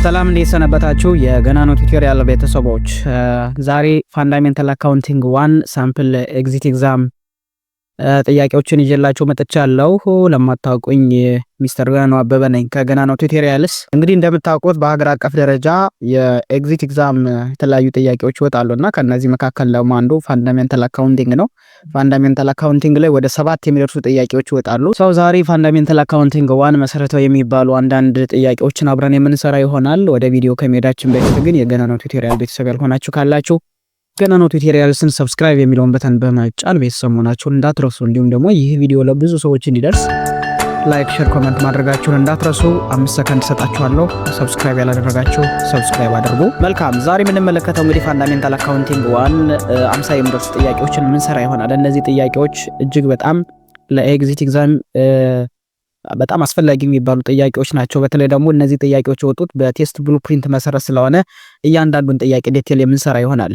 ሰላም እንዴት ሰነበታችሁ የገናኖ ቱቶሪያል ቤተሰቦች። ዛሬ ፋንዳሜንታል አካውንቲንግ 1 ሳምፕል ኤግዚት ኤግዛም ጥያቄዎችን ይዤላችሁ መጥቻለሁ። ለማታውቁኝ ሚስተር ገናኖ አበበ ነኝ ከገናኖ ቱቶሪያልስ። እንግዲህ እንደምታውቁት በሀገር አቀፍ ደረጃ የኤግዚት ኤግዛም የተለያዩ ጥያቄዎች ይወጣሉና ከነዚህ መካከል ደግሞ አንዱ ፋንዳሜንታል አካውንቲንግ ነው። ፋንዳሜንታል አካውንቲንግ ላይ ወደ 7 የሚደርሱ ጥያቄዎች ይወጣሉ። ዛሬ ፋንዳሜንታል አካውንቲንግ 1 መሰረታዊ የሚባሉ አንዳንድ ጥያቄዎችን አብረን የምንሰራ ይሆናል። ወደ ቪዲዮ ከመሄዳችን በፊት ግን የገናኖ ቱቶሪያል ቤተሰብ ያልሆናችሁ ካላችሁ ገናኖ ቱቶሪያልስን ሰብስክራይብ የሚለውን በተን በመጫን ቤተሰብ መሆናችሁን እንዳትረሱ። እንዲሁም ደግሞ ይህ ቪዲዮ ለብዙ ሰዎች እንዲደርስ ላይክ፣ ሼር፣ ኮሜንት ማድረጋችሁን እንዳትረሱ። 5 ሰከንድ ሰጣችኋለሁ። ሰብስክራይብ ያላደረጋችሁ ሰብስክራይብ አድርጉ። መልካም። ዛሬ የምንመለከተው እንግዲህ ፋንዳሜንታል አካውንቲንግ 1 50 የሚደርሱ ጥያቄዎችን ምንሰራ ይሆናል። እነዚህ ጥያቄዎች እጅግ በጣም ለኤግዚት ኤግዛም በጣም አስፈላጊ የሚባሉ ጥያቄዎች ናቸው። በተለይ ደግሞ እነዚህ ጥያቄዎች የወጡት በቴስት ብሉፕሪንት መሰረት ስለሆነ እያንዳንዱን ጥያቄ ዲቴል የምንሰራ ይሆናል።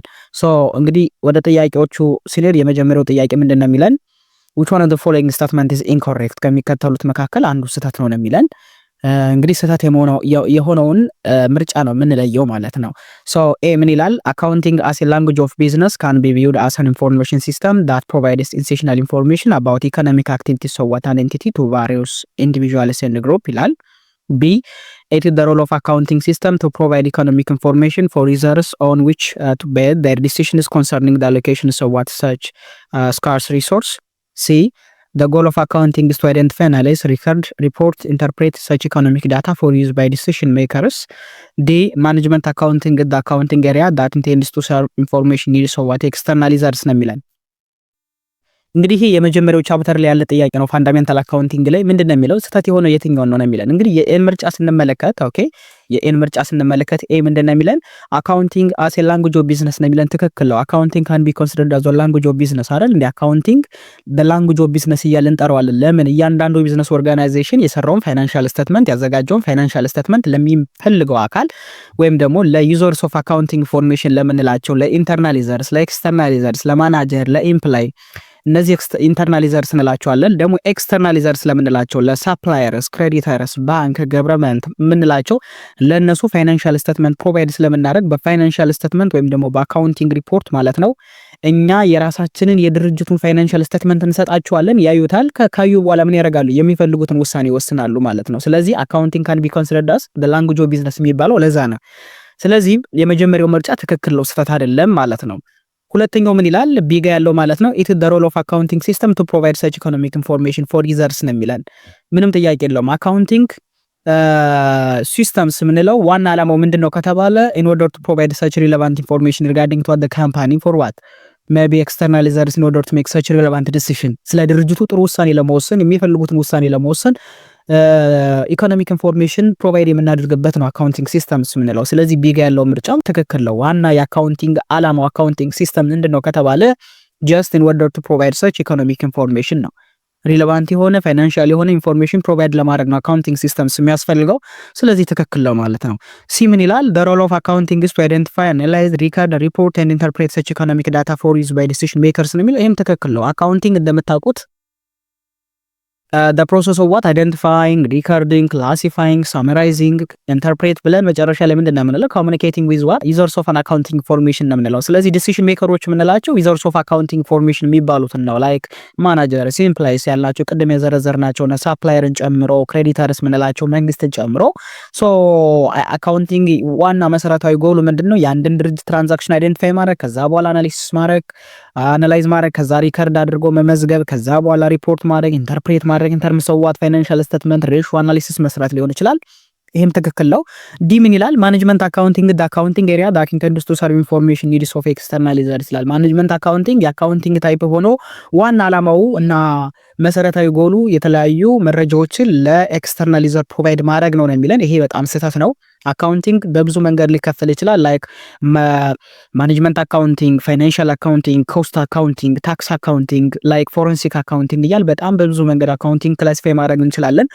እንግዲህ ወደ ጥያቄዎቹ ሲኔር የመጀመሪያው ጥያቄ ምንድነው የሚለን which one of the following statement is incorrect ከሚከተሉት መካከል አንዱ ስህተት ነው የሚለን። እንግዲህ ስህተት የሆነውን ምርጫ ነው የምንለየው ማለት ነው። ኤ ምን ይላል? accounting as a language of business can be viewed as an information system that provides essential information about economic activities of an entity to various individuals and group ይላል። B it is the role of accounting system to provide economic information for users on which to base their decisions concerning the allocations of what such scarce resource. C the goal of accounting is to identify, analyze, record, report, interpret such economic data for use by decision makers. D management accounting is the accounting area that intends to serve information needs of what external users ነው የሚለን። እንግዲህ ይሄ የመጀመሪያው ቻፕተር ላይ ያለ ጥያቄ ነው። ፋንዳሜንታል አካውንቲንግ ላይ ምንድነው የሚለው ስህተት የሆነው የትኛው ነው የሚለን። እንግዲህ የኤን ምርጫ ስንመለከት የኤን ምርጫ ስንመለከት ኤ ምንድነው የሚለን አካውንቲንግ አስ ኤ ላንጉዌጅ ኦፍ ቢዝነስ ነው የሚለን። ትክክል ነው። አካውንቲንግ ካን ቢ ኮንሲደርድ አዝ ላንጉዌጅ ኦፍ ቢዝነስ አይደል እንዴ? አካውንቲንግ በላንጉዌጅ ኦፍ ቢዝነስ እያልን እንጠራዋለን። ለምን? እያንዳንዱ ቢዝነስ ኦርጋናይዜሽን የሰራውን ፋይናንሻል ስቴትመንት ያዘጋጀውን ፋይናንሻል ስቴትመንት ለሚፈልገው አካል ወይም ደግሞ ለዩዘርስ ኦፍ አካውንቲንግ ኢንፎርሜሽን ለምንላቸው ለኢንተርናላይዘርስ፣ ለኤክስተርናላይዘርስ፣ ለማናጀር፣ ለኢምፕላይ እነዚህ ኢንተርናላይዘርስ እንላቸዋለን። ደግሞ ኤክስተርናላይዘርስ ለምንላቸው ለሳፕላየርስ፣ ክሬዲተርስ፣ ባንክ፣ ገቨርንመንት ምንላቸው ለነሱ ፋይናንሻል ስቴትመንት ፕሮቫይድ ስለምናደርግ በፋይናንሻል ስቴትመንት ወይም ደግሞ በአካውንቲንግ ሪፖርት ማለት ነው እኛ የራሳችንን የድርጅቱን ፋይናንሻል ስቴትመንት እንሰጣቸዋለን። ያዩታል። ካዩ በኋላ ምን ያደርጋሉ? የሚፈልጉትን ውሳኔ ይወስናሉ ማለት ነው። ስለዚህ አካውንቲንግ ካን ቢ ኮንሲደርድ አስ ዘ ላንጉዌጅ ኦፍ ቢዝነስ የሚባለው ለዛ ነው። ስለዚህ የመጀመሪያው ምርጫ ትክክል ነው፣ ስህተት አይደለም ማለት ነው። ሁለተኛው ምን ይላል? ቢጋ ያለው ማለት ነው it is the role of accounting system to provide such economic information for users ነው የሚለን። ምንም ጥያቄ የለውም። አካውንቲንግ ሲስተምስ ምንለው ዋና ዓላማው ምንድነው ከተባለ in order to provide such relevant information regarding to the company for what maybe external users in order to make such relevant decision ስለ ድርጅቱ ጥሩ ውሳኔ ለመወሰን የሚፈልጉትን ውሳኔ ለመወሰን ኢኮኖሚክ ኢንፎርሜሽን ፕሮቫይድ የምናደርግበት ነው አካውንቲንግ ሲስተምስ ምንለው። ስለዚህ ቢጋ ያለው ምርጫም ትክክል ነው። ዋና የአካውንቲንግ ዓላማው አካውንቲንግ ሲስተም ምንድነው ከተባለ just in order to provide such economic information ነው። ሪሌቫንት የሆነ ፋይናንሻል የሆነ ኢንፎርሜሽን ፕሮቫይድ ለማድረግ ነው አካውንቲንግ ሲስተምስ የሚያስፈልገው። ስለዚህ ትክክል ነው ማለት ነው። ሲ ምን ይላል? the role of accounting is to identify, analyze, record, report and interpret such economic data for use by decision makers ነው የሚለው። ይሄም ትክክል ነው። አካውንቲንግ እንደምታውቁት the process of what identifying, recording, classifying, summarizing, interpret ብለን መጨረሻ ላይ ምንድነው የምንለው communicating with what users of an accounting information ነው የምንለው። ስለዚህ decision makers የምንላቸው users of accounting information የሚባሉት ነው like managers፣ employees ያላቸው ቅድም የዘረዘርናቸው እና supplierን ጨምሮ creditors የምንላቸው መንግስትን ጨምሮ አካውንቲንግ ዋና መሰረታዊ ጎሉ ምንድነው? የአንድን ድርጅት ትራንዛክሽን አይደንቲፋይ ማድረግ፣ ከዛ በኋላ አናላይዝ ማድረግ፣ ከዛ ሪከርድ አድርጎ መመዝገብ፣ ከዛ በኋላ ሪፖርት ማድረግ፣ ኢንተርፕሬት ማድረግ ኢንተርምስ ኦፍ ዋት ፋይናንሻል ስቴትመንት ሬሽዮ አናሊሲስ መስራት ሊሆን ይችላል። ይሄም ትክክል ነው። ዲ ምን ይላል? ማኔጅመንት አካውንቲንግ ዳ አካውንቲንግ ኤሪያ ዳት ኢንተንድስ ቱ ሰርቭ ኢንፎርሜሽን ኒድስ ኦፍ ኤክስተርናል ዩዘርስ ይላል። ማኔጅመንት አካውንቲንግ የአካውንቲንግ ታይፕ ሆኖ ዋና ዓላማው እና መሰረታዊ ጎሉ የተለያዩ መረጃዎችን ለኤክስተርናል ዩዘር ፕሮቫይድ ማድረግ ነው የሚለን። ይሄ በጣም ስህተት ነው። አካውንቲንግ በብዙ መንገድ ሊከፈል ይችላል። ላይክ ማኔጅመንት አካውንቲንግ፣ ፋይናንሻል አካውንቲንግ፣ ኮስት አካውንቲንግ፣ ታክስ አካውንቲንግ፣ ላይክ ፎረንሲክ አካውንቲንግ እያል በጣም በብዙ መንገድ አካውንቲንግ ክላሲፋይ ማድረግ እንችላለን።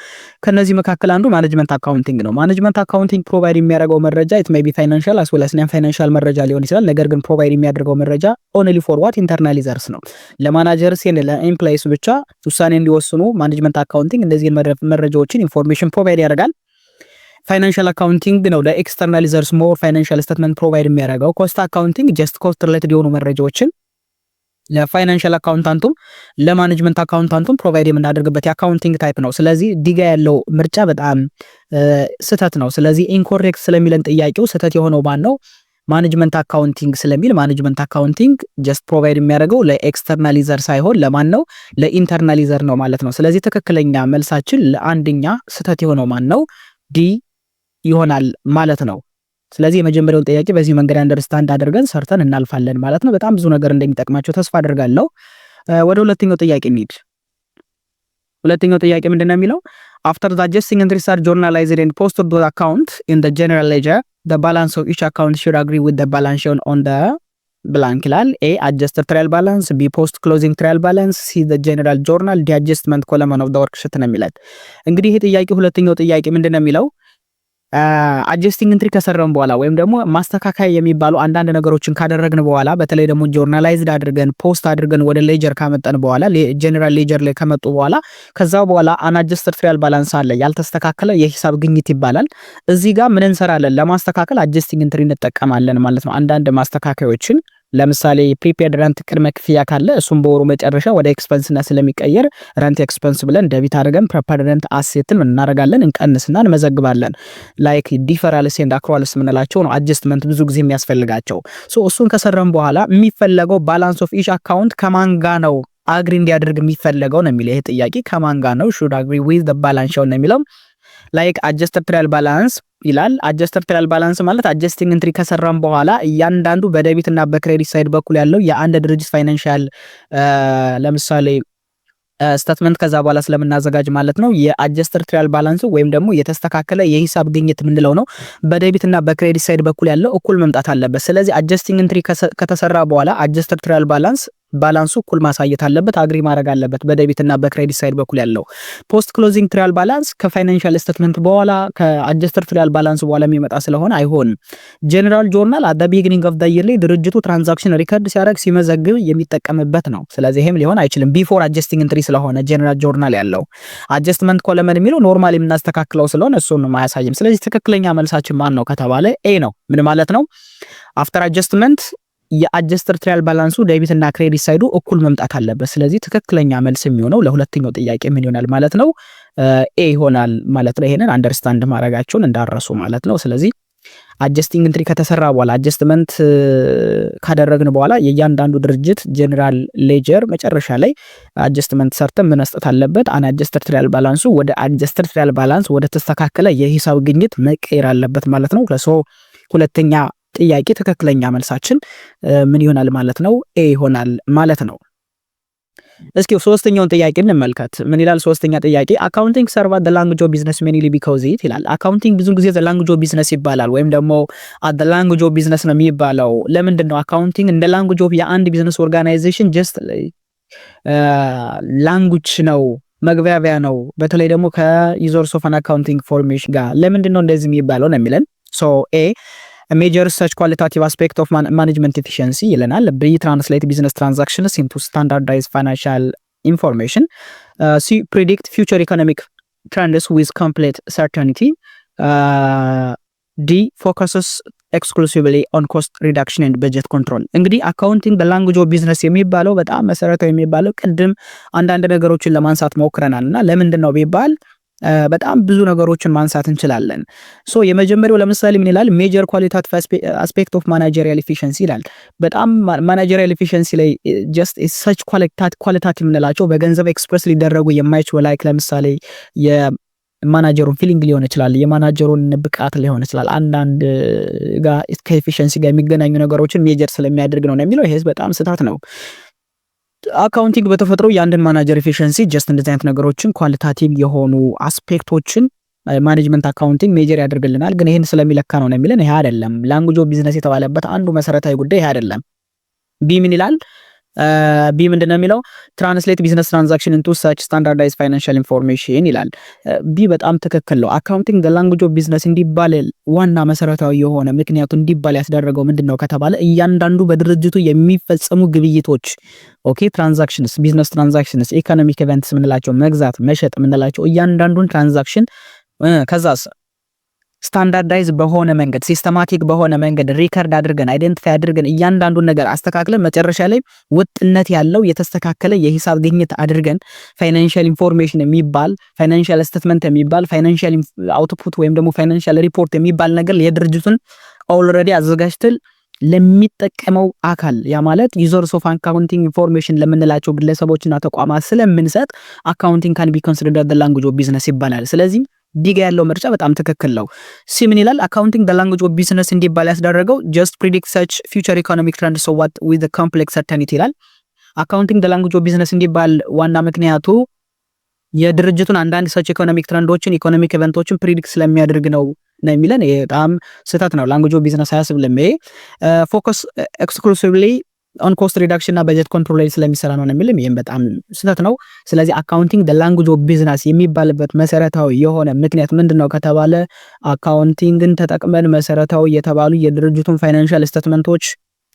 ከነዚህ መካከል አንዱ ማኔጅመንት አካውንቲንግ ነው። ማኔጅመንት አካውንቲንግ ፕሮቫይድ የሚያደርገው መረጃ it may be financial as well as non-financial መረጃ ሊሆን ይችላል። ነገር ግን ፕሮቫይድ የሚያደርገው መረጃ only for what internal users ነው። ለማናጀርስ ለኤምፕሎይስ ብቻ ውሳኔ እንዲወስኑ ማኔጅመንት አካውንቲንግ እንደዚህ መረጃዎችን ኢንፎርሜሽን ፕሮቫይድ ያደርጋል። ፋይናንሻል አካውንቲንግ ነው ለኤክስተርናል ዩዘርስ ሞር ፋይናንሻል ስቴትመንት ፕሮቫይድ የሚያደርገው። ኮስት አካውንቲንግ ጀስት ኮስት ሪሌትድ የሆኑ መረጃዎችን ለፋይናንሻል አካውንታንቱም ለማኔጅመንት አካውንታንቱም ፕሮቫይድ የምናደርግበት የአካውንቲንግ ታይፕ ነው። ስለዚህ ዲጋ ያለው ምርጫ በጣም ስህተት ነው። ስለዚህ ኢንኮሬክት ስለሚለን ጥያቄው ስህተት የሆነው ማን ነው? ማኔጅመንት አካውንቲንግ ስለሚል ማኔጅመንት አካውንቲንግ ጀስት ፕሮቫይድ የሚያደርገው ለኤክስተርናል ዩዘር ሳይሆን ለማን ነው? ለኢንተርናል ዩዘር ነው ማለት ነው። ስለዚህ ትክክለኛ መልሳችን ለአንደኛ ስህተት የሆነው ማን ነው? ዲ ይሆናል ማለት ነው። ስለዚህ የመጀመሪያውን ጥያቄ በዚህ መንገድ አንደርስታንድ አድርገን ሰርተን እናልፋለን ማለት ነው። በጣም ብዙ ነገር እንደሚጠቅማቸው ተስፋ አድርጋለሁ። ወደ ሁለተኛው ጥያቄ እንሂድ። ሁለተኛው ጥያቄ ምንድነው የሚለው? after the adjusting entries are journalized and posted to the account in the general ledger the balance of each account should agree with the balance shown on the blank ይላል። A adjusted trial balance, B post closing trial balance, C the general journal, D adjustment column of the worksheet ነው የሚለው። እንግዲህ ይሄ ጥያቄ ሁለተኛው ጥያቄ ምንድነው የሚለው? አጀስቲንግ ኢንትሪ ከሰራን በኋላ ወይም ደግሞ ማስተካከያ የሚባሉ አንዳንድ ነገሮችን ካደረግን በኋላ በተለይ ደግሞ ጆርናላይዝድ አድርገን ፖስት አድርገን ወደ ሌጀር ካመጣን በኋላ ጀነራል ሌጀር ላይ ከመጡ በኋላ ከዛ በኋላ አንአጀስትድ ትሪያል ባላንስ አለ፣ ያልተስተካከለ የሂሳብ ግኝት ይባላል። እዚህ ጋር ምን እንሰራለን? ለማስተካከል አጀስቲንግ ኢንትሪ እንጠቀማለን ማለት ነው። አንዳንድ ማስተካከያዎችን ለምሳሌ ፕሪፔድ ረንት ቅድመ ክፍያ ካለ እሱም በወሩ መጨረሻ ወደ ኤክስፐንስና ስለሚቀየር ረንት ኤክስፐንስ ብለን ደቢት አድርገን ፕሪፔድ ረንት አሴትን እናደርጋለን፣ እንቀንስና እንመዘግባለን። ላይክ ዲፈራልስ ኤንድ አክሩአልስ የምንላቸው ነው አጀስትመንት ብዙ ጊዜ የሚያስፈልጋቸው። እሱን ከሰራን በኋላ የሚፈለገው ባላንስ ኦፍ ኢች አካውንት ከማን ጋር ነው አግሪ እንዲያደርግ የሚፈለገው ነው የሚለው። ይሄ ጥያቄ ከማን ጋር ነው ሹድ አግሪ ዊዝ ዘ ባላንስ ሾውን ነው የሚለው። ላይክ አጀስትድ ትሪያል ባላንስ ይላል። አጀስትድ ትሪያል ባላንስ ማለት አጀስቲንግ ኢንትሪ ከሰራን በኋላ እያንዳንዱ በዴቢት እና በክሬዲት ሳይድ በኩል ያለው የአንድ ድርጅት ፋይናንሻል ለምሳሌ ስቴትመንት ከዛ በኋላ ስለምናዘጋጅ ማለት ነው። የአጀስትድ ትሪያል ባላንስ ወይም ደግሞ የተስተካከለ የሂሳብ ግኝት የምንለው ነው። በዴቢት እና በክሬዲት ሳይድ በኩል ያለው እኩል መምጣት አለበት። ስለዚህ አጀስቲንግ ኢንትሪ ከተሰራ በኋላ አጀስትድ ትሪያል ባላንሱ እኩል ማሳየት አለበት፣ አግሪ ማድረግ አለበት በዴቢት እና በክሬዲት ሳይድ በኩል ያለው። ፖስት ክሎዚንግ ትሪያል ባላንስ ከፋይናንሻል ስቴትመንት በኋላ ከአጀስትድ ትሪያል ባላንስ በኋላ የሚመጣ ስለሆነ አይሆንም። ጀነራል ጆርናል አት ዘ ቢጊኒንግ ኦፍ ዘ ይር ላይ ድርጅቱ ትራንዛክሽን ሪከርድ ሲያደርግ ሲመዘግብ የሚጠቀምበት ነው። ስለዚህ ይሄም ሊሆን አይችልም ቢፎር አጀስቲንግ ኢንትሪ ስለሆነ ጀነራል ጆርናል ያለው። አጀስትመንት ኮለመን የሚለው ኖርማሊ የምናስተካክለው ስለሆነ እሱን ማያሳይም። ስለዚህ ትክክለኛ መልሳችን ማን ነው ከተባለ ኤ ነው። ምን ማለት ነው? አፍተር አጀስትመንት የአጀስትድ ትሪያል ባላንሱ ዴቢት እና ክሬዲት ሳይዱ እኩል መምጣት አለበት። ስለዚህ ትክክለኛ መልስ የሚሆነው ለሁለተኛው ጥያቄ ምን ይሆናል ማለት ነው? ኤ ይሆናል ማለት ነው። ይሄንን አንደርስታንድ ማድረጋቸውን እንዳረሱ ማለት ነው። ስለዚህ አጀስቲንግ ኢንትሪ ከተሰራ በኋላ አጀስትመንት ካደረግን በኋላ የእያንዳንዱ ድርጅት ጀነራል ሌጀር መጨረሻ ላይ አጀስትመንት ሰርተን ምን መስጠት አለበት? አንአጀስትድ ትሪያል ባላንሱ ወደ አጀስትድ ትሪያል ባላንስ ወደ ተስተካከለ የሂሳብ ግኝት መቀየር አለበት ማለት ነው። ለሶ ሁለተኛ ጥያቄ ትክክለኛ መልሳችን ምን ይሆናል ማለት ነው? ኤ ይሆናል ማለት ነው። እስኪ ሶስተኛውን ጥያቄ እንመልከት። ምን ይላል ሶስተኛ ጥያቄ? አካውንቲንግ ሰርቭ ዘ ላንጉዌጅ ኦፍ ቢዝነስ ሜንሊ ቢኮዝ ኢት ይላል። አካውንቲንግ ብዙ ጊዜ ዘ ላንጉዌጅ ኦፍ ቢዝነስ ይባላል ወይም ደግሞ ዘ ላንጉዌጅ ኦፍ ቢዝነስ ነው የሚባለው። ለምንድን ነው አካውንቲንግ እንደ ላንጉዌጅ ኦፍ የአንድ ቢዝነስ ኦርጋናይዜሽን ጀስት ላንጉዌጅ ነው፣ መግባቢያ ነው። በተለይ ደግሞ ከዩዘርስ ኦፍ አን አካውንቲንግ ፎርሜሽን ጋር ለምንድን ነው እንደዚህ የሚባለው ነው የሚለን። ሶ ኤ major such qualitative aspect of management efficiency ይለናል። B translate business transactions into standardized financial information. C predict future economic trends with complete certainty. D focuses exclusively on cost reduction and budget control. እንግዲህ አካውንቲንግ the language of business የሚባለው በጣም መሰረታዊ የሚባለው ቅድም አንዳንድ ነገሮችን ለማንሳት ሞክረናልና ለምንድን ነው ቢባል በጣም ብዙ ነገሮችን ማንሳት እንችላለን። ሶ የመጀመሪያው ለምሳሌ ምን ይላል? ሜጀር ኳሊታቲቭ አስፔክት ኦፍ ማናጀሪያል ኤፊሺየንሲ ይላል። በጣም ማናጀሪያል ኤፊሺየንሲ ላይ ጀስት ሰች ኳሊታቲቭ የምንላቸው በገንዘብ ኤክስፕረስ ሊደረጉ የማይችሉ ላይክ ለምሳሌ የማናጀሩን ፊሊንግ ሊሆን ይችላል፣ የማናጀሩን ብቃት ሊሆን ይችላል። አንዳንድ ጋር ከኤፊሺየንሲ ጋር የሚገናኙ ነገሮችን ሜጀር ስለሚያደርግ ነው የሚለው። ይሄ በጣም ስህተት ነው። አካውንቲንግ በተፈጥሮ የአንድን ማናጀር ኤፊሺየንሲ ጀስት እንደዚህ አይነት ነገሮችን ኳሊታቲቭ የሆኑ አስፔክቶችን ማኔጅመንት አካውንቲንግ ሜጀር ያደርግልናል። ግን ይሄን ስለሚለካ ነው የሚለን። ይሄ አይደለም ላንጉዌጅ ኦፍ ቢዝነስ የተባለበት አንዱ መሰረታዊ ጉዳይ ይሄ አይደለም። ቢ ምን ይላል? ቢ ምንድነው የሚለው? ትራንስሌት ቢዝነስ ትራንዛክሽን ኢንቱ ሰች ስታንዳርዳይዝድ ፋይናንሻል ኢንፎርሜሽን ይላል። ቢ በጣም ትክክል ነው። አካውንቲንግ ዘ ላንጉዌጅ ኦፍ ቢዝነስ እንዲባል ዋና መሰረታዊ የሆነ ምክንያቱ እንዲባል ያስደረገው ምንድነው ከተባለ እያንዳንዱ በድርጅቱ የሚፈጸሙ ግብይቶች ኦኬ ትራንዛክሽንስ ቢዝነስ ትራንዛክሽንስ ኢኮኖሚክ ኢቨንትስ ምንላቸው መግዛት መሸጥ ምንላቸው እያንዳንዱን ትራንዛክሽን ከዛስ ስታንዳርዳይዝ በሆነ መንገድ ሲስተማቲክ በሆነ መንገድ ሪከርድ አድርገን አይደንቲፋይ አድርገን እያንዳንዱን ነገር አስተካክለን መጨረሻ ላይ ወጥነት ያለው የተስተካከለ የሂሳብ ግኝት አድርገን ፋይናንሻል ኢንፎርሜሽን የሚባል ፋይናንሻል ስቴትመንት የሚባል ፋይናንሻል አውትፑት ወይም ደግሞ ፋይናንሻል ሪፖርት የሚባል ነገር የድርጅቱን ኦልሬዲ አዘጋጅተን ለሚጠቀመው አካል ያ ማለት ዩዘርስ ኦፍ አካውንቲንግ ኢንፎርሜሽን ለምንላቸው ግለሰቦችና ተቋማት ስለምንሰጥ አካውንቲንግ ካን ቢ ኮንሲደርድ ዘ ላንጉዌጅ ኦፍ ቢዝነስ ይባላል። ስለዚህ ዲጋ ያለው ምርጫ በጣም ትክክል ነው። ሲ ምን ይላል? አካውንቲንግ ዘ ላንጉዌጅ ኦፍ ቢዝነስ እንዲባል ያስደረገው ጀስት ፕሪዲክት ሰች ፊውቸር ኢኮኖሚክ ትሬንድ ሶ ዋት ዊዝ ዘ ኮምፕሌክስ ሰርተኒቲ ይላል። አካውንቲንግ ዘ ላንጉዌጅ ኦፍ ቢዝነስ እንዲባል ዋና ምክንያቱ የድርጅቱን አንዳንድ ሰች ኢኮኖሚክ ትሬንዶችን ኢኮኖሚክ ኢቨንቶችን ፕሪዲክት ስለሚያደርግ ነው የሚለን። ይሄ በጣም ስህተት ነው። ላንጉዌጅ ኦፍ ቢዝነስ አያስብልም። ይሄ ፎከስ ኤክስክሉሲቭሊ ኦን ኮስት ሪዳክሽን እና በጀት ኮንትሮል ላይ ስለሚሰራ ነው የሚልም። ይሄም በጣም ስህተት ነው። ስለዚህ አካውንቲንግ ዘ ላንጉዌጅ ኦፍ ቢዝነስ የሚባልበት መሰረታዊ የሆነ ምክንያት ምንድነው ከተባለ አካውንቲንግን ተጠቅመን መሰረታዊ የተባሉ የድርጅቱን ፋይናንሻል ስቴትመንቶች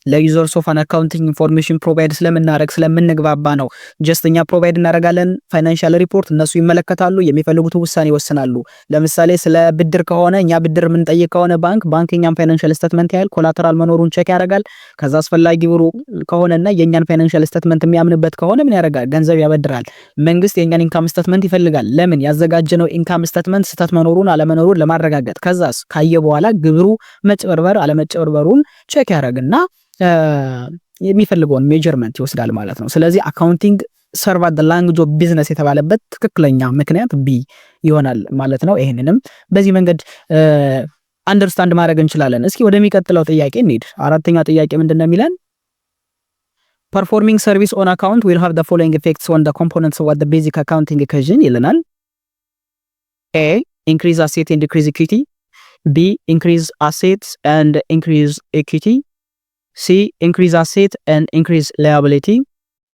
ለዩዘርስ ኦፍ አን አካውንቲንግ ኢንፎርሜሽን ፕሮቫይድ ስለምናደርግ ስለምንግባባ ነው። ጀስት እኛ ፕሮቫይድ እናደርጋለን ፋይናንሻል ሪፖርት፣ እነሱ ይመለከታሉ፣ የሚፈልጉት ውሳኔ ይወስናሉ። ለምሳሌ ስለ ብድር ከሆነ እኛ ብድር የምንጠይቅ ከሆነ ባንክ የኛን ፋይናንሻል ስቴትመንት ያህል ኮላተራል መኖሩን ቼክ ያደርጋል። ከዛ አስፈላጊ ብሩ ከሆነና የኛን ፋይናንሻል ስቴትመንት የሚያምንበት ከሆነ ምን ያደርጋል? ገንዘብ ያበድራል። መንግስት የኛን ኢንካም ስቴትመንት ይፈልጋል። ለምን? ያዘጋጀነው ኢንካም ስቴትመንት ስህተት መኖሩን አለመኖሩን ለማረጋገጥ። ከዛስ ካየ በኋላ ግብሩ መጭበርበር አለመጭበርበሩን ቼክ ያደርግና የሚፈልገውን ሜጀርመንት ይወስዳል ማለት ነው። ስለዚህ አካውንቲንግ ሰርቭ አት ዘ ላንጉዌጅ ኦፍ ቢዝነስ የተባለበት ትክክለኛ ምክንያት ቢ ይሆናል ማለት ነው። ይሄንንም በዚህ መንገድ አንደርስታንድ ማድረግ እንችላለን። እስኪ ወደሚቀጥለው ጥያቄ እንሂድ። አራተኛ ጥያቄ ምንድነው የሚለን? ፐርፎርሚንግ ሰርቪስ ኦን አካውንት ዊል ሃቭ ዘ ፎሎዊንግ ኢፌክትስ ኦን ዘ ኮምፖነንትስ ኦፍ ዘ ቤዚክ አካውንቲንግ ኢኩዌሽን ይለናል። ኤ ኢንክሪዝ አሴት ኤንድ ዲክሪዝ ኢኩዊቲ፣ ቢ ኢንክሪዝ አሴትስ ኤንድ ኢንክሪዝ ኢኩዊቲ፣ C increase asset and increase liability,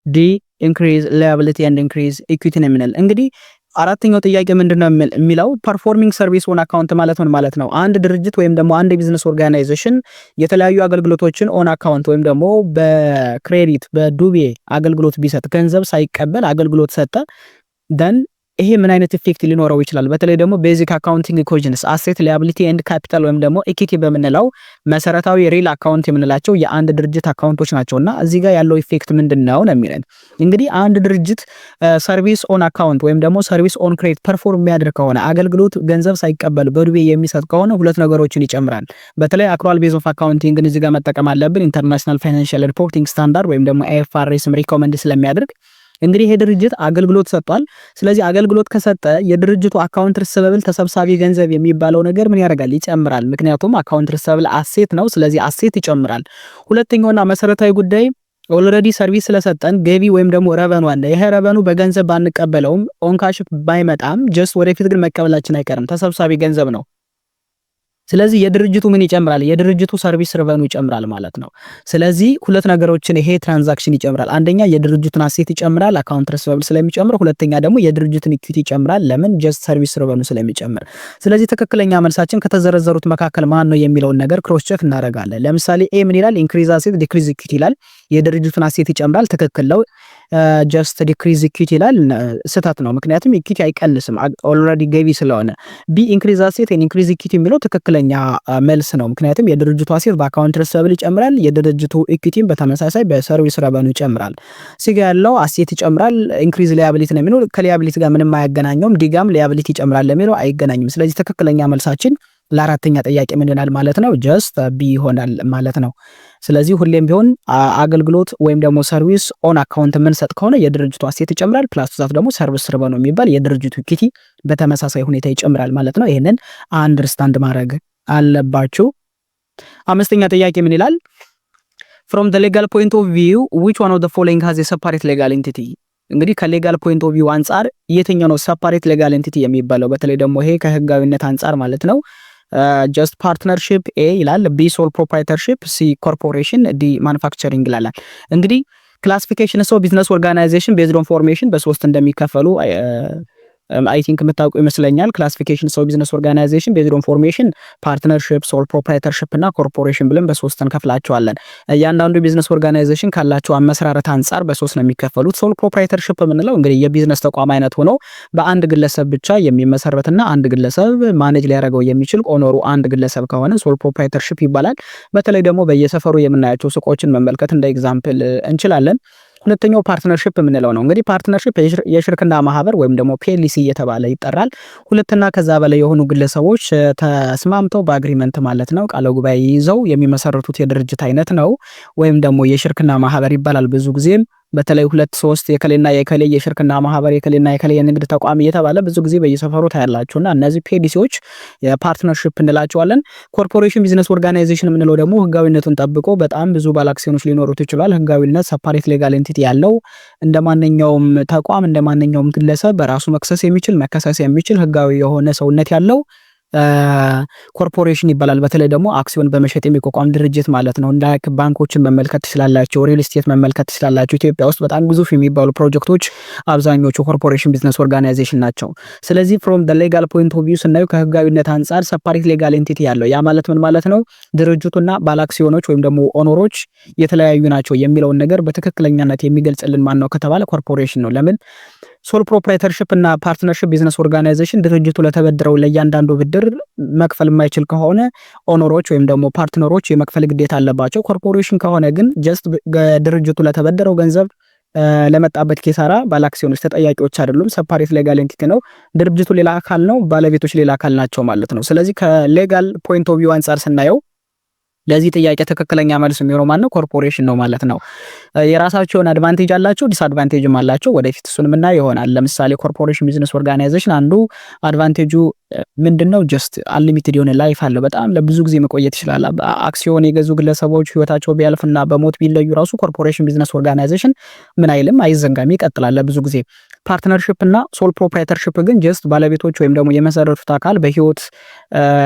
D increase liability and increase equity ነው የሚለው። እንግዲህ አራተኛው ጥያቄ ምንድነው የሚለው? ፐርፎርሚንግ ሰርቪስ ኦን አካውንት ማለት ነው አንድ ድርጅት ወይም ደግሞ አንድ ቢዝነስ ኦርጋናይዜሽን የተለያዩ አገልግሎቶችን ኦን አካውንት ወይም ደግሞ በክሬዲት በዱቤ አገልግሎት ቢሰጥ ገንዘብ ሳይቀበል አገልግሎት ሰጠ ደን ይሄ ምን አይነት ኢፌክት ሊኖረው ይችላል? በተለይ ደግሞ ቤዚክ አካውንቲንግ ኢኩዌሽንስ አሴት ሊያቢሊቲ ኤንድ ካፒታል ወይም ደግሞ ኢኩዊቲ በመንለው መሰረታዊ ሪል አካውንት የምንላቸው የአንድ ድርጅት አካውንቶች ናቸውና እዚህ ጋር ያለው ኢፌክት ምንድነው ነው የሚለን። እንግዲህ አንድ ድርጅት ሰርቪስ ኦን አካውንት ወይም ደግሞ ሰርቪስ ኦን ክሬዲት ፐርፎርም የሚያደርግ ከሆነ አገልግሎት ገንዘብ ሳይቀበል በዱቤ የሚሰጥ ከሆነ ሁለት ነገሮችን ይጨምራል። በተለይ አክሩዋል ቤዝ ኦፍ አካውንቲንግን እዚህ ጋር መጠቀም አለብን። ኢንተርናሽናል ፋይናንሻል ሪፖርቲንግ ስታንዳርድ ወይም ደግሞ አይኤፍአርኤስም ሪኮመንድ ስለሚያደርግ እንግዲህ ይሄ ድርጅት አገልግሎት ሰጥቷል። ስለዚህ አገልግሎት ከሰጠ የድርጅቱ አካውንት ሪሲቨብል ተሰብሳቢ ገንዘብ የሚባለው ነገር ምን ያደርጋል? ይጨምራል። ምክንያቱም አካውንት ሪሲቨብል አሴት ነው። ስለዚህ አሴት ይጨምራል። ሁለተኛውና መሰረታዊ ጉዳይ ኦልሬዲ ሰርቪስ ስለሰጠን ገቢ ወይም ደግሞ ረቨኑ አለ። ይሄ ረቨኑ በገንዘብ ባንቀበለውም ኦን ካሽ ባይመጣም ጀስት ወደፊት ግን መቀበላችን አይቀርም፣ ተሰብሳቢ ገንዘብ ነው። ስለዚህ የድርጅቱ ምን ይጨምራል? የድርጅቱ ሰርቪስ ሪቨኑ ይጨምራል ማለት ነው። ስለዚህ ሁለት ነገሮችን ይሄ ትራንዛክሽን ይጨምራል። አንደኛ የድርጅቱን አሴት ይጨምራል አካውንት ሪሲቨብል ስለሚጨምር፣ ሁለተኛ ደግሞ የድርጅቱን ኢኩዊቲ ይጨምራል። ለምን? ጀስት ሰርቪስ ሪቨኑ ስለሚጨምር። ስለዚህ ትክክለኛ መልሳችን ከተዘረዘሩት መካከል ማን ነው የሚለውን ነገር ክሮስ ቼክ እናደርጋለን። ለምሳሌ ኤ ምን ይላል? ኢንክሪዝ አሴት ዲክሪዝ ኢኩዊቲ ይላል። የድርጅቱን አሴት ይጨምራል፣ ትክክል ነው። ጀስት ዲክሪዝ ኢኩዊቲ ይላል፣ ስህተት ነው። ምክንያቱም ኢኩዊቲ አይቀንስም ኦልሬዲ ገቢ ስለሆነ። ቢ ኢንክሪዝ አሴት ኤንድ ኢንክሪዝ ኢኩዊቲ የሚለው ትክክለኛ መልስ ነው። ምክንያቱም የድርጅቱ አሴት በአካውንት ሪሲቨብል ይጨምራል፣ የድርጅቱ ኢኩዊቲም በተመሳሳይ በሰርቪስ ሪቨኑ ይጨምራል። ሲጋ ያለው አሴት ይጨምራል፣ ኢንክሪዝ ሊያቢሊቲ ነው የሚለው ከሊያቢሊቲ ጋር ምንም አያገናኘውም። ዲጋም ሊያቢሊቲ ይጨምራል ለሚለው አይገናኝም። ስለዚህ ትክክለኛ መልሳችን ለአራተኛ ጥያቄ ምን ይሆናል ማለት ነው? ጀስት ቢ ይሆናል ማለት ነው። ስለዚህ ሁሌም ቢሆን አገልግሎት ወይም ደግሞ ሰርቪስ ኦን አካውንት የምንሰጥ ከሆነ የድርጅቱ አሴት ይጨምራል፣ ፕላስ ዛት ደግሞ ሰርቪስ ሪቨኑ የሚባል የድርጅቱ ኢኩዊቲ በተመሳሳይ ሁኔታ ይጨምራል ማለት ነው። ይሄንን አንደርስታንድ ማድረግ አለባችሁ። አምስተኛ ጥያቄ ምን ይላል? from the legal point of view which one of the following has a separate legal entity? እንግዲህ ከሌጋል ፖይንት ኦፍ ቪው አንጻር የትኛው ነው ሰፓሬት ሌጋል ኤንቲቲ የሚባለው? በተለይ ደግሞ ይሄ ከህጋዊነት አንጻር ማለት ነው። ጀስት ፓርትነርሺፕ ኤ ይላል፣ ቢ ሶል ፕሮፕራይተርሺፕ፣ ሲ ኮርፖሬሽን፣ ዲ ማኑፋክቸሪንግ ይላል። እንግዲህ ክላሲፊኬሽን ኦፍ ቢዝነስ ኦርጋናይዜሽን ቤዝድ ኦን ፎርሜሽን በሶስት እንደሚከፈሉ አይ ቲንክ የምታውቁ ይመስለኛል። ክላሲፊኬሽን ኦፍ ቢዝነስ ኦርጋናይዜሽን ቤዝድ ኦን ፎርሜሽን፣ ፓርትነርሺፕ፣ ሶል ፕሮፕራይተርሺፕ እና ኮርፖሬሽን ብለን በሶስት እንከፍላቸዋለን። እያንዳንዱ ቢዝነስ ኦርጋናይዜሽን ካላቸው አመሰራረት አንጻር በሶስት ነው የሚከፈሉት። ሶል ፕሮፕራይተርሺፕ የምንለው እንግዲህ የቢዝነስ ተቋም አይነት ሆኖ በአንድ ግለሰብ ብቻ የሚመሰረትና አንድ ግለሰብ ማኔጅ ሊያደርገው የሚችል ኦነሩ አንድ ግለሰብ ከሆነ ሶል ፕሮፕራይተርሺፕ ይባላል። በተለይ ደግሞ በየሰፈሩ የምናያቸው ሱቆችን መመልከት እንደ ኤግዛምፕል እንችላለን። ሁለተኛው ፓርትነርሺፕ የምንለው ነው። እንግዲህ ፓርትነርሺፕ የሽርክና ማህበር ወይም ደግሞ ፒኤልሲ እየተባለ ይጠራል። ሁለትና ከዛ በላይ የሆኑ ግለሰቦች ተስማምተው በአግሪመንት ማለት ነው ቃለ ጉባኤ ይዘው የሚመሰርቱት የድርጅት አይነት ነው ወይም ደግሞ የሽርክና ማህበር ይባላል። ብዙ ጊዜም በተለይ 2-3 የከሌና የከሌ የሽርክና ማህበር የከሌና የከሌ የንግድ ተቋም እየተባለ ብዙ ጊዜ በየሰፈሩ ታያላችሁና እነዚህ ፒኤልሲዎች የፓርትነርሺፕ እንላቸዋለን። ኮርፖሬሽን ቢዝነስ ኦርጋናይዜሽን የምንለው ደግሞ ህጋዊነቱን ጠብቆ በጣም ብዙ ባለአክሲዮኖች ሊኖሩት ይችላል። ህጋዊነት ሰፓሬት ሌጋል ኤንቲቲ ያለው እንደማንኛውም ተቋም እንደማንኛውም ግለሰብ በራሱ መክሰስ የሚችል መከሰስ የሚችል ህጋዊ የሆነ ሰውነት ያለው ኮርፖሬሽን ይባላል። በተለይ ደግሞ አክሲዮን በመሸጥ የሚቋቋም ድርጅት ማለት ነው። እንደ ባንኮችን መመልከት ትችላላችሁ፣ ሪል ስቴት መመልከት ትችላላችሁ። ኢትዮጵያ ውስጥ በጣም ግዙፍ የሚባሉ ፕሮጀክቶች አብዛኞቹ ኮርፖሬሽን ቢዝነስ ኦርጋናይዜሽን ናቸው። ስለዚህ ፍሮም ዘ ሌጋል ፖይንት ኦፍ ቪው ስናዩ ከህጋዊነት አንጻር ሰፓሬት ሌጋል ኤንቲቲ ያለው ያ ማለት ምን ማለት ነው? ድርጅቱና ባለአክሲዮኖች ወይም ደግሞ ኦነሮች የተለያዩ ናቸው የሚለውን ነገር በትክክለኛነት የሚገልጽልን ማን ነው ከተባለ ኮርፖሬሽን ነው። ለምን? ሶል ፕሮፕራይተርሺፕ እና ፓርትነርሺፕ ቢዝነስ ኦርጋናይዜሽን ድርጅቱ ለተበደረው ለእያንዳንዱ ብድር መክፈል የማይችል ከሆነ ኦነሮች ወይም ደግሞ ፓርትነሮች የመክፈል ግዴታ አለባቸው። ኮርፖሬሽን ከሆነ ግን ጀስት ድርጅቱ ለተበደረው ገንዘብ ለመጣበት ኪሳራ ባለአክሲዮኖች ተጠያቂዎች አይደሉም። ሰፓሬት ሌጋል ኤንቲቲ ነው። ድርጅቱ ሌላ አካል ነው፣ ባለቤቶች ሌላ አካል ናቸው ማለት ነው። ስለዚህ ከሌጋል ፖይንት ኦፍ ቪው አንጻር ስናየው ለዚህ ጥያቄ ትክክለኛ መልስ የሚሆነው ማን ነው? ኮርፖሬሽን ነው ማለት ነው። የራሳቸውን አድቫንቴጅ አላቸው፣ ዲስአድቫንቴጅም አላቸው። ወደፊት እሱን የምናየው ይሆናል። ለምሳሌ ኮርፖሬሽን ቢዝነስ ኦርጋናይዜሽን አንዱ አድቫንቴጁ ምንድነው? ጀስት አንሊሚትድ የሆነ ላይፍ አለው። በጣም ለብዙ ጊዜ መቆየት ይችላል። አክሲዮን የገዙ ግለሰቦች ህይወታቸው ቢያልፍና በሞት ቢለዩ ራሱ ኮርፖሬሽን ቢዝነስ ኦርጋናይዜሽን ምን አይልም፣ አይዘንጋም፣ ይቀጥላል ለብዙ ጊዜ። ፓርትነርሺፕ እና ሶል ፕሮፕራይተርሺፕ ግን ጀስት ባለቤቶች ወይም ደግሞ የመሰረቱት አካል በህይወት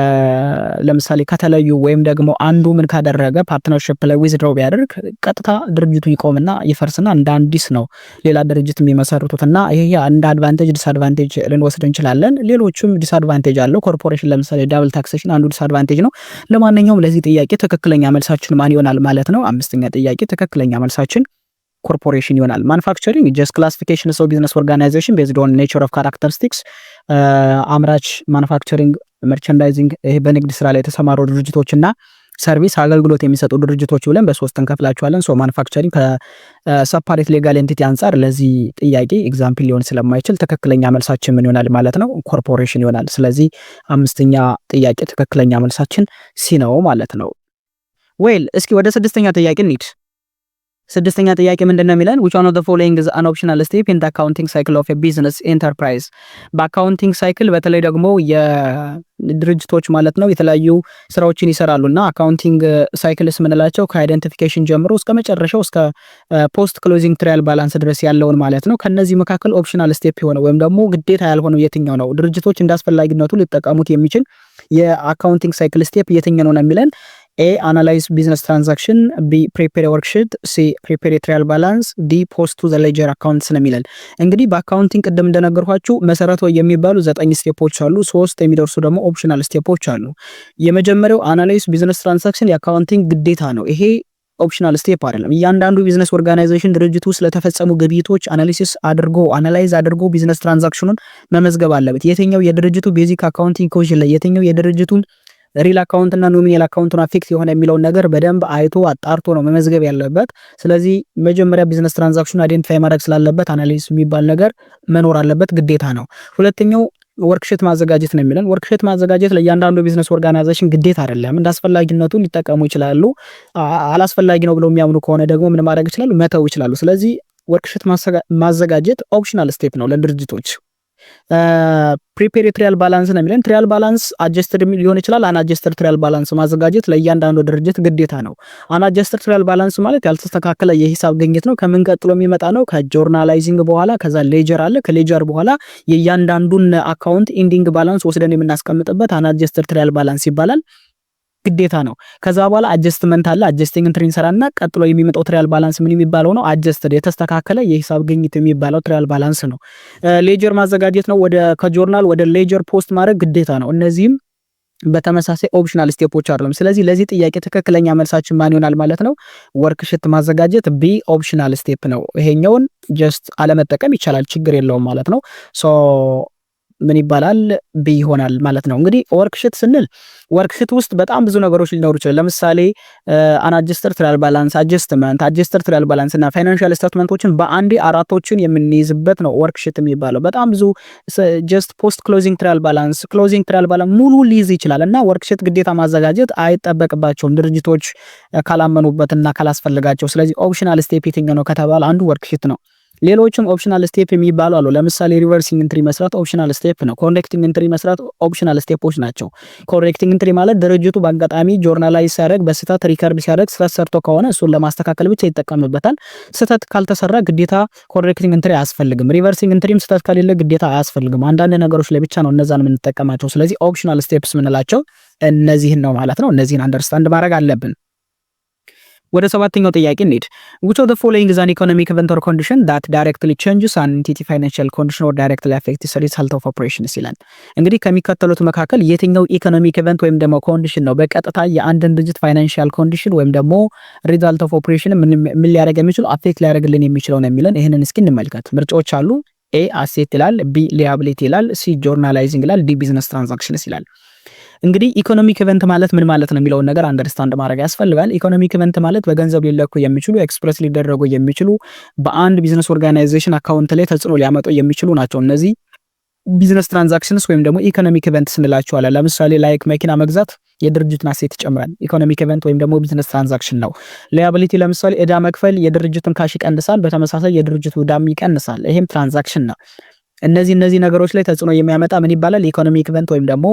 ለምሳሌ ከተለዩ ወይም ደግሞ አንዱ ምን ካደረገ ፓርትነርሺፕ ላይ ዊዝድሮው ቢያደርግ ቀጥታ ድርጅቱ ይቆምና ይፈርስና እንደ አዲስ ነው ሌላ ድርጅት የሚመሰርቱትና ይሄ እንደ አድቫንቴጅ ዲስአድቫንቴጅ ልንወስድ እንችላለን። ሌሎችም ዲስአድቫንቴጅ አለው። ኮርፖሬሽን ለምሳሌ ዳብል ታክሴሽን አንዱ ዲስአድቫንቴጅ ነው። ለማንኛውም ለዚህ ጥያቄ ትክክለኛ መልሳችን ማን ይሆናል ማለት ነው? አምስተኛ ጥያቄ ትክክለኛ መልሳችን ኮርፖሬሽን ይሆናል። ማኑፋክቸሪንግ ጀስት ክላሲፊኬሽን ኦፍ ቢዝነስ ኦርጋናይዜሽን ቤዝድ ኦን ኔቸር ኦፍ ካራክተሪስቲክስ። አምራች፣ ማኑፋክቸሪንግ፣ መርቸንዳይዚንግ ይሄ በንግድ ስራ ላይ የተሰማሩ ድርጅቶችና ሰርቪስ አገልግሎት የሚሰጡ ድርጅቶች ብለን በሶስት እንከፍላቸዋለን። ሶ ማኑፋክቸሪንግ ከሰፓሬት ሌጋል ኤንቲቲ አንጻር ለዚህ ጥያቄ ኤግዛምፕል ሊሆን ስለማይችል ትክክለኛ መልሳችን ምን ይሆናል ማለት ነው? ኮርፖሬሽን ይሆናል። ስለዚህ አምስተኛ ጥያቄ ትክክለኛ መልሳችን ሲ ነው ማለት ነው። ዌል እስኪ ወደ ስድስተኛ ጥያቄ እንሂድ። ስድስተኛ ጥያቄ ምንድነው የሚለን? which one of the following is an optional step in the accounting cycle of a business enterprise? በአካውንቲንግ ሳይክል በተለይ ደግሞ የድርጅቶች ማለት ነው የተለያዩ ስራዎችን ይሰራሉና አካውንቲንግ ሳይክልስ ምንላቸው ከአይደንቲፊኬሽን ጀምሮ እስከ መጨረሻው እስከ ፖስት ክሎዚንግ ትራያል ባላንስ ድረስ ያለውን ማለት ነው። ከነዚህ መካከል ኦፕሽናል ስቴፕ የሆነ ወይም ደግሞ ግዴታ ያልሆነው የትኛው ነው? ድርጅቶች እንዳስፈላጊነቱ ሊጠቀሙት የሚችል የአካውንቲንግ ሳይክል ስቴፕ የትኛው ነው የሚለን? ኤ አናላይዝ ቢዝነስ ትራንዛክሽን፣ ቢ ፕሪፔር ወርክሺት፣ ሲ ፕሪፔር ትራያል ባላንስ፣ ዲ ፖስት ቱ ዘ ሌጀር አካውንትስ ነው የሚለን። እንግዲህ በአካውንቲንግ ቅድም እንደነገርኳችሁ መሰረታዊ የሚባሉ 9 ስቴፖች አሉ። 3 የሚደርሱ ደግሞ ኦፕሽናል ስቴፖች አሉ። የመጀመሪያው አናላይዝ ቢዝነስ ትራንዛክሽን የአካውንቲንግ ግዴታ ነው። ይሄ ኦፕሽናል ስቴፕ አይደለም። እያንዳንዱ ቢዝነስ ኦርጋናይዜሽን ድርጅቱ ውስጥ ለተፈጸሙ ግብይቶች አናላይዝ አድርጎ ቢዝነስ ትራንዛክሽኑን መመዝገብ አለበት። የትኛው የድርጅቱ ቤዚክ አካውንቲንግ ኮዥን ላይ የትኛው የድርጅቱን ሪል አካውንት እና ኖሚናል አካውንቱን አፌክት የሆነ የሚለውን ነገር በደንብ አይቶ አጣርቶ ነው መመዝገብ ያለበት። ስለዚህ መጀመሪያ ቢዝነስ ትራንዛክሽን አይደንቲፋይ ማድረግ ስላለበት አናሊሲስ የሚባል ነገር መኖር አለበት፣ ግዴታ ነው። ሁለተኛው ወርክሺት ማዘጋጀት ነው የሚለን። ወርክሺት ማዘጋጀት ለእያንዳንዱ ቢዝነስ ኦርጋናይዜሽን ግዴታ አይደለም። እንዳስፈላጊነቱ ሊጠቀሙ ይችላሉ። አላስፈላጊ ነው ብለው የሚያምኑ ከሆነ ደግሞ ምን ማድረግ ይችላሉ? መተው ይችላሉ። ስለዚህ ወርክሺት ማዘጋጀት ኦፕሽናል ስቴፕ ነው ለድርጅቶች። ፕሪፔር ትራያል ባላንስ ነው የሚለን። ትራያል ባላንስ አጀስትድ ሊሆን ይችላል። አናጀስትድ ትራያል ባላንስ ማዘጋጀት ለእያንዳንዱ ድርጅት ግዴታ ነው። አናጀስትድ ትራያል ባላንስ ማለት ያልተስተካከለ የሂሳብ ግኝት ነው። ከምን ቀጥሎ የሚመጣ ነው? ከጆርናላይዚንግ በኋላ ከዛ ሌጀር አለ። ከሌጀር በኋላ የእያንዳንዱን አካውንት ኢንዲንግ ባላንስ ወስደን የምናስቀምጥበት አናጀስትድ ትራያል ባላንስ ይባላል። ግዴታ ነው። ከዛ በኋላ አጀስትመንት አለ። አጀስቲንግ ኢንትሪ እንሰራና ቀጥሎ የሚመጣው ትሪያል ባላንስ ምን የሚባለው ነው? አጀስትድ የተስተካከለ የሂሳብ ግኝት የሚባለው ትሪያል ባላንስ ነው። ሌጀር ማዘጋጀት ነው። ከጆርናል ወደ ሌጀር ፖስት ማድረግ ግዴታ ነው። እነዚህም በተመሳሳይ ኦፕሽናል ስቴፖች አይደለም። ስለዚህ ለዚህ ጥያቄ ትክክለኛ መልሳችን ማን ይሆናል ማለት ነው? ወርክሽት ማዘጋጀት ቢ ኦፕሽናል ስቴፕ ነው። ይሄኛውን ጀስት አለመጠቀም ይቻላል፣ ችግር የለውም ማለት ነው። ሶ ምን ይባላል? ቢ ይሆናል ማለት ነው። እንግዲህ ወርክሽት ስንል ወርክሽት ውስጥ በጣም ብዙ ነገሮች ሊኖሩ ይችላል። ለምሳሌ አናጅስተር ትሪያል ባላንስ፣ አጀስተር ትሪያል ባላንስ እና ፋይናንሻል ስቴትመንቶችን በአንዴ አራቶችን የምንይዝበት ነው ወርክሽት የሚባለው። በጣም ብዙ ጀስት ፖስት ክሎዚንግ ትሪያል ባላንስ፣ ክሎዚንግ ትሪያል ባላንስ ሙሉ ሊይዝ ይችላል እና ወርክሽት ግዴታ ማዘጋጀት አይጠበቅባቸውም ድርጅቶች ካላመኑበትና ካላስፈልጋቸው። ስለዚህ ኦፕሽናል ስቴፕ የትኛው ነው ከተባለ አንዱ ወርክሽት ነው። ሌሎችም ኦፕሽናል ስቴፕ የሚባሉ አሉ። ለምሳሌ ሪቨርሲንግ ኢንትሪ መስራት ኦፕሽናል ስቴፕ ነው። ኮሬክቲንግ ኢንትሪ መስራት ኦፕሽናል ስቴፖች ናቸው። ኮሬክቲንግ ኢንትሪ ማለት ድርጅቱ በአጋጣሚ ጆርናላይዝ ሲያደርግ በስህተት ሪከርድ ሲያደርግ ስህተት ሰርቶ ከሆነ እሱን ለማስተካከል ብቻ ይጠቀምበታል። ስህተት ካልተሰራ ግዴታ ኮሬክቲንግ ኢንትሪ አያስፈልግም። ሪቨርሲንግ ኢንትሪም ስህተት ከሌለ ግዴታ አያስፈልግም። አንዳንድ ነገሮች ላይ ብቻ ነው እነዛን የምንጠቀማቸው። ስለዚህ ኦፕሽናል ስቴፕስ የምንላቸው እነዚህን ነው ማለት ነው። እነዚህን አንደርስታንድ ማድረግ አለብን። ወደ ሰባተኛው ጥያቄ እንሂድ። which of the following is an economic event or condition that directly changes an entity financial condition or directly affects the result of operations ይላል። እንግዲህ ከሚከተሉት መካከል የትኛው ኢኮኖሚክ ኢቨንት ወይም ደግሞ ኮንዲሽን ነው በቀጥታ የአንድን ድርጅት ፋይናንሻል ኮንዲሽን ወይም ደግሞ ሪዛልት ኦፍ ኦፕሬሽን ምን ሊያደርግ የሚችለው አፌክት ሊያደርግልን የሚችለው ነው የሚለን። ይሄንን እስኪ እንመልከት። ምርጫዎች አሉ። ኤ አሴት ይላል፣ ቢ ሊያቢሊቲ ይላል፣ ሲ ጆርናላይዚንግ ይላል፣ ዲ ቢዝነስ ትራንዛክሽንስ ይላል። እንግዲህ ኢኮኖሚክ ኢቨንት ማለት ምን ማለት ነው የሚለውን ነገር አንደርስታንድ ማድረግ ያስፈልጋል። ኢኮኖሚክ ኢቨንት ማለት በገንዘብ ሊለኩ የሚችሉ ኤክስፕረስ ሊደረጉ የሚችሉ በአንድ ቢዝነስ ኦርጋናይዜሽን አካውንት ላይ ተጽዕኖ ሊያመጡ የሚችሉ ናቸው። እነዚህ ቢዝነስ ትራንዛክሽንስ ወይም ደግሞ ኢኮኖሚክ ኢቨንት ስንላቸዋለን። ለምሳሌ ላይክ መኪና መግዛት የድርጅትን አሴት ይጨምራል፣ ኢኮኖሚክ ኢቨንት ወይም ደግሞ ቢዝነስ ትራንዛክሽን ነው። ሊያቢሊቲ ለምሳሌ ዕዳ መክፈል የድርጅቱን ካሽ ይቀንሳል፣ በተመሳሳይ የድርጅቱ ዕዳም ይቀንሳል፣ ይሄም ትራንዛክሽን ነው። እነዚህ ነገሮች ላይ ተጽዕኖ የሚያመጣ ምን ይባላል? ኢኮኖሚክ ኢቨንት ወይም ደግሞ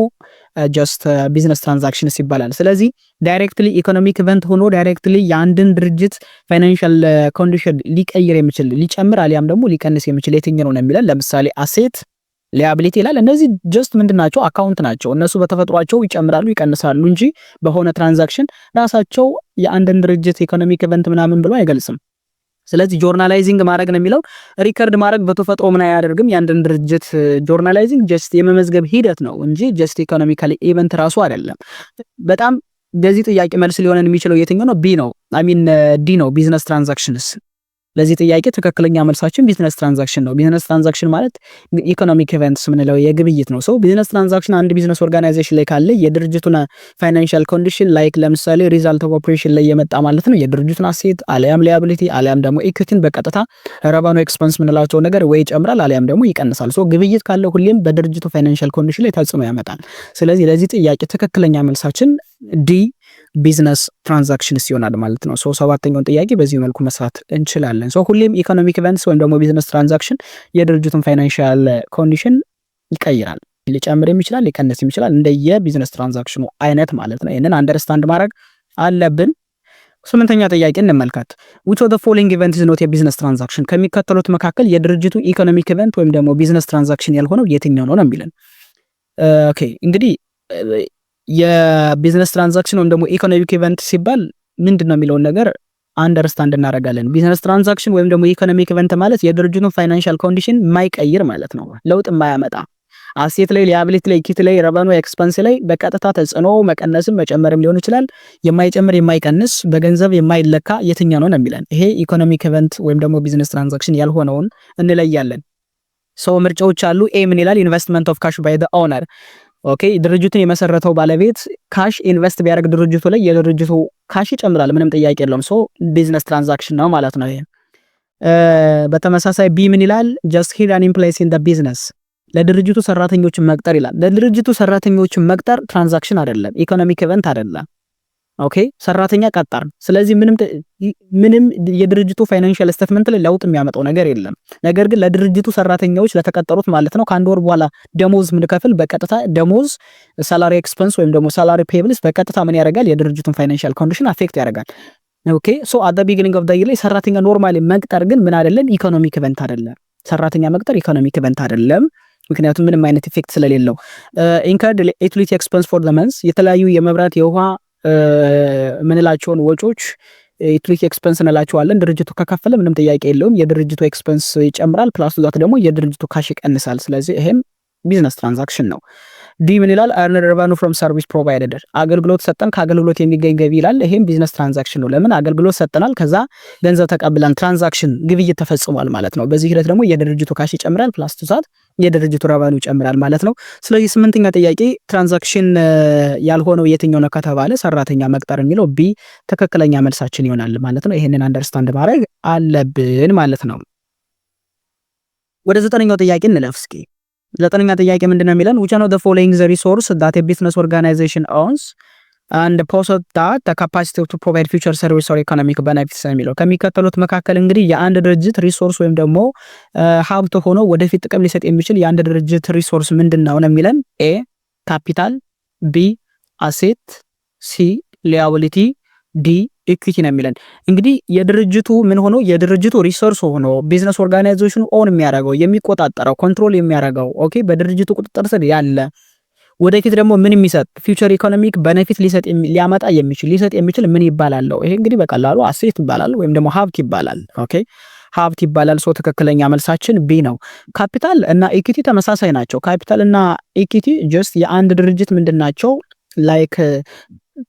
ጀስት ቢዝነስ ትራንዛክሽንስ ይባላል። ስለዚህ ዳይሬክትሊ ኢኮኖሚክ ኢቨንት ሆኖ ዳይሬክትሊ የአንድን ድርጅት ፋይናንሻል ኮንዲሽን ሊቀይር የሚችል ሊጨምር አሊያም ደግሞ ሊቀንስ የሚችል የትኛው ነው የሚለን። ለምሳሌ አሴት፣ ሊያቢሊቲ ይላል። እነዚህ ጀስት ምንድናቸው? አካውንት ናቸው። እነሱ በተፈጥሯቸው ይጨምራሉ ይቀንሳሉ እንጂ በሆነ ትራንዛክሽን ራሳቸው የአንድን ድርጅት ኢኮኖሚክ ኢቨንት ምናምን ብሎ አይገልጽም። ስለዚህ ጆርናላይዚንግ ማድረግ ነው የሚለው። ሪከርድ ማድረግ በተፈጥሮ ምን አያደርግም። ያንድን ድርጅት ጆርናላይዚንግ ጀስት የመመዝገብ ሂደት ነው እንጂ ጀስት ኢኮኖሚካሊ ኢቨንት ራሱ አይደለም። በጣም በዚህ ጥያቄ መልስ ሊሆነን የሚችለው የትኛው ነው? ቢ ነው። ዲ ነው፣ ቢዝነስ ትራንዛክሽንስ። ለዚህ ጥያቄ ትክክለኛ መልሳችን ቢዝነስ ትራንዛክሽን ነው። ቢዝነስ ትራንዛክሽን ማለት ኢኮኖሚክ ኢቨንትስ ምንለው የግብይት ነው። ሰው ቢዝነስ ትራንዛክሽን አንድ ቢዝነስ ኦርጋናይዜሽን ላይ ካለ የድርጅቱን ፋይናንሻል ኮንዲሽን ላይክ ለምሳሌ ሪዛልት ኦፍ ኦፕሬሽን ላይ የመጣ ማለት ነው የድርጅቱን አሴት አሊያም ሊያቢሊቲ አሊያም ደግሞ ኢኩዊቲን በቀጥታ ረቨኑ ኤክስፐንስ ምንላቸው ነገር ወይ ይጨምራል አሊያም ደግሞ ይቀንሳል። ሰው ግብይት ካለ ሁሌም በድርጅቱ ፋይናንሻል ኮንዲሽን ላይ ተጽዕኖ ያመጣል። ስለዚህ ለዚህ ጥያቄ ትክክለኛ መልሳችን ዲ ቢዝነስ ትራንዛክሽንስ ይሆናል ማለት ነው። ሰባተኛውን ጥያቄ በዚህ መልኩ መስራት እንችላለን። ሁሌም ኢኮኖሚክ ኢቨንትስ ወይም ደግሞ ቢዝነስ ትራንዛክሽን የድርጅቱን ፋይናንሻል ኮንዲሽን ይቀይራል። ሊጨምር ይችላል፣ ሊቀንስ ይችላል እንደየ ቢዝነስ ትራንዛክሽኑ አይነት ማለት ነው። ይሄንን አንደርስታንድ ማድረግ አለብን። ስምንተኛ ጥያቄ እንመልከት። which of the following event is not a business transaction? ከሚከተሉት መካከል የድርጅቱ ኢኮኖሚክ ኢቨንት ወይም ደግሞ ቢዝነስ ትራንዛክሽን ያልሆነው የትኛው ነው የሚለን። ኦኬ እንግዲህ የቢዝነስ ትራንዛክሽን ወይም ደግሞ ኢኮኖሚክ ኢቨንት ሲባል ምንድነው የሚለውን ነገር አንደርስታንድ እናደርጋለን። ቢዝነስ ትራንዛክሽን ወይም ደግሞ ኢኮኖሚክ ኢቨንት ማለት የድርጅቱን ፋይናንሻል ኮንዲሽን የማይቀይር ማለት ነው፣ ለውጥ የማያመጣ አሴት ላይ፣ ሊያቢሊቲ ላይ፣ ኢኩዊቲ ላይ፣ ረቨኑ ኤክስፐንስ ላይ በቀጥታ ተጽዕኖ መቀነስም መጨመርም ሊሆን ይችላል። የማይጨምር የማይቀንስ በገንዘብ የማይለካ የትኛው ነው የሚለን። ይሄ ኢኮኖሚክ ኢቨንት ወይም ደግሞ ቢዝነስ ትራንዛክሽን ያልሆነውን እንለያለን። ምርጫዎች አሉ። ኤ ምን ይላል? ኢንቨስትመንት ኦፍ ካሽ ባይ ዘ ኦነር። ኦኬ ድርጅቱን የመሰረተው ባለቤት ካሽ ኢንቨስት ቢያደርግ ድርጅቱ ላይ የድርጅቱ ካሽ ይጨምራል፣ ምንም ጥያቄ የለውም። ቢዝነስ ትራንዛክሽን ነው ማለት ነው። በተመሳሳይ ቢ ምን ይላል? ጀስት ሂድ አን ኢምፕሎይስ ኢን ዘ ቢዝነስ፣ ለድርጅቱ ሰራተኞችን መቅጠር ይላል። ለድርጅቱ ሰራተኞችን መቅጠር ትራንዛክሽን አይደለም፣ ኢኮኖሚክ ኢቨንት አይደለም። ኦኬ ሰራተኛ ቀጣር። ስለዚህ ምንም የድርጅቱ ፋይናንሻል ስቴትመንት ላይ ለውጥ የሚያመጣው ነገር የለም። ነገር ግን ለድርጅቱ ሰራተኛዎች ለተቀጠሩት ማለት ነው ከአንድ ወር በኋላ ደሞዝ ምንከፍል በቀጥታ ደሞዝ ሳላሪ ኤክስፐንስ ወይም ደግሞ ሳላሪ ፔብልስ በቀጥታ ምን ያደርጋል? የድርጅቱን ፋይናንሻል ኮንዲሽን አፌክት ያደርጋል። ኦኬ አት ዘ ቢጊኒንግ ኦፍ ዘ ይር ላይ ሰራተኛ ኖርማሊ መቅጠር ግን ምን አይደለም? ኢኮኖሚክ ኢቨንት አይደለም። ሰራተኛ መቅጠር ኢኮኖሚክ ኢቨንት አይደለም፣ ምክንያቱም ምንም አይነት ኢፌክት ስለሌለው። ኢንከርድ ዩቲሊቲ ኤክስፐንስ ፎር ዘ መንዝ፣ የተለያዩ የመብራት የውሃ ምንላቸውን ወጪዎች ትሪክ ኤክስፐንስ እንላቸዋለን። ድርጅቱ ከከፈለ ምንም ጥያቄ የለውም የድርጅቱ ኤክስፐንስ ይጨምራል፣ ፕላስ ዛት ደግሞ የድርጅቱ ካሽ ይቀንሳል። ስለዚህ ይሄም ቢዝነስ ትራንዛክሽን ነው። ዲ ምን ይላል? earn revenue from service provided አገልግሎት ሰጠን ከአገልግሎት የሚገኝ ገቢ ይላል። ይሄም ቢዝነስ ትራንዛክሽን ነው። ለምን አገልግሎት ሰጠናል፣ ከዛ ገንዘብ ተቀብለን ትራንዛክሽን ግብይት ተፈጽሟል ማለት ነው። በዚህ ሂደት ደግሞ የድርጅቱ ካሽ ይጨምራል፣ ፕላስ ዛት የድርጅቱ revenue ይጨምራል ማለት ነው። ስለዚህ ስምንተኛ ጥያቄ ትራንዛክሽን ያልሆነው የትኛው ነው ከተባለ ሰራተኛ መቅጠር የሚለው ቢ ትክክለኛ መልሳችን ይሆናል ማለት ነው። ይሄንን አንደርስታንድ ማድረግ አለብን ማለት ነው። ወደ ዘጠነኛው ጥያቄ እንለፍ እስኪ። ዘጠነኛ ጥያቄ ምንድነው የሚለን? which one of the following is a resource that a business organization owns and possess that the capacity to provide future service or economic benefits የሚለው ከሚከተሉት መካከል እንግዲህ የአንድ ድርጅት ሪሶርስ ወይም ደግሞ ሀብት ሆኖ ወደፊት ጥቅም ሊሰጥ የሚችል የአንድ ድርጅት ሪሶርስ ምንድነው ነው የሚለን? ኤ ካፒታል፣ ቢ አሴት፣ ሲ ሊያቢሊቲ፣ ዲ ኢኩዊቲ ነው የሚለን። እንግዲህ የድርጅቱ ምን ሆኖ የድርጅቱ ሪሶርስ ሆኖ ቢዝነስ ኦርጋናይዜሽኑ ኦን የሚያደርገው የሚቆጣጠረው ኮንትሮል የሚያደርገው ኦኬ በድርጅቱ ቁጥጥር ስር ያለ ወደፊት ደግሞ ምን የሚሰጥ ፊውቸር ኢኮኖሚክ ቤኔፊት ሊያመጣ የሚችል ምን ይባላል? ይሄ እንግዲህ በቀላሉ አሴት ይባላል ወይም ደግሞ ሀብት ይባላል። ኦኬ ሀብት ይባላል። ሶ ትክክለኛ መልሳችን ቢ ነው። ካፒታል እና ኢኩዊቲ ተመሳሳይ ናቸው። ካፒታል እና ኢኩዊቲ ጀስት የአንድ ድርጅት ምንድናቸው? ላይክ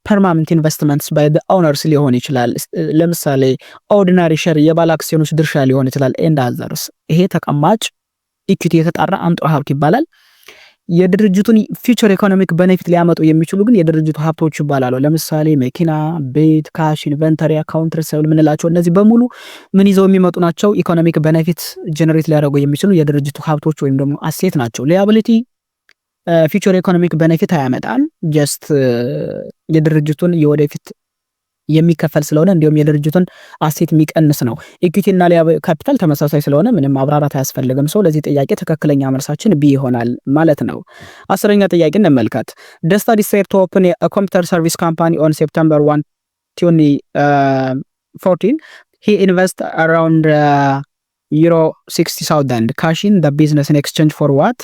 ፐርማነንት ኢንቨስትመንትስ ባይ ዘ ኦነርስ ሊሆን ይችላል። ለምሳሌ ኦርዲናሪ ሼር የባለ አክሲዮኖች ድርሻ ሊሆን ይችላል ኤንድ አዘርስ። ይሄ ተቀማጭ ኢኩዊቲ የተጣራ አንጡራ ሀብት ይባላል። የድርጅቱን ፊውቸር ኢኮኖሚክ ቤኔፊት ሊያመጡ የሚችሉ ግን የድርጅቱ ሀብቶች ይባላሉ። ለምሳሌ መኪና፣ ቤት፣ ካሽ፣ ኢንቨንተሪ፣ አካውንት ሪሲቨብል ምንላቸው እነዚህ በሙሉ ምን ይዘው የሚመጡ ናቸው? ኢኮኖሚክ ቤኔፊት ጀነሬት ሊያደርጉ የሚችሉ የድርጅቱ ሀብቶች ወይም ደግሞ አሴት ናቸው። ሊያቢሊቲ ፊውቸር ኢኮኖሚክ ቤኔፊት አያመጣም። ጀስት የድርጅቱን የወደፊት የሚከፈል ስለሆነ እንዲሁም የድርጅቱን አሴት የሚቀንስ ነው። ኢኩዊቲ እና ካፒታል ተመሳሳይ ስለሆነ ምንም ማብራራት አያስፈልግም። ሰው ለዚህ ጥያቄ ትክክለኛ መልሳችን ቢ ይሆናል ማለት ነው። አስረኛ ጥያቄ እንመልከት። ደስታ ዲሳይድ ቱ ኦፕን ኮምፒውተር ሰርቪስ ካምፓኒ ኦን ሴፕተምበር 1 2014 ሂ ኢንቨስት አራውንድ euro 60,000 cash in the business in exchange for what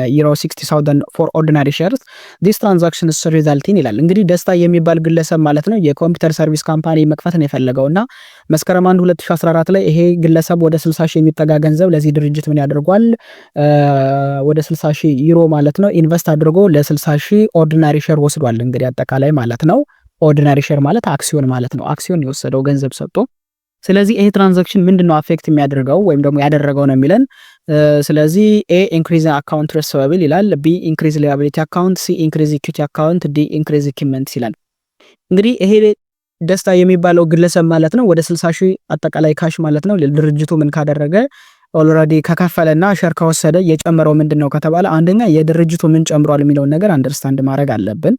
euro 60,000 for ordinary shares. this transaction is resulting ይላል። እንግዲህ ደስታ የሚባል ግለሰብ ማለት ነው የኮምፒውተር ሰርቪስ ካምፓኒ መክፈት ነው የፈለገውና መስከረም 1 2014 ላይ ይሄ ግለሰብ ወደ 60,000 የሚጠጋ ገንዘብ ለዚህ ድርጅት ምን ያደርጓል? ወደ 60,000 ዩሮ ማለት ነው ኢንቨስት አድርጎ ለ60,000 ኦርዲናሪ ሼር ወስዷል። እንግዲህ አጠቃላይ ማለት ነው ኦርዲናሪ ሼር ማለት አክሲዮን ማለት ነው። አክሲዮን የወሰደው ገንዘብ ሰጥቶ ስለዚህ ይሄ ትራንዛክሽን ምንድነው አፌክት የሚያደርገው ወይም ደግሞ ያደረገው ነው የሚለን። ስለዚህ ኤ ኢንክሪዝ አካውንት ሪሲቨብል ይላል፣ ቢ ኢንክሪዝ ሊያቢሊቲ አካውንት፣ ሲ ኢንክሪዝ ኢኩዊቲ አካውንት፣ ዲ ኢንክሪዝ ኢኩዊፕመንት ይላል። እንግዲህ ይሄ ደስታ የሚባለው ግለሰብ ማለት ነው ወደ 60,000 አጠቃላይ ካሽ ማለት ነው ድርጅቱ ምን ካደረገ ኦልሬዲ ከከፈለና ሸር ከወሰደ የጨመረው ምንድነው ከተባለ አንደኛ የድርጅቱ ምን ጨምሯል የሚለውን ነገር አንደርስታንድ ማድረግ አለብን።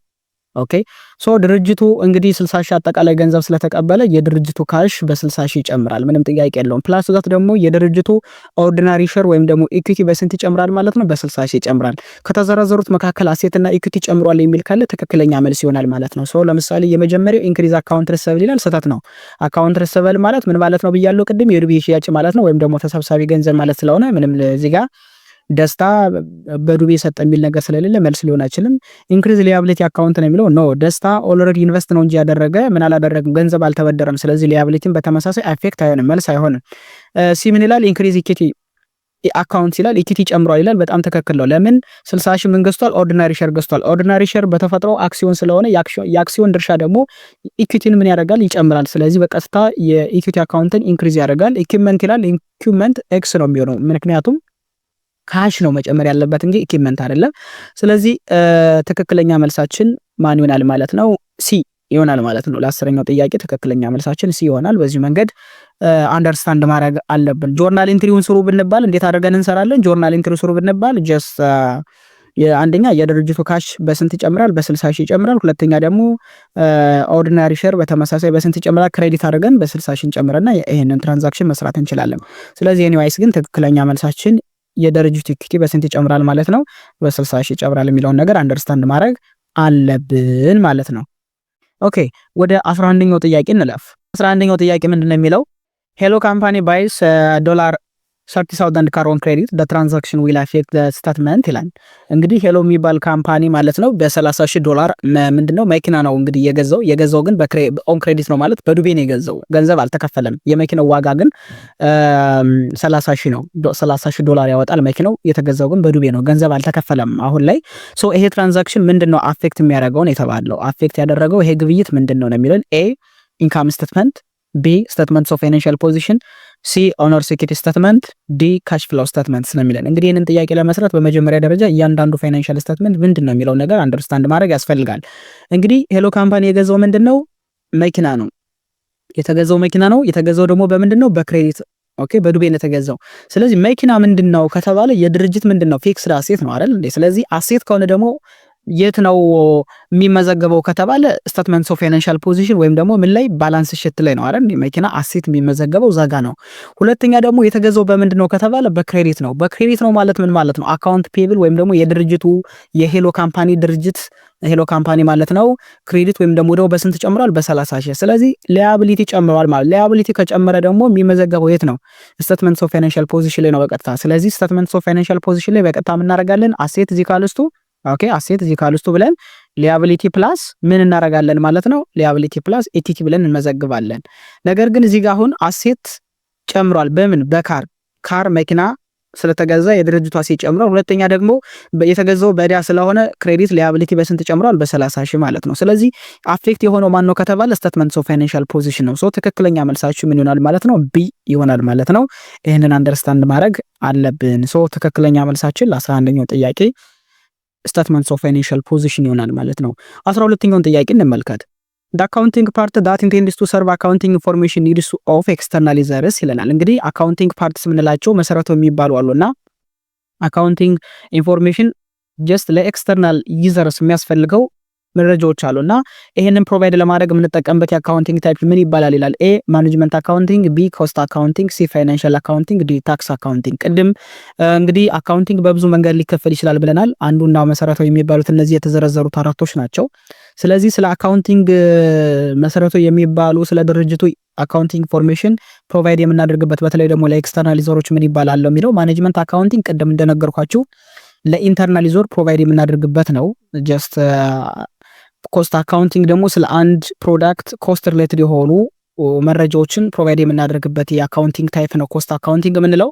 ኦኬ ሶ ድርጅቱ እንግዲህ 60,000 አጠቃላይ ገንዘብ ስለተቀበለ የድርጅቱ ካሽ በ60,000 ይጨምራል፣ ምንም ጥያቄ የለውም። ፕላስ ዛት ደግሞ የድርጅቱ ኦርዲናሪ ሼር ወይም ደግሞ ኢኩዊቲ በስንት ይጨምራል ማለት ነው? በ60,000 ይጨምራል። ከተዘረዘሩት መካከል አሴትና ኢኩዊቲ ጨምሯል የሚል ካለ ትክክለኛ መልስ ይሆናል ማለት ነው። ሶ ለምሳሌ የመጀመሪያው ኢንክሪዝ አካውንት ሪሲቨብል ይላል፣ ስህተት ነው። አካውንት ሪሲቨብል ማለት ምን ማለት ነው ብያለሁ ቅድም? የዱቤ ሽያጭ ማለት ነው ወይም ደግሞ ተሰብሳቢ ገንዘብ ማለት ስለሆነ ምንም እዚህ ጋር ደስታ በዱቤ ሰጠ የሚል ነገር ስለሌለ መልስ ሊሆን አይችልም። ኢንክሪዝ ሊያቢሊቲ አካውንት ነው የሚለው ኖ ደስታ ኦልሬዲ ኢንቨስት ነው እንጂ ያደረገ ምን አላደረገም፣ ገንዘብ አልተበደረም። ስለዚህ ሊያቢሊቲን በተመሳሳይ አፌክት አይሆንም፣ መልስ አይሆንም። ሲ ምን ይላል? ኢንክሪዝ ኢኩዊቲ አካውንት ይላል፣ ኢኩዊቲ ጨምሯል ይላል። በጣም ትክክል ነው። ለምን 60,000 ምን ገዝቷል? ኦርዲናሪ ሼር ገዝቷል። ኦርዲናሪ ሼር በተፈጥሮ አክሲዮን ስለሆነ የአክሲዮን ድርሻ ደግሞ ኢኩዊቲን ምን ያደርጋል? ይጨምራል። ስለዚህ በቀጥታ የኢኩዊቲ አካውንትን ኢንክሪዝ ያደርጋል። ኢኩዊፕመንት ይላል፣ ኢኩዊፕመንት ኤክስ ነው የሚሆነው ምክንያቱም ካሽ ነው መጨመር ያለበት እንጂ ኢኩዊፕመንት አይደለም። ስለዚህ ትክክለኛ መልሳችን ማን ይሆናል ማለት ነው? ሲ ይሆናል ማለት ነው። ለአስረኛው ጥያቄ ትክክለኛ መልሳችን ሲ ይሆናል። በዚህ መንገድ አንደርስታንድ ማድረግ አለብን። ጆርናል ኢንትሪውን ስሩ ብንባል እንዴት አድርገን እንሰራለን? ጆርናል ኢንትሪ ስሩ ብንባል ጀስት አንደኛ የድርጅቱ ካሽ በስንት ይጨምራል? በ60,000 ይጨምራል። ሁለተኛ ደግሞ ኦርዲናሪ ሼር በተመሳሳይ በስንት ይጨምራል? ክሬዲት አድርገን በ60,000 እንጨምርና ይሄንን ትራንዛክሽን መስራት እንችላለን። ስለዚህ ኤኒዌይስ ግን ትክክለኛ መልሳችን የድርጅቱ ኢኩዊቲ በስንት ይጨምራል ማለት ነው? በ60,000 ይጨምራል የሚለውን ነገር አንደርስታንድ ማድረግ አለብን ማለት ነው። ኦኬ ወደ 11ኛው ጥያቄ እንለፍ። 11ኛው ጥያቄ ምንድነው የሚለው? ሄሎ ካምፓኒ ባይስ 30,000 car on credit the transaction will affect the statement ይላል። እንግዲህ ሄሎ የሚባል ካምፓኒ ማለት ነው በ$30,000 ምንድነው መኪና ነው እንግዲህ የገዛው ግን ኦን ክሬዲት ነው ማለት በዱቤ ነው የገዛው። ገንዘብ አልተከፈለም። የመኪናው ዋጋ ግን 30,000 ነው። $30,000 ያወጣል መኪናው። የተገዛው ግን በዱቤ ነው። ገንዘብ አልተከፈለም አሁን ላይ። ሶ ይሄ ትራንዛክሽን ምንድነው አፌክት የሚያደርገው ነው የተባለው። አፌክት ያደረገው ይሄ ግብይት ምንድነው ነው የሚለን ኤ ኢንካም ስቴትመንት፣ ቢ ስቴትመንትስ ኦፍ ፋይናንሻል ፖዚሽን፣ ሲ ኦነር ሴኩሪቲ ስቴትመንት፣ ዲ ካሽ ፍሎው ስቴትመንት ስለሚለን እንግዲህ ይህንን ጥያቄ ለመስራት በመጀመሪያ ደረጃ እያንዳንዱ ፋይናንሻል ስቴትመንት ምንድነው የሚለው ነገር አንደርስታንድ ማድረግ ያስፈልጋል። እንግዲህ ሄሎ ካምፓኒ የገዛው ምንድነው መኪና ነው። የተገዛው መኪና ነው። የተገዛው ደግሞ በምንድነው በክሬዲት ኦኬ፣ በዱቤ ነው የተገዛው። ስለዚህ መኪና ምንድነው ከተባለ የድርጅት ምንድነው ፊክስድ አሴት ነው አይደል እንዴ? ስለዚህ አሴት ከሆነ ደግሞ የት ነው የሚመዘገበው ከተባለ ስቴትመንትስ ኦፍ ፋይናንሻል ፖዚሽን ወይም ደግሞ ምን ላይ ባላንስ ሺት ላይ ነው አይደል? መኪና አሴት የሚመዘገበው ዛጋ ነው። ሁለተኛ ደግሞ የተገዛው በምንድነው ከተባለ በክሬዲት ነው። በክሬዲት ነው ማለት ምን ማለት ነው? አካውንት ፔብል ወይም ደግሞ የድርጅቱ የሄሎ ካምፓኒ ድርጅት ሄሎ ካምፓኒ ማለት ነው ክሬዲት ወይም ደግሞ በስንት ጨምሯል? በ30,000። ስለዚህ ሊያቢሊቲ ጨምሯል ማለት ሊያቢሊቲ ከጨመረ ደግሞ የሚመዘገበው የት ነው? ስቴትመንትስ ኦፍ ፋይናንሻል ፖዚሽን ላይ ነው በቀጥታ። ስለዚህ ስቴትመንትስ ኦፍ ፋይናንሻል ፖዚሽን ላይ በቀጥታ እናደርጋለን አሴት እዚህ ካልስቱ ኦኬ፣ አሴት እዚህ ካልስቱ ብለን ሊያቢሊቲ ፕላስ ምን እናደርጋለን ማለት ነው? ሊያቢሊቲ ፕላስ ኢቲቲ ብለን እንመዘግባለን። ነገር ግን እዚህ ጋር አሁን አሴት ጨምሯል። በምን? ካር መኪና ስለተገዛ የድርጅቱ አሴት ጨምሯል። ሁለተኛ ደግሞ የተገዛው በዕዳ ስለሆነ ክሬዲት ሊያቢሊቲ በስንት ጨምሯል? በ30,000 ማለት ነው። ስለዚህ አፌክት የሆነው ማን ነው ከተባለ ስቴትመንትስ ኦፍ ፋይናንሻል ፖዚሽን ነው። ሶ ትክክለኛ መልሳችሁ ምን ይሆናል ማለት ነው? ቢ ይሆናል ማለት ነው። ይሄንን አንደርስታንድ ማድረግ አለብን። ሶ ትክክለኛ መልሳችን ለ11ኛው ጥያቄ ስቴትመንትስ ኦፍ ፋይናንሻል ፖዚሽን ይሆናል ማለት ነው። 12ኛውን ጥያቄ እንመልከት። the accounting part that intends to serve accounting information needs of external users ይለናል። እንግዲህ አካውንቲንግ ፓርትስ የምንላቸው መሰረታዊ የሚባሉ አሉና አካውንቲንግ ኢንፎርሜሽን ጀስት ለኤክስተርናል ዩዘርስ የሚያስፈልገው መረጃዎች አሉና ይሄንን ፕሮቫይድ ለማድረግ የምንጠቀምበት የአካውንቲንግ ታይፕ ምን ይባላል ይላል። ኤ ማኔጅመንት አካውንቲንግ፣ ቢ ኮስት አካውንቲንግ፣ ሲ ፋይናንሻል አካውንቲንግ፣ ዲ ታክስ አካውንቲንግ። ቅድም እንግዲህ አካውንቲንግ በብዙ መንገድ ሊከፈል ይችላል ብለናል። አንዱና መሰረታዊ የሚባሉት እነዚህ የተዘረዘሩት አራቶች ናቸው። ስለዚህ ስለ አካውንቲንግ መሰረታዊ የሚባሉ ስለ ድርጅቱ አካውንቲንግ ኢንፎርሜሽን ፕሮቫይድ የምናደርግበት በተለይ ደግሞ ለኤክስተርናል ዩዘሮች ምን ይባላል የሚለው ማኔጅመንት አካውንቲንግ ቅድም እንደነገርኳችሁ ለኢንተርናል ዩዘር ፕሮቫይድ የምናደርግበት ነው። ጀስት ኮስት አካውንቲንግ ደግሞ ስለ አንድ ፕሮዳክት ኮስት ሪሌትድ የሆኑ መረጃዎችን ፕሮቫይድ የምናደርግበት የአካውንቲንግ ታይፕ ነው ኮስት አካውንቲንግ የምንለው።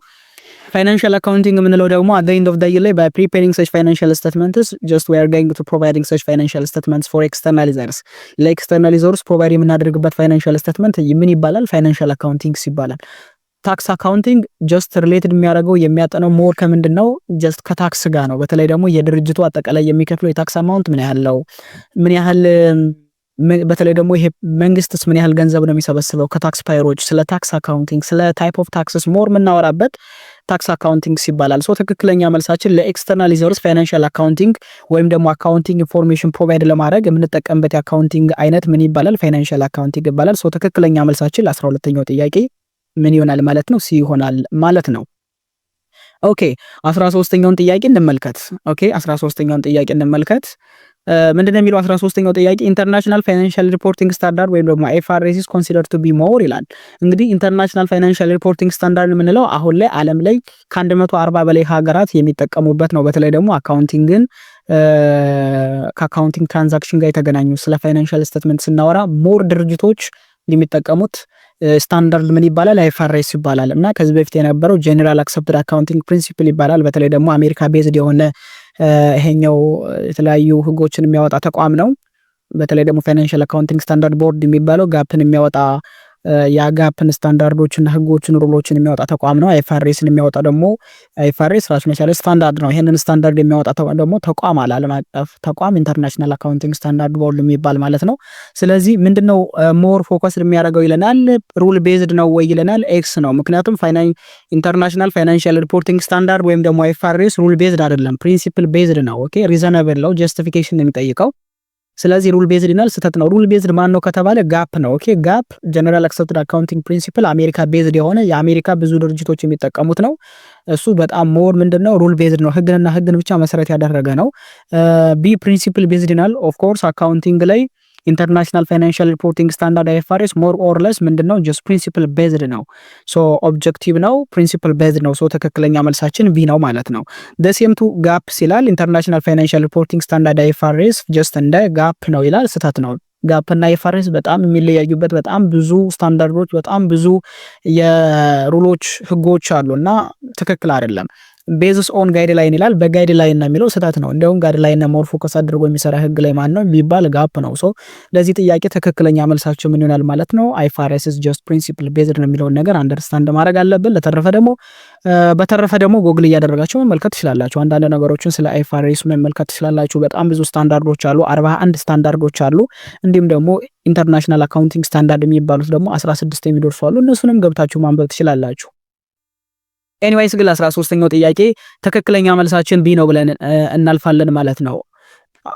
ፋይናንሻል አካውንቲንግ የምንለው ደግሞ at the end of the year ላይ by preparing such financial statements just we are going to providing such financial statements for external users ለኤክስተርናል ዩዘርስ ፕሮቫይድ የምናደርግበት ፋይናንሻል ስቴትመንት ምን ይባላል? ፋይናንሻል አካውንቲንግ ይባላል። ታክስ አካውንቲንግ ጀስት ሪሌትድ የሚያደርገው የሚያጠነው ሞር ከምንድን ነው? ጀስት ከታክስ ጋር ነው። በተለይ ደግሞ የድርጅቱ አጠቃላይ የሚከፍለው የታክስ አማውንት ምን ያህል ነው፣ ምን ያህል በተለይ ደግሞ ይሄ መንግስትስ ምን ያህል ገንዘብ ነው የሚሰበስበው ከታክስ ፓየሮች። ስለ ታክስ አካውንቲንግ ስለ ታይፕ ኦፍ ታክስስ ሞር የምናወራበት ታክስ አካውንቲንግ ይባላል። ሶ ትክክለኛ መልሳችን ለኤክስተርናል ዩዘርስ ፋይናንሻል አካውንቲንግ ወይም ደግሞ አካውንቲንግ ኢንፎርሜሽን ፕሮቫይድ ለማድረግ የምንጠቀምበት የአካውንቲንግ አይነት ምን ይባላል? ፋይናንሻል አካውንቲንግ ይባላል። ሶ ትክክለኛ መልሳችን ለ12ኛው ጥያቄ ምን ይሆናል ማለት ነው? ሲ ይሆናል ማለት ነው። ኦኬ 13ኛውን ጥያቄ እንመልከት። ኦኬ 13ኛውን ጥያቄ እንመልከት። ምንድነው የሚለው 13ኛው ጥያቄ ኢንተርናሽናል ፋይናንሻል ሪፖርቲንግ ስታንዳርድ ወይም ደግሞ IFRS is considered to be more ይላል። እንግዲህ ኢንተርናሽናል ፋይናንሻል ሪፖርቲንግ ስታንዳርድ የምንለው አሁን ላይ ዓለም ላይ ከ140 በላይ ሀገራት የሚጠቀሙበት ነው። በተለይ ደግሞ አካውንቲንግን ከአካውንቲንግ ትራንዛክሽን ጋር የተገናኙ ስለ ፋይናንሻል ስቴትመንት ስናወራ ሞር ድርጅቶች የሚጠቀሙት ስታንዳርድ ምን ይባላል? IFRS ይባላል። እና ከዚህ በፊት የነበረው ጀነራል አክሰፕትድ አካውንቲንግ ፕሪንሲፕል ይባላል። በተለይ ደግሞ አሜሪካ ቤዝድ የሆነ ይሄኛው የተለያዩ ህጎችን የሚያወጣ ተቋም ነው። በተለይ ደግሞ ፋይናንሻል አካውንቲንግ ስታንዳርድ ቦርድ የሚባለው ጋፕን የሚያወጣ የጋፕን ስታንዳርዶችና ህጎችን ሩሎችን የሚያወጣ ተቋም ነው። IFRSን የሚያወጣ ደግሞ IFRS ራሱን የቻለ ስታንዳርድ ነው። ይሄንን ስታንዳርድ የሚያወጣ ደግሞ ተቋም አለ፣ ዓለም አቀፍ ተቋም ኢንተርናሽናል አካውንቲንግ ስታንዳርድ ቦርድ የሚባል ማለት ነው። ስለዚህ ምንድነው ሞር ፎከስ የሚያደርገው ይለናል? ሩል ቤዝድ ነው ወይ ይለናል? ኤክስ ነው። ምክንያቱም ኢንተርናሽናል ፋይናንሻል ሪፖርቲንግ ስታንዳርድ ወይም ደግሞ IFRS ሩል ቤዝድ አይደለም፣ ፕሪንሲፕል ቤዝድ ነው። ኦኬ ሪዘነብል ነው፣ ጀስቲፊኬሽን የሚጠይቀው። ስለዚህ ሩል ቤዝድ ይናል፣ ስህተት ነው። ሩል ቤዝድ ማን ነው ከተባለ ጋፕ ነው። ኦኬ ጋፕ ጀነራል አክሰፕትድ አካውንቲንግ ፕሪንሲፕል አሜሪካ ቤዝድ የሆነ የአሜሪካ ብዙ ድርጅቶች የሚጠቀሙት ነው። እሱ በጣም ሞር ምንድነው ሩል ቤዝድ ነው፣ ህግን ብቻ መሰረት ያደረገ ነው። ቢ ፕሪንሲፕል ቤዝድ ይናል። ኦፍ ኮርስ አካውንቲንግ ላይ ኢንተርናሽናል ፋይናንሻል ሪፖርቲንግ ስታንዳርድ አይኤፍአርኤስ ሞር ኦር ለስ ምንድነው ጀስት ፕሪንሲፕል ቤዝድ ነው። ሶ ኦብጀክቲቭ ነው፣ ፕሪንሲፕል ቤዝድ ነው። ሶ ትክክለኛ መልሳችን ቢ ነው ማለት ነው። ደሴም ቱ ጋፕ ሲላል ኢንተርናሽናል ፋይናንሻል ሪፖርቲንግ ስታንዳርድ አይኤፍአርኤስ ጀስት እንደ ጋፕ ነው ይላል። ስህተት ነው። ጋፕ እና አይኤፍአርኤስ በጣም የሚለያዩበት በጣም ብዙ ስታንዳርዶች በጣም ብዙ የሩሎች ህጎች አሉና ትክክል አይደለም። ቤዝስ ኦን ጋይድላይን ይላል። በጋይድላይን ነው የሚለው ስህተት ነው። እንደውም ጋይድላይን ሞር ፎከስ አድርጎ የሚሰራ ህግ ላይ ማን ነው ቢባል ጋፕ ነው። ሶ ለዚህ ጥያቄ ትክክለኛ መልሳቸው ምን ይሆናል ማለት ነው? አይኤፍአርኤስ ኢዝ ጀስት ፕሪንሲፕል ቤዝድ ነው የሚለውን ነገር አንደርስታንድ ማድረግ አለብን። በተረፈ ደግሞ ጎግል እያደረጋችሁ መመልከት ትችላላችሁ። አንዳንድ ነገሮችን ስለ አይኤፍአርኤስ መመልከት ትችላላችሁ። በጣም ብዙ ስታንዳርዶች አሉ፣ 41 ስታንዳርዶች አሉ። እንዲሁም ደግሞ ኢንተርናሽናል አካውንቲንግ ስታንዳርድ የሚባሉት ደግሞ 16 የሚደርሱ አሉ። እነሱንም ገብታችሁ ማንበብ ትችላላችሁ። ኤኒዌይስ ግን 13ኛው ጥያቄ ትክክለኛ መልሳችን ቢ ነው ብለን እናልፋለን ማለት ነው።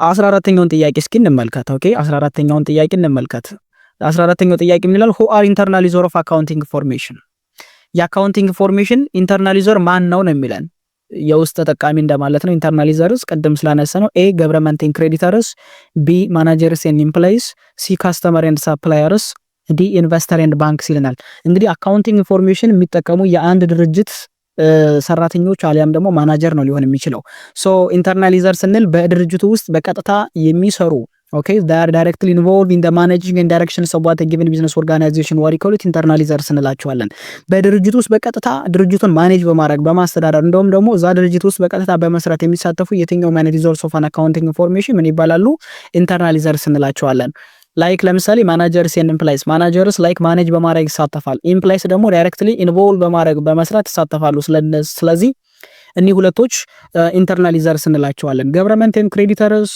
14ኛውን ጥያቄ እስኪ እንመልከት። ኦኬ 14ኛውን ጥያቄ እንመልከት። 14ኛው ጥያቄ ምን ይላል? who are internal user of accounting information? የአካውንቲንግ ኢንፎርሜሽን ኢንተርናል ዩዘር ማን ነው ነው የሚለን የውስጥ ተጠቃሚ እንደማለት ነው። ኢንተርናል ዩዘርስ ቅድም ስላነሳ ነው። ኤ ገቨርንመንት ኤንድ ክሬዲተርስ፣ ቢ ማናጀርስ ኤንድ ኢምፕሎይስ፣ ሲ ካስተመር ኤንድ ሳፕላየርስ፣ ዲ ኢንቨስተር ኤንድ ባንክስ ይለናል። እንግዲህ አካውንቲንግ ኢንፎርሜሽን የሚጠቀሙ የአንድ ድርጅት ሰራተኞች አሊያም ደግሞ ማናጀር ነው ሊሆን የሚችለው። ሶ ኢንተርናል ዩዘር ስንል በድርጅቱ ውስጥ በቀጥታ የሚሰሩ ኦኬ ዳይሬክትሊ ኢንቮልቭ ኢን ዘ ማኔጂንግ ኤንድ ዳይሬክሽንስ ኦፍ ዋት ጊቨን ቢዝነስ ኦርጋናይዜሽን ዋት ዊ ኮል ኢት ኢንተርናል ዩዘርስ እንላቸዋለን። በድርጅቱ ውስጥ በቀጥታ ድርጅቱን ማኔጅ በማድረግ በማስተዳደር እንደውም ደግሞ እዛ ድርጅት ውስጥ በቀጥታ በመስራት የሚሳተፉ የትኛው ማኔጅ ዩዘርስ ኦፍ አን አካውንቲንግ ኢንፎርሜሽን ምን ይባላሉ? ኢንተርናል ዩዘርስ እንላቸዋለን። ላይክ ለምሳሌ ማናጀርስ ኤንድ ኢምፕላይስ፣ ማናጀርስ ላይክ ማኔጅ በማድረግ ይሳተፋል። ኢምፕላይስ ደግሞ ዳይሬክትሊ ኢንቮልቭ በማድረግ በመስራት ይሳተፋሉ። ስለዚህ እኒህ ሁለቶች ኢንተርናል ዩዘርስ እንላቸዋለን። ገቨርንመንት ኤንድ ክሬዲተርስ፣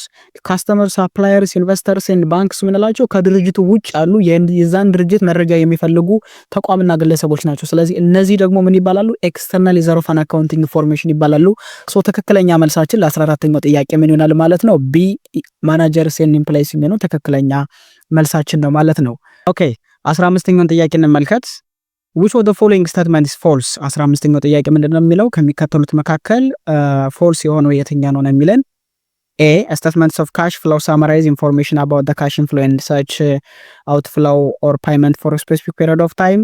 ካስተመር፣ ሳፕላየርስ፣ ኢንቨስተርስ ኤንድ ባንክስ ምንላቸው ከድርጅቱ ውጭ ያሉ የዛን ድርጅት መረጃ የሚፈልጉ ተቋምና ግለሰቦች ናቸው። ስለዚህ እነዚህ ደግሞ ምን ይባላሉ? ኤክስተርናል ዩዘር ኦፍ አን አካውንቲንግ ኢንፎርሜሽን ይባላሉ። ሶ ትክክለኛ መልሳችን ለ14ኛው ጥያቄ ምን ይሆናል ማለት ነው? ቢ ማናጀርስ ኤንድ ኢምፕሎይስ የሚሆነው ትክክለኛ መልሳችን ነው ማለት ነው። ኦኬ 15ኛውን ጥያቄ እንመልከት። which of the following statement is false? 15ኛው ጥያቄ ምንድነው የሚለው? ከሚከተሉት መካከል false የሆነው የትኛው ነው የሚለን? A statements of cash flow summarize information about the cash inflow and such outflow or payment for a specific period of time.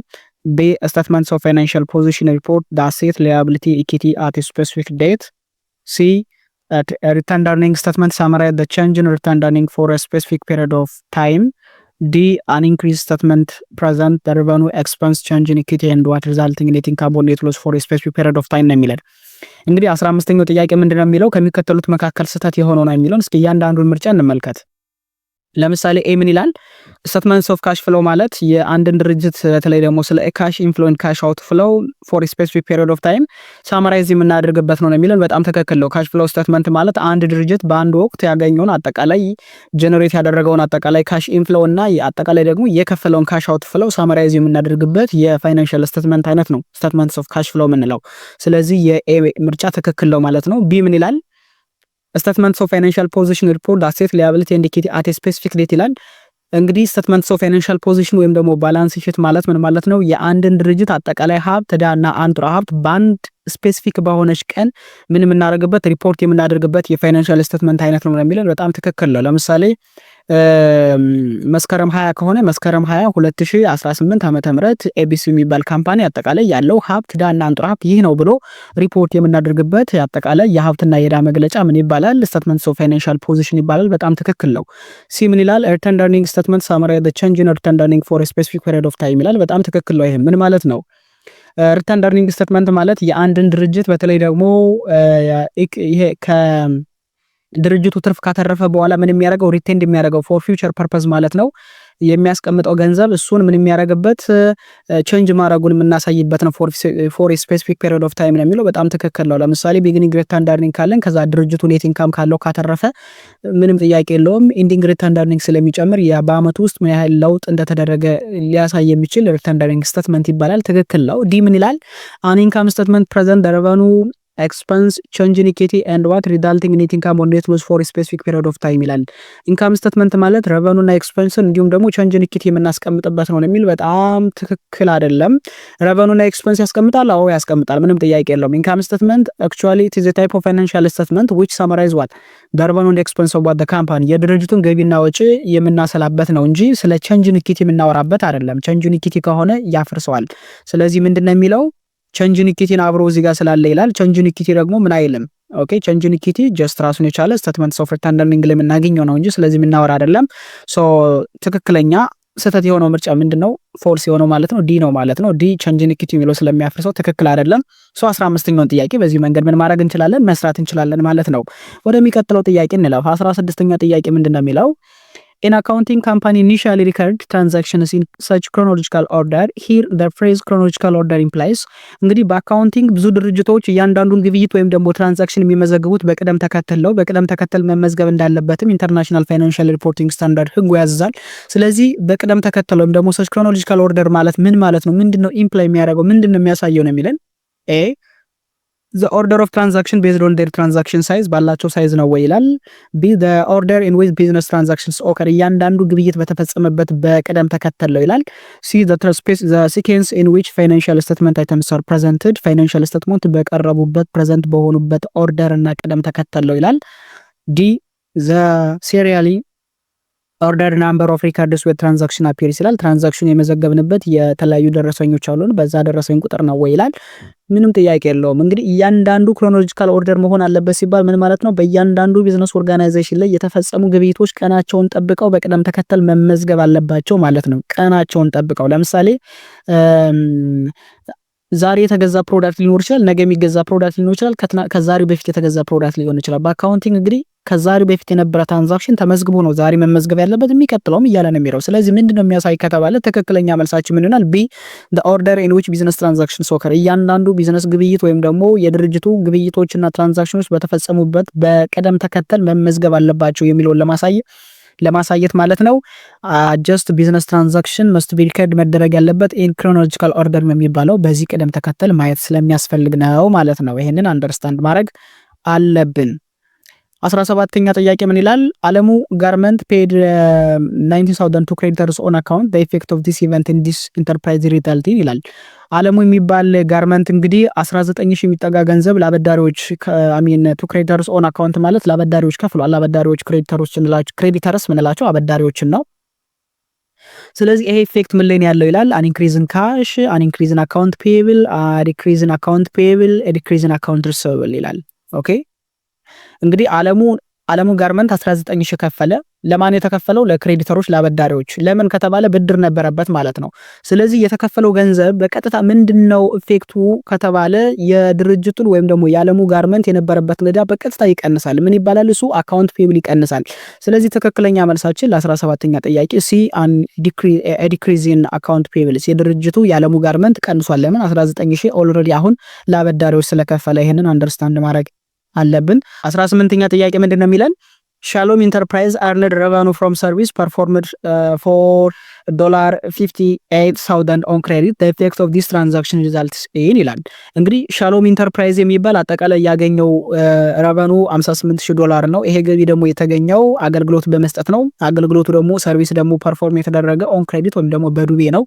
B statements of financial position report the asset liability equity at a specific date. C return earning statement summarize the change in return earning for a specific period of time. D an increased statement present the revenue expense change in equity and what resulting in net income or net loss for a specific period of time ነው የሚለን። እንግዲህ 15ኛው ጥያቄ ምንድነው የሚለው? ከሚከተሉት መካከል ስህተት የሆነው ነው የሚለውን እስኪ እያንዳንዱን ምርጫ እንመልከት። ለምሳሌ ኤ ምን ይላል? ስቴትመንትስ ኦፍ ካሽ ፍሎ ማለት የአንድን ድርጅት በተለይ ደግሞ ስለ ካሽ ኢንፍሎ ኤንድ ካሽ አውት ፍሎ ፎር ስፔሲፊክ ፔሪድ ኦፍ ታይም ሳማራይዝ የምናደርግበት ነው የሚለን በጣም ትክክል ነው። ካሽ ፍሎ ስቴትመንት ማለት አንድ ድርጅት በአንድ ወቅት ያገኘውን አጠቃላይ ጀነሬት ያደረገውን አጠቃላይ ካሽ ኢንፍሎ እና አጠቃላይ ደግሞ የከፈለውን ካሽ አውት ፍሎ ሳማራይዝ የምናደርግበት የፋይናንሻል ስቴትመንት አይነት ነው ስቴትመንትስ ኦፍ ካሽ ፍሎ የምንለው። ስለዚህ የኤ ምርጫ ትክክል ነው ማለት ነው። ቢ ምን ይላል? ስቴትመንትስ ኦፍ ፋይናንሻል ፖዚሽን ሪፖርት አሴት ሊያቢሊቲ ኤንድ ኢኩዊቲ አት ኤ ስፔሲፊክ ዴት ይላል። እንግዲህ ስቴትመንትስ ኦፍ ፋይናንሻል ፖዚሽን ወይም ደግሞ ባላንስ ሺት ማለት ምን ማለት ነው? የአንድን ድርጅት አጠቃላይ ሀብት ዕዳና አንጡራ ሀብት በአንድ ስፔሲፊክ በሆነች ቀን ምን የምናደርግበት ሪፖርት የምናደርግበት የፋይናንሻል ስቴትመንት አይነት ነው የሚለው በጣም ትክክል ነው። ለምሳሌ መስከረም 20 ከሆነ መስከረም 20 2018 ዓመተ ምህረት ኤቢሲ የሚባል ካምፓኒ አጠቃላይ ያለው ሀብት ዕዳና አንጡራ ሀብት ይህ ነው ብሎ ሪፖርት የምናደርግበት አጠቃላይ የሀብትና የዕዳ መግለጫ ምን ይባላል? ስቴትመንትስ ኦፍ ፋይናንሻል ፖዚሽን ይባላል። በጣም ትክክል ነው። ሲ ምን ይላል? ሪተርን ኤርኒንግ ስቴትመንት ሳማራይዝ ዘ ቼንጅ ኢን ሪተርን ኤርኒንግ ፎር ኤ ስፔሲፊክ ፔሪድ ኦፍ ታይም ይላል። በጣም ትክክል ነው። ይሄ ምን ማለት ነው? ሪተርን ኤርኒንግ ስቴትመንት ማለት የአንድን ድርጅት በተለይ ደግሞ ይሄ ድርጅቱ ትርፍ ካተረፈ በኋላ ምን የሚያደርገው ሪቴንድ የሚያደርገው ፎር ፊውቸር ፐርፐዝ ማለት ነው የሚያስቀምጠው ገንዘብ እሱን ምን የሚያደርግበት ቼንጅ ማድረጉን የምናሳይበት ነው ፎር ስፔሲፊክ ፔሪድ ኦፍ ታይም ነው የሚለው በጣም ትክክል ነው። ለምሳሌ ቢጊኒንግ ሪተርን ኤርኒንግ ካለን ከዛ ድርጅቱ ኔት ኢንካም ካለው ካተረፈ ምንም ጥያቄ የለውም ኢንዲንግ ሪተርን ኤርኒንግ ስለሚጨምር በአመቱ ውስጥ ምን ያህል ለውጥ እንደተደረገ ሊያሳይ የሚችል ሪተርን ኤርኒንግ ስቴትመንት ይባላል። ትክክል ነው። ዲ ምን ይላል? አን ኢንካም ስቴትመንት ፕሬዘንት ዘ ሬቨኑ ኤክስፐንስ ቼንጅ ኢን ኢኩዊቲ ኤንድ ዋት ሪዛልቲንግ ኔት ኢንካም ኦን ኔት ሎስ ፎር ስፔሲፊክ ፔሪድ ኦፍ ታይም ይላል። ኢንካም ስቴትመንት ማለት ረቨኑና ኤክስፐንስን እንዲሁም ደግሞ ቼንጅ ኢን ኢኩዊቲ የምናስቀምጥበት ነው የሚል በጣም ትክክል አይደለም። ረቨኑና ኤክስፐንስ ያስቀምጣል? አዎ ያስቀምጣል፣ ምንም ጥያቄ የለውም። ኢንካም ስቴትመንት አክቹዋሊ ኢት ኢዝ ኤ ታይፕ ኦፍ ፋይናንሻል ስቴትመንት ዊች ሰመራይዝ ዋት ዘ ረቨኑ ኤንድ ኤክስፐንስ ኦፍ ዘ ካምፓኒ የድርጅቱን ገቢና ወጪ የምናሰላበት ነው እንጂ ስለ ቼንጅ ኢን ኢኩዊቲ የምናወራበት አይደለም። ቼንጅ ኢን ኢኩዊቲ ከሆነ ያፍርሰዋል። ስለዚህ ምንድነው የሚለው ቼንጅ ኢን ኢኩዊቲን አብሮ እዚህ ጋር ስላለ ይላል። ቼንጅ ኢን ኢኩዊቲ ደግሞ ምን አይልም። ኦኬ ቼንጅ ኢን ኢኩዊቲ ጀስት ራሱን የቻለ ስቴትመንትስ ኦፍ ሪተርን ኤርኒንግ ላይ የምናገኘው ነው እንጂ ስለዚህ የምናወራ አይደለም። ሶ ትክክለኛ ስህተት የሆነው ምርጫ ምንድነው? ፎልስ የሆነው ማለት ነው ዲ ነው ማለት ነው። ዲ ቼንጅ ኢን ኢኩዊቲ የሚለው ስለሚያፍርሰው ትክክል አይደለም። ሶ 15ኛውን ጥያቄ በዚህ መንገድ ምን ማድረግ እንችላለን? መስራት እንችላለን ማለት ነው። ወደሚቀጥለው ጥያቄ እንለፍ። 16ኛ ጥያቄ ምንድነው የሚለው In accounting company initially record transactions in such chronological order. Here the phrase chronological order implies እንግዲህ በአካውንቲንግ ብዙ ድርጅቶች እያንዳንዱን ግብይት ወይም ደግሞ ትራንዛክሽን የሚመዘግቡት በቅደም ተከተል ነው። በቅደም ተከተል መመዝገብ እንዳለበትም ኢንተርናሽናል ፋይናንሻል ሪፖርቲንግ ስታንዳርድ ህጉ ያዛል። ስለዚህ በቅደም ተከተል ወይም ደግሞ such chronological order ማለት ምን ማለት ነው? ምንድነው ኢምፕላይ የሚያደርገው? ምንድነው የሚያሳየው ነው የሚለን ኤ the order of transaction based on their transaction size ባላቸው ሳይዝ ነው ወይ ይላል። ቢ the order in which business transactions occur እያንዳንዱ ግብይት በተፈጸመበት በቅደም ተከተል ነው ይላል። ሲ the sequence in which financial statement items are presented financial statement በቀረቡበት ፕሬዘንት በሆኑበት ኦርደር እና ቅደም ተከተል ነው ይላል። ዲ the serially ኦርደር ናምበር ኦፍ ሪካርድስ ዊዝ ትራንዛክሽን አፒርስ ይላል። ትራንዛክሽን የመዘገብንበት የተለያዩ ደረሰኞች አሉን በዛ ደረሰኝ ቁጥር ነው ወይ ይላል። ምንም ጥያቄ የለውም። እንግዲህ እያንዳንዱ ክሮኖሎጂካል ኦርደር መሆን አለበት ሲባል ምን ማለት ነው? በእያንዳንዱ ቢዝነስ ኦርጋናይዜሽን ላይ የተፈጸሙ ግብይቶች ቀናቸውን ጠብቀው በቅደም ተከተል መመዝገብ አለባቸው ማለት ነው። ቀናቸውን ጠብቀው ለምሳሌ ዛሬ የተገዛ ፕሮዳክት ሊኖር ይችላል፣ ነገ የሚገዛ ፕሮዳክት ሊኖር ይችላል፣ ከዛሬ በፊት የተገዛ ፕሮዳክት ሊሆን ይችላል። በአካውንቲንግ እንግዲህ ከዛሬ በፊት የነበረ ትራንዛክሽን ተመዝግቦ ነው ዛሬ መመዝገብ ያለበት፣ የሚቀጥለውም እያለ ነው የሚለው። ስለዚህ ምንድነው የሚያሳይ ከተባለ ትክክለኛ መልሳችን ምን ይሆናል? ቢ the order in which business transactions occur እያንዳንዱ ቢዝነስ ግብይት ወይም ደግሞ የድርጅቱ ግብይቶችና ትራንዛክሽኖች በተፈጸሙበት በቅደም ተከተል መመዝገብ አለባቸው የሚለውን ለማሳየት ማለት ነው። ጀስት ቢዝነስ ትራንዛክሽን መስት ቢ ሪከርድ መደረግ ያለበት ኢን ክሮኖሎጂካል ኦርደር ነው የሚባለው በዚህ ቅደም ተከተል ማየት ስለሚያስፈልግ ነው ማለት ነው። ይሄንን አንደርስታንድ ማድረግ አለብን። 17ኛ ጥያቄ ምን ይላል? አለሙ ጋርመንት ፔድ 19,000 to creditors on account the effect of this event in this enterprise resulting ይላል። አለሙ የሚባል ጋርመንት እንግዲህ 19,000 የሚጠጋ ገንዘብ ለአበዳሪዎች to creditors on account ማለት ለአበዳሪዎች ከፍሏል። አበዳሪዎች ክሬዲተርስ ምንላቸው አበዳሪዎችን ነው። ስለዚህ ይሄ ኢፌክት ምን ላይ ነው ያለው ይላል። an increase in cash, an increase in account payable, a decrease in account payable, a decrease in account receivable ይላል። ኦኬ እንግዲህ አለሙ ጋርመንት 19,000 ከፈለ። ለማን የተከፈለው? ለክሬዲተሮች ለአበዳሪዎች። ለምን ከተባለ ብድር ነበረበት ማለት ነው። ስለዚህ የተከፈለው ገንዘብ በቀጥታ ምንድነው ኢፌክቱ ከተባለ የድርጅቱን ወይም ደግሞ የአለሙ ጋርመንት የነበረበት ዕዳ በቀጥታ ይቀንሳል። ምን ይባላል እሱ? አካውንት ፔብል ይቀንሳል። ስለዚህ ትክክለኛ መልሳችን ለ17ኛ ጥያቄ ሲ an decrease in account payables የድርጅቱ የአለሙ ጋርመንት ቀንሷል። ለምን? 19,000 ኦልሬዲ አሁን ለአበዳሪዎች ስለከፈለ። ይሄንን አንደርስታንድ ማድረግ አለብን። 18ኛ ጥያቄ ምንድነው የሚለን? ሻሎም ኢንተርፕራይዝ earned revenue from service performed for $58,000 on credit the effect of this transaction results in ይላል። እንግዲህ ሻሎም ኢንተርፕራይዝ የሚባል አጠቃላይ ያገኘው ረቨኑ $58,000 ነው። ይሄ ገቢ ደግሞ የተገኘው አገልግሎት በመስጠት ነው። አገልግሎቱ ደግሞ ሰርቪስ ደግሞ ፐርፎርም የተደረገ ኦን ክሬዲት ወይም ደግሞ በዱቤ ነው።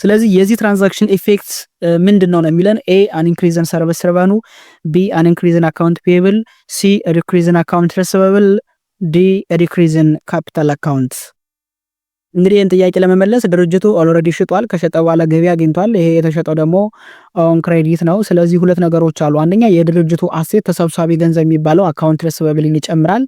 ስለዚህ የዚህ ትራንዛክሽን ኢፌክት ምንድነው ነው የሚለን? ኤ an increase in service revenue, ቢ an increase in account payable, ሲ a decrease in account receivable, ዲ a decrease in capital account። እንግዲህ ይህን ጥያቄ ለመመለስ ድርጅቱ ኦልሬዲ ሽጧል። ከሸጠ በኋላ ገቢ አግኝቷል። ይሄ የተሸጠው ደግሞ ኦን ክሬዲት ነው። ስለዚህ ሁለት ነገሮች አሉ። አንደኛ የድርጅቱ አሴት ተሰብሳቢ ገንዘብ የሚባለው አካውንት ሪሲቨብልን ይጨምራል።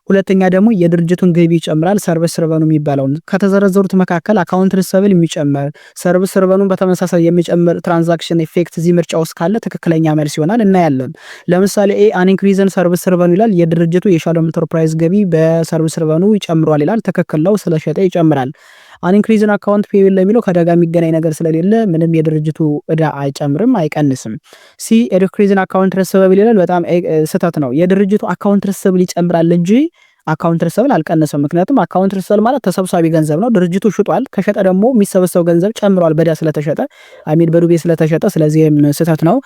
ሁለተኛ ደግሞ የድርጅቱን ገቢ ይጨምራል። ሰርቪስ ሪቨኑ የሚባለው ከተዘረዘሩት መካከል አካውንት ሪሲቨብል የሚጨምር ሰርቪስ ሪቨኑን በተመሳሳይ የሚጨምር ትራንዛክሽን ኢፌክት እዚህ ምርጫ ውስጥ ካለ ትክክለኛ መልስ ይሆናል። እናያለን። ለምሳሌ ኤ an increase in service revenue ይላል። የድርጅቱ የሻሎም ኢንተርፕራይዝ ገቢ በሰርቪስ ሪቨኑ ይጨምሯል ይላል። ትክክል ነው። ስለሸጠ ይጨምራል። an increase in account payable ለሚለው ከዳጋ የሚገናኝ ነገር ስለሌለ ምንም የድርጅቱ ዕዳ አይጨምርም አይቀንስም። ሲ a decrease in account receivable ይላል። በጣም ስህተት ነው። የድርጅቱ አካውንት receivable ይጨምራል እንጂ አካውንት ሪሰብል አልቀነሰም። ምክንያቱም አካውንት ሪሰብል ማለት ተሰብሳቢ ገንዘብ ነው። ድርጅቱ ሽጧል፣ ከሸጠ ደግሞ የሚሰበሰብ ገንዘብ ጨምሯል በዳ ስለተሸጠ በዱቤ ስለተሸጠ። ስለዚህም ስህተት ነው።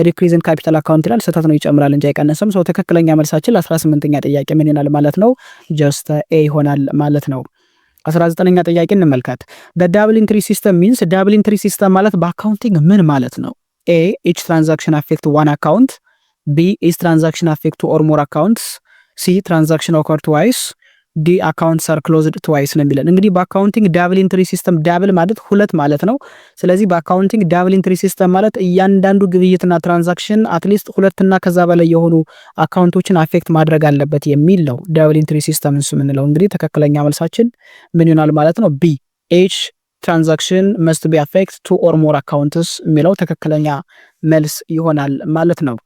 ዲክሪዝ ኢን ካፒታል አካውንት ይላል፣ ስህተት ነው፣ ይጨምራል እንጂ አይቀነስም። ሰው ትክክለኛ መልሳችን ለ18ኛ ጥያቄ ምን ይሆናል ማለት ነው? ጀስት ኤ ይሆናል ማለት ነው። 19ኛ ጥያቄ እንመልከት። ዳብል ኢንትሪ ሲስተም ሚንስ ዳብል ኢንትሪ ሲስተም ማለት በአካውንቲንግ ምን ማለት ነው? ኤ ኢች ትራንዛክሽን አፌክት ዋን አካውንት፣ ቢ ኢች ትራንዛክሽን አፌክት ቱ ኦር ሞር አካውንትስ፣ ሲ ትራንዛክሽን ኦከር ትዋይስ፣ ዲ አካውንትስ አር ክሎዝድ ትዋይስ ነው የሚለን። እንግዲህ በአካውንቲንግ ዳብል ኢንትሪ ሲስተም ዳብል ማለት ሁለት ማለት ነው። ስለዚህ በአካውንቲንግ ዳብል ኢንትሪ ሲስተም ማለት እያንዳንዱ ግብይትና ትራንዛክሽን አትሊስት ሁለትና ከዛ በላይ የሆኑ አካውንቶችን አፌክት ማድረግ አለበት የሚል ነው ዳብል ኢንትሪ ሲስተም የምንለው። እንግዲህ ትክክለኛ መልሳችን ምን ይሆናል ማለት ነው? ቢ ኤች ትራንዛክሽን መስት ቢ አፌክት ቱ ኦር ሞር አካውንትስ የሚለው ትክክለኛ መልስ ይሆናል ማለት ነው።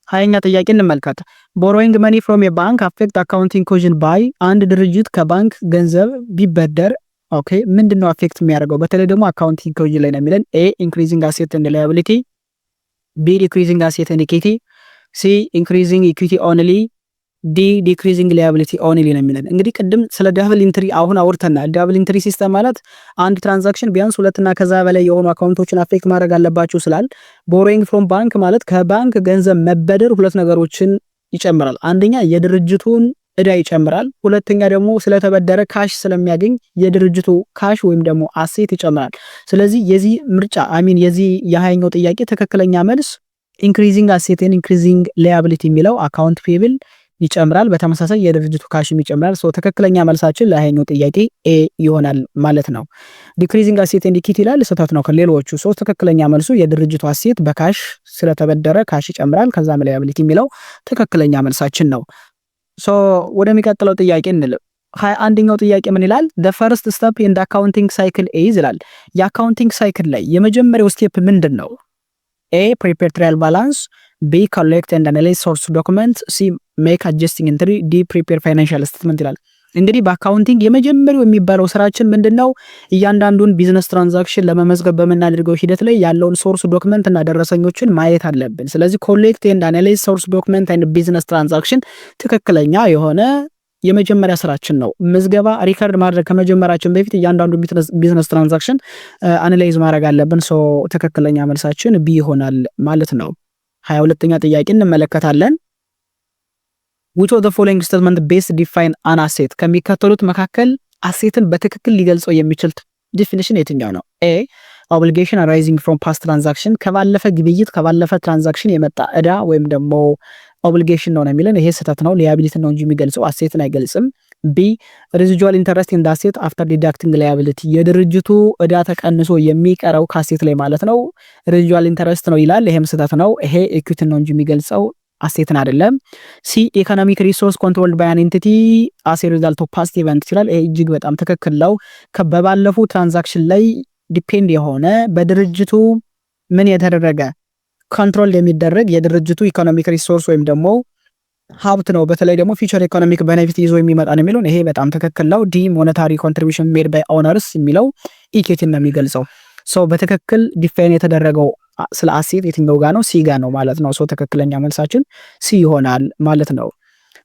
20ኛ ጥያቄ እንመልከት። ቦሮዊንግ መኒ ፍሮም የባንክ አፌክት አካውንቲንግ ኮዥን ባይ አንድ ድርጅት ከባንክ ገንዘብ ቢበደር ኦኬ ምንድነው አፌክት የሚያደርገው? በተለይ ደግሞ አካውንቲንግ ኮዥን ላይ ነው የሚለን። ኤ ኢንክሪዚንግ አሴት ኤንድ ላያቢሊቲ፣ ቢ ዲክሪዚንግ አሴት ኤንድ ኢኩዊቲ፣ ሲ ኢንክሪዚንግ ኢኩዊቲ ኦንሊ፣ ዲ ዲክሪዚንግ ላያቢሊቲ ኦንሊ ነው የሚለን። እንግዲህ ቅድም ስለ ዳብል ኢንትሪ አሁን አውርተናል። ዳብል ኢንትሪ ሲስተም ማለት አንድ ትራንዛክሽን ቢያንስ ሁለትና ከዛ በላይ የሆኑ አካውንቶችን አፌክት ማድረግ አለባችሁ ስላል፣ ቦሮዊንግ ፍሮም ባንክ ማለት ከባንክ ገንዘብ መበደር ሁለት ነገሮችን ይጨምራል። አንደኛ የድርጅቱን እዳ ይጨምራል። ሁለተኛ ደግሞ ስለተበደረ ካሽ ስለሚያገኝ የድርጅቱ ካሽ ወይም ደግሞ አሴት ይጨምራል። ስለዚህ የዚህ ምርጫ የዚህ የ20ኛው ጥያቄ ትክክለኛ መልስ ኢንክሪዚንግ አሴት ኤንድ ኢንክሪዚንግ ላያቢሊቲ የሚለው አካውንት ፔብል ይጨምራል። በተመሳሳይ የድርጅቱ ካሽም ይጨምራል። ትክክለኛ መልሳችን ለ20ኛው ጥያቄ ኤ ይሆናል ማለት ነው። ዲክሪዚንግ አሴት ኤንድ ኢኩዊቲ ይላል፣ ስህተት ነው ከሌሎቹ። ትክክለኛ መልሱ የድርጅቱ አሴት በካሽ ስለተበደረ ካሽ ይጨምራል። ከዛም ላያቢሊቲ የሚለው ትክክለኛ መልሳችን ነው። ወደሚቀጥለው ጥያቄ እንል። 21ኛው ጥያቄ ምን ይላል? the first step in the accounting cycle is ይላል። የአካውንቲንግ ሳይክል ላይ የመጀመሪያው ስቴፕ ምንድን ነው? ኤ ፕሪፔር ትራያል ባላንስ፣ ቢ ኮሌክት ኤንድ አናላይዝ ሶርስ ዶክመንት፣ ሲ ሜክ አጀስቲንግ ኢንትሪ፣ ዲ ፕሪፔር ፋይናንሻል ስቴትመንት ይላል። እንግዲህ በአካውንቲንግ የመጀመሪያው የሚባለው ስራችን ምንድነው? እያንዳንዱን ቢዝነስ ትራንዛክሽን ለመመዝገብ በምናደርገው ሂደት ላይ ያለውን ሶርስ ዶክመንት እና ደረሰኞችን ማየት አለብን። ስለዚህ ኮሌክት ኤንድ አናላይዝ ሶርስ ዶክመንት ኤንድ ቢዝነስ ትራንዛክሽን ትክክለኛ የሆነ የመጀመሪያ ስራችን ነው። ምዝገባ ሪከርድ ማድረግ ከመጀመራችን በፊት እያንዳንዱ ቢዝነስ ትራንዛክሽን አናላይዝ ማድረግ አለብን። ትክክለኛ መልሳችን ቢ ይሆናል ማለት ነው። 22ኛ ጥያቄ እንመለከታለን። which of the following statement best define an asset? ከሚከተሉት መካከል አሴትን በትክክል ሊገልጸው የሚችል ዲፊኒሽን የትኛው ነው? ኤ obligation arising from past transaction ከባለፈ ግብይት ከባለፈ ትራንዛክሽን የመጣ እዳ ወይም ደግሞ ኦብሊጌሽን ነው የሚለን። ይሄ ስህተት ነው። ሊያቢሊቲ ነው እንጂ የሚገልጸው አሴትን አይገልጽም። ቢ residual interest in the asset after deducting liability የድርጅቱ እዳ ተቀንሶ የሚቀረው ካሴት ላይ ማለት ነው residual interest ነው ይላል። ይሄም ስህተት ነው። ይሄ ኢኩዊቲ ነው እንጂ የሚገልጸው አሴትን አይደለም። ሲ ኢኮኖሚክ ሪሶርስ ኮንትሮልድ ባይ አን ኤንቲቲ አስ ኤ ሪዛልት ኦፍ ፓስት ኢቨንት ይላል። ይሄ እጅግ በጣም ትክክል ነው። በባለፉ ትራንዛክሽን ላይ ዲፔንድ የሆነ በድርጅቱ ምን የተደረገ ኮንትሮል የሚደረግ የድርጅቱ ኢኮኖሚክ ሪሶርስ ወይም ደግሞ ሀብት ነው። በተለይ ደግሞ ፊቸር ኢኮኖሚክ ቤኔፊት ይዞ የሚመጣ ነው የሚለው ይሄ በጣም ትክክል ነው። ዲ ሞኔታሪ ኮንትሪቢዩሽን ሜድ ባይ ኦነርስ የሚለው ኢኩዊቲን ነው የሚገልጸው። በትክክል ዲፋይን የተደረገው ስለ አሴት የትኛው ጋር ነው? ሲ ጋር ነው ማለት ነው። ትክክለኛ መልሳችን ሲ ይሆናል ማለት ነው።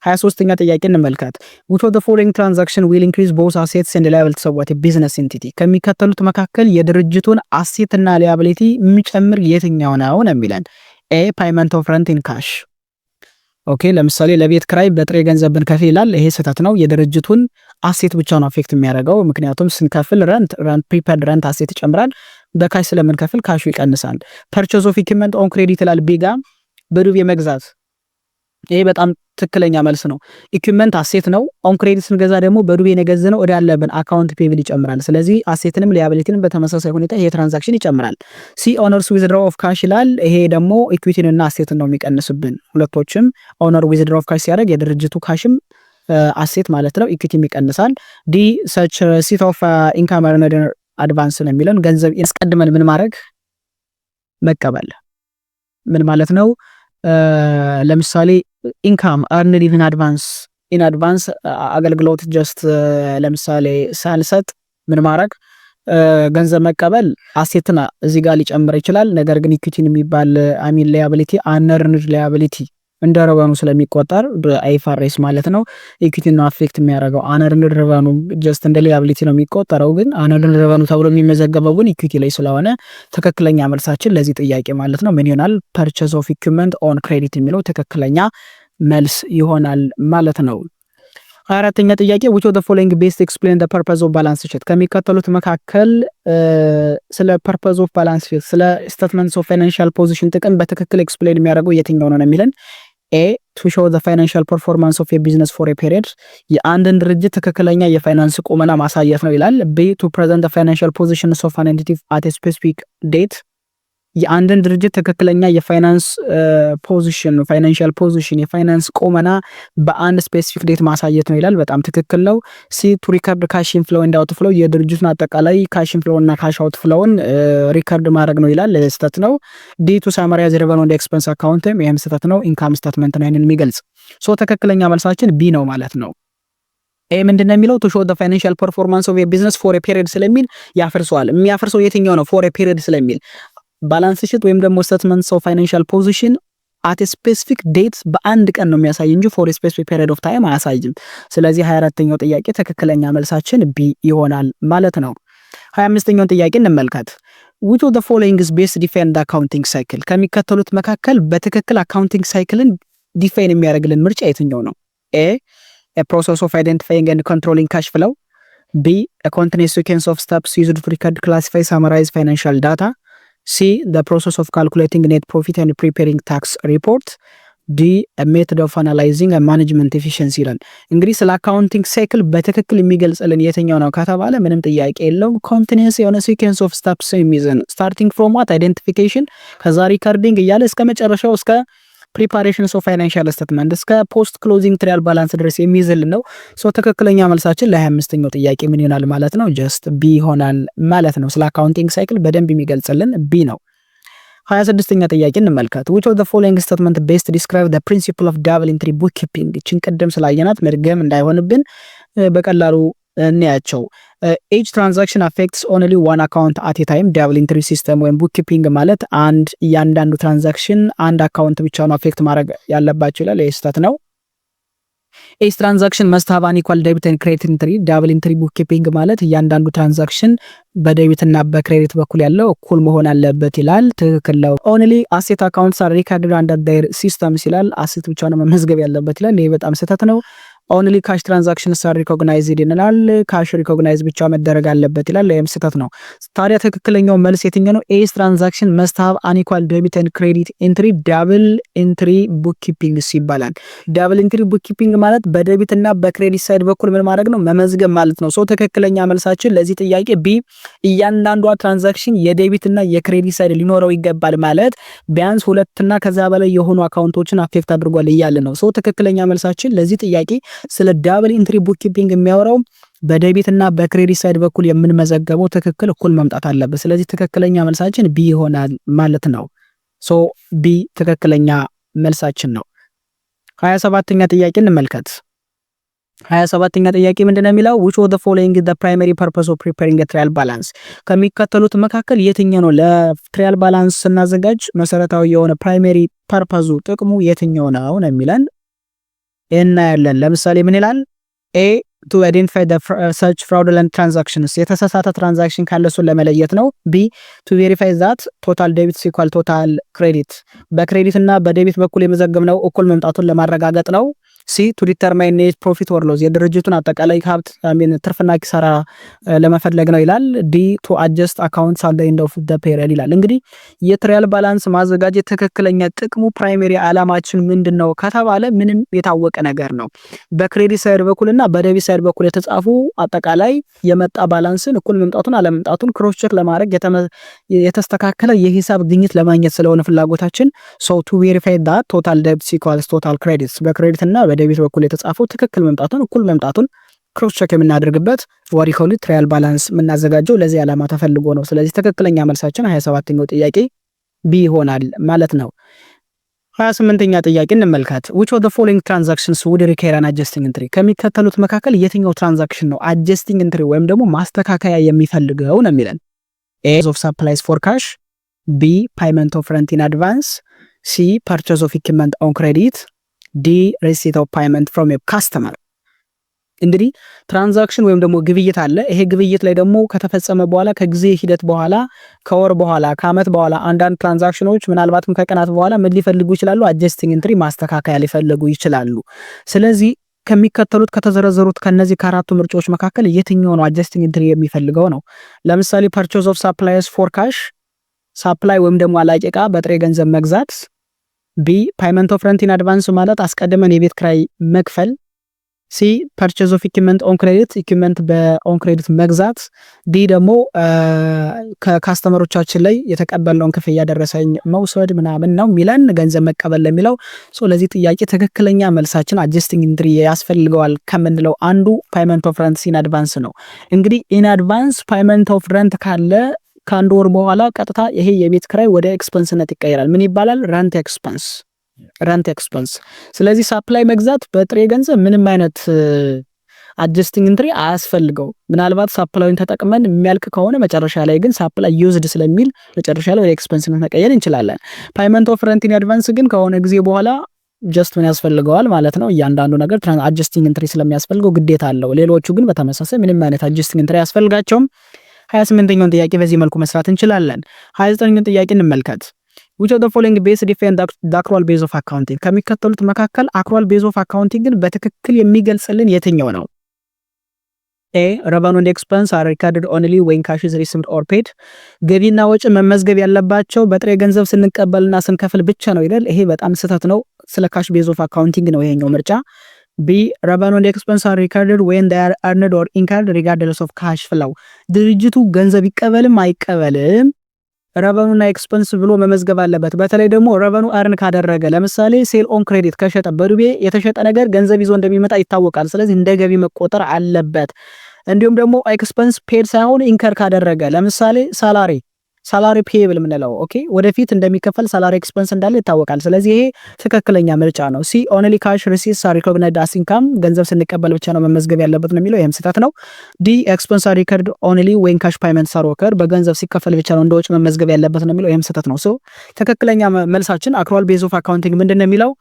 23ኛ ጥያቄ እንመልከት። which of the following transaction will increase both assets and liabilities of a business entity? ከሚከተሉት መካከል የድርጅቱን አሴት እና ሊያቢሊቲ የሚጨምር የትኛው ነው የሚለን። ኤ payment of rent in cash ኦኬ ለምሳሌ ለቤት ክራይ በጥሬ ገንዘብ ብንከፍል ይላል። ይሄ ስህተት ነው። የድርጅቱን አሴት ብቻ ነው አፌክት የሚያደርገው። ምክንያቱም ስንከፍል ረንት ፕሪፔድ ረንት አሴት ይጨምራል፣ በካሽ ስለምንከፍል ካሹ ይቀንሳል። ፐርቼዝ ኦፍ ኢኩዊፕመንት ኦን ክሬዲት ይላል። ቢጋ በዱቤ መግዛት፣ ይሄ በጣም ትክክለኛ መልስ ነው። ኢኩዊፕመንት አሴት ነው። ኦን ክሬዲት ስንገዛ ደግሞ በዱቤ የገዛነው እዳ ያለብን አካውንት ፔብል ይጨምራል። ስለዚህ አሴትንም ሊያቢሊቲንም በተመሳሳይ ሁኔታ ይሄ ትራንዛክሽን ይጨምራል። ሲ ኦነርስ ዊዝድሮው ኦፍ ካሽ ይላል። ይሄ ደግሞ ኢኩዊቲን እና አሴትን ነው የሚቀንስብን። ሁለቶችም ኦነር ዊዝድሮው ኦፍ ካሽ ሲያደርግ የድርጅቱ ካሽም አሴት ማለት ነው፣ ኢኩዊቲም ይቀንሳል። ዲ ሰች ሲት ኦፍ ኢንካም ኤርንድ አድቫንስ ነው የሚለን። ገንዘብ ያስቀድመን ምን ማድረግ መቀበል ምን ማለት ነው? ለምሳሌ ኢንካም ኤርንድ ኢን አድቫንስ አገልግሎት ጀስት ለምሳሌ ሳልሰጥ ምን ማድረግ ገንዘብ መቀበል አሴትና እዚህ ጋር ሊጨምር ይችላል። ነገር ግን ኢኩዊቲን የሚባል ሊያቢሊቲ አንኤርንድ ሊያቢሊቲ እንደ ረቨኑ ስለሚቆጠር በአይፋሬስ ማለት ነው። ኢኩዊቲ ነው አፌክት የሚያደርገው አነርድ ረቨኑ ጀስት እንደ ሊያቢሊቲ ነው የሚቆጠረው፣ ግን አነርድ ረቨኑ ተብሎ የሚመዘገበው ግን ኢኩዊቲ ላይ ስለሆነ ትክክለኛ መልሳችን ለዚህ ጥያቄ ማለት ነው ምን ይሆናል? ፐርቼዝ ኦፍ ኢኩዊፕመንት ኦን ክሬዲት የሚለው ትክክለኛ መልስ ይሆናል ማለት ነው። አራተኛ ጥያቄ which of the following best explain the purpose of balance sheet? ከሚከተሉት መካከል ስለ purpose of balance sheet ስለ statements of financial position ጥቅም በትክክል ኤክስፕሌን የሚያደርገው የትኛው ነው የሚለን? A to show the financial performance of a business for a period የአንድን ድርጅት ትክክለኛ የፋይናንስ ቁመና ማሳየት ነው ይላል። B to present the financial positions of an entity at a specific date የአንድን ድርጅት ትክክለኛ የፋይናንስ ፖዚሽን ፋይናንሻል ፖዚሽን የፋይናንስ ቁመና በአንድ ስፔሲፊክ ዴት ማሳየት ነው ይላል። በጣም ትክክል ነው። ሲ ቱ ሪከርድ ካሽ ኢንፍሎው ኤንድ አውት ፍሎው የድርጅቱን አጠቃላይ ካሽ ኢንፍሎው እና ካሽ አውት ፍሎውን ሪከርድ ማድረግ ነው ይላል። ስህተት ነው። ዲ ቱ ሳማራይዝ ሬቨኑ ኤንድ ኤክስፔንስ አካውንት ይሄም ስህተት ነው። ኢንካም ስቴትመንት ነው ይሄንን የሚገልጽ ሶ ትክክለኛ መልሳችን ቢ ነው ማለት ነው። ኤ ምንድነው የሚለው ቱ ሾው ዘ ፋይናንሻል ፐርፎርማንስ ኦፍ ኤ ቢዝነስ ፎር ኤ ፔሪድ ስለሚል ያፈርሰዋል። የሚያፈርሰው የትኛው ነው? ፎር ኤ ፔሪድ ስለሚል ባላንስ ሺት ወይም ደግሞ ስቴትመንትስ ኦፍ ፋይናንሻል ፖዚሽን አት ስፔሲፊክ ዴት በአንድ ቀን ነው የሚያሳይ እንጂ ፎር ስፔሲፊክ ፔሪድ ኦፍ ታይም አያሳይም። ስለዚህ 24ኛው ጥያቄ ትክክለኛ መልሳችን ቢ ይሆናል ማለት ነው። 25ኛውን ጥያቄ እንመልከት። which of the following is best define the accounting cycle? ከሚከተሉት መካከል በትክክል አካውንቲንግ ሳይክልን ዲፋይን የሚያደርግልን ምርጫ የትኛው ነው? A a process of identifying and controlling cash flow. B a continuous sequence of steps used to record, classify, summarize financial data. C the process of calculating net profit and preparing tax report. D a method of analyzing a management efficiency ይላል። እንግዲህ ስለ አካውንቲንግ ሳይክል በትክክል የሚገልጽልን የትኛው ነው ከተባለ ምንም ጥያቄ የለውም። ኮንቲኒየስ የሆነ ሲኩዌንስ ኦፍ ስቴፕስ የሚይዘን ስታርቲንግ ፍሮም ዋት አይደንቲፊኬሽን ከዛ ሪካርዲንግ እያለ እስከ መጨረሻው እስከ ፕሪፓሬሽንስ ኦፍ ፋይናንሻል ስቴትመንት እስከ ፖስት ክሎዚንግ ትሪያል ባላንስ ድረስ የሚይዝልን ነው። ሶ ትክክለኛ መልሳችን ለ25ኛው ጥያቄ ምን ይሆናል ማለት ነው? ጀስት ቢ ይሆናል ማለት ነው። ስለ አካውንቲንግ ሳይክል በደንብ የሚገልጽልን ቢ ነው። 26ኛ ጥያቄ እንመልከት። which of the following statement best describe the principle of double entry bookkeeping? እቺን ቀደም ስላየናት መድገም እንዳይሆንብን በቀላሉ እንያቸው። each transaction affects only one account at a time. double entry system ወይም bookkeeping ማለት አንድ እያንዳንዱ ትራንዛክሽን አንድ አካውንት ብቻ ነው አፌክት ማድረግ ያለባቸው ይላል። ይህ ስህተት ነው። each transaction must have an equal debit and credit entry. double entry bookkeeping ማለት እያንዳንዱ ትራንዛክሽን በዴቢት እና በክሬዲት በኩል ያለው እኩል መሆን አለበት ይላል። ትክክል ነው። only asset accounts are recorded under their systems ይላል። አሴት ብቻ ነው መመዝገብ ያለበት ይላል። ይህ በጣም ስህተት ነው። only cash transactions are recognized ይላል። ካሽ ሪኮግናይዝ ብቻ መደረግ አለበት ይላል። ይሄም ስህተት ነው። ታዲያ ትክክለኛው መልስ የትኛው ነው? ኤስ ትራንዛክሽን must have unequal debit and credit entry double entry bookkeeping ይባላል። double entry bookkeeping ማለት በዴቢት እና በክሬዲት ሳይድ በኩል ምን ማድረግ ነው? መመዝገብ ማለት ነው። ሶ ትክክለኛ መልሳችን ለዚህ ጥያቄ ቢ እያንዳንዷ ትራንዛክሽን የዴቢት እና የክሬዲት ሳይድ ሊኖረው ይገባል ማለት ቢያንስ ሁለትና ከዛ በላይ የሆኑ አካውንቶችን አፌክት አድርጓል እያለ ነው። ሶ ትክክለኛ መልሳችን ለዚህ ጥያቄ ስለ ዳብል ኢንትሪ ቡክኪፒንግ የሚያወራው በዴቢት እና በክሬዲት ሳይድ በኩል የምንመዘገበው ትክክል እኩል መምጣት አለበት። ስለዚህ ትክክለኛ መልሳችን ቢ ይሆናል ማለት ነው። ሶ ቢ ትክክለኛ መልሳችን ነው። 27ኛ ጥያቄ እንመልከት። 27ኛ ጥያቄ ምንድነው የሚለው? which of the following is the primary purpose of preparing a trial balance? ከሚከተሉት መካከል የትኛው ነው ለትሪያል ባላንስ ስናዘጋጅ መሰረታዊ የሆነ ፕራይመሪ ፐርፐዙ ጥቅሙ የትኛው ነው ነው የሚለን እናያለን። ለምሳሌ ምን ይላል? A to identify the such fraudulent transactions የተሳሳተ ትራንዛክሽን ካለ እሱን ለመለየት ነው። B to verify that total debit equal total credit በክሬዲት እና በዴቢት በኩል የመዘገብነው እኩል መምጣቱን ለማረጋገጥ ነው። C to determine net profit or loss የድርጅቱን አጠቃላይ ሀብት ትርፍና ኪሳራ ለመፈለግ ነው ይላል። D to adjust accounts at the end of the period ይላል። እንግዲህ የትሪያል ባላንስ ማዘጋጀት ትክክለኛ ጥቅሙ ፕራይመሪ አላማችን ምንድነው ከተባለ ምንም የታወቀ ነገር ነው። በክሬዲት ሳይድ በኩልና በዴቢት ሳይድ በኩል የተጻፉ አጠቃላይ የመጣ ባላንስን እኩል መምጣቱን አለመምጣቱን ክሮስ ቼክ ለማድረግ የተስተካከለ የሂሳብ ግኝት ለማግኘት ስለሆነ ፍላጎታችን so to verify that total debt equals total credits በክሬዲት እና በዴቢት በኩል የተጻፈው ትክክል መምጣቱን እኩል መምጣቱን ክሮስ ቼክ የምናደርግበት ዋሪኮሊ ትሪያል ባላንስ የምናዘጋጀው ለዚህ ዓላማ ተፈልጎ ነው። ስለዚህ ትክክለኛ መልሳችን 27ኛው ጥያቄ ቢ ይሆናል ማለት ነው። 28ኛ ጥያቄ እንመልከት። which of the following transactions would require an adjusting entry? ከሚከተሉት መካከል የትኛው ትራንዛክሽን ነው adjusting entry ወይም ደግሞ ማስተካከያ የሚፈልገው ነው የሚለን? A of supplies for cash, B payment of rent in advance, ሲ ፐርቼዝ ኦፍ ኢኩዊፕመንት ኦን ክሬዲት፣ ዲ ሪሲት ኦፍ ፔመንት ፍሮም ዮር ካስተመር። እንግዲህ ትራንዛክሽን ወይም ደግሞ ግብይት አለ። ይሄ ግብይት ላይ ደግሞ ከተፈጸመ በኋላ ከጊዜ ሂደት በኋላ ከወር በኋላ ከአመት በኋላ አንዳንድ ትራንዛክሽኖች ምናልባትም ከቀናት በኋላ ምን ሊፈልጉ ይችላሉ? አጀስቲንግ ኢንትሪ ማስተካከያ ሊፈልጉ ይችላሉ። ስለዚህ ከሚከተሉት ከተዘረዘሩት ከነዚህ ከአራቱ ምርጫዎች መካከል የትኛው ነው አጀስቲንግ ኢንትሪ የሚፈልገው ነው? ለምሳሌ ፐርቼዝ ኦፍ ሳፕላይስ ፎር ካሽ፣ ሳፕላይ ወይም ደግሞ አላቂ ዕቃ በጥሬ ገንዘብ መግዛት። ቢ ፔመንት ኦፍ ረንት ኢን አድቫንስ ማለት አስቀድመን የቤት ክራይ መክፈል። ሲ ፐርቼዝ ኦፍ ኢኩዊፕመንት ኦን ክሬዲት፣ ኢኩዊፕመንት በኦን ክሬዲት መግዛት። ዲ ደግሞ ከካስተመሮቻችን ላይ የተቀበልነውን ክፍያ ደረሰኝ መውሰድ ምናምን ነው የሚለን ገንዘብ መቀበል ለሚለው። ለዚህ ጥያቄ ትክክለኛ መልሳችን አጀስቲንግ ኢንትሪ ያስፈልገዋል ከምንለው አንዱ ፔመንት ኦፍ ረንት ኢን አድቫንስ ነው። እንግዲህ ኢን አድቫንስ ፔመንት ኦፍ ረንት ካለ ከአንድ ወር በኋላ ቀጥታ ይሄ የቤት ክራይ ወደ ኤክስፐንስነት ይቀየራል። ምን ይባላል? ረንት ኤክስፐንስ። ስለዚህ ሳፕላይ መግዛት በጥሬ ገንዘብ ምንም አይነት አጀስቲንግ ኢንትሪ አያስፈልገው። ምናልባት ሳፕላይን ተጠቅመን የሚያልቅ ከሆነ መጨረሻ ላይ ግን ሳፕላይ ዩዝድ ስለሚል መጨረሻ ላይ ወደ ኤክስፐንስነት መቀየር እንችላለን። ፔመንት ኦፍ ረንት ኢን አድቫንስ ግን ከሆነ ጊዜ በኋላ ጀስት ምን ያስፈልገዋል ማለት ነው። እያንዳንዱ ነገር አጀስቲንግ ኢንትሪ ስለሚያስፈልገው ግዴታ አለው። ሌሎቹ ግን በተመሳሳይ ምንም አይነት አጀስቲንግ ኢንትሪ አያስፈልጋቸውም። 28ኛውን ጥያቄ በዚህ መልኩ መስራት እንችላለን። 29ኛውን ጥያቄ እንመልከት። which of the following base define the accrual base of accounting? ከሚከተሉት መካከል accrual base of accounting ግን በትክክል የሚገልጽልን የትኛው ነው? A revenue and expense are recorded only when cash is received or paid. ገቢና ወጪ መመዝገብ ያለባቸው በጥሬ ገንዘብ ስንቀበልና ስንከፍል ብቻ ነው ይላል። ይሄ በጣም ስህተት ነው። ስለ cash base of accounting ነው ይሄኛው ምርጫ። B revenue and expense are recorded when they are earned or incurred regardless of cash flow. ድርጅቱ ገንዘብ ይቀበልም አይቀበልም ረቨኑ እና ኤክስፐንስ ብሎ መመዝገብ አለበት። በተለይ ደግሞ ረቨኑ አርን ካደረገ ለምሳሌ ሴል ኦን ክሬዲት ከሸጠ በዱቤ የተሸጠ ነገር ገንዘብ ይዞ እንደሚመጣ ይታወቃል። ስለዚህ እንደ ገቢ መቆጠር አለበት። እንዲሁም ደግሞ ኤክስፐንስ ፔድ ሳይሆን ኢንከር ካደረገ ለምሳሌ ሳላሪ ፔብል ምንለው ኦኬ ወደፊት እንደሚከፈል ሳላሪ ኤክስፐንስ እንዳለ ይታወቃል። ስለዚህ ይሄ ትክክለኛ ምርጫ ነው። ሲ ኦንሊ ካሽ ሪሲትስ አር ሪኮግናይዝድ አስ ኢንካም ገንዘብ ስንቀበል ብቻ ነው መመዝገብ ያለበት ነው የሚለው ይሄም ስህተት ነው። ዲ ኤክስፐንስ አር ሪከርድ ኦንሊ ዌን ካሽ ፔመንትስ አር ኦከር በገንዘብ ሲከፈል ብቻ ነው እንደወጭ መመዝገብ ያለበት ነው የሚለው ይሄም ስህተት ነው። ሶ ትክክለኛ መልሳችን አክሩዋል ቤዝ ኦፍ አካውንቲንግ ምንድነው የሚለው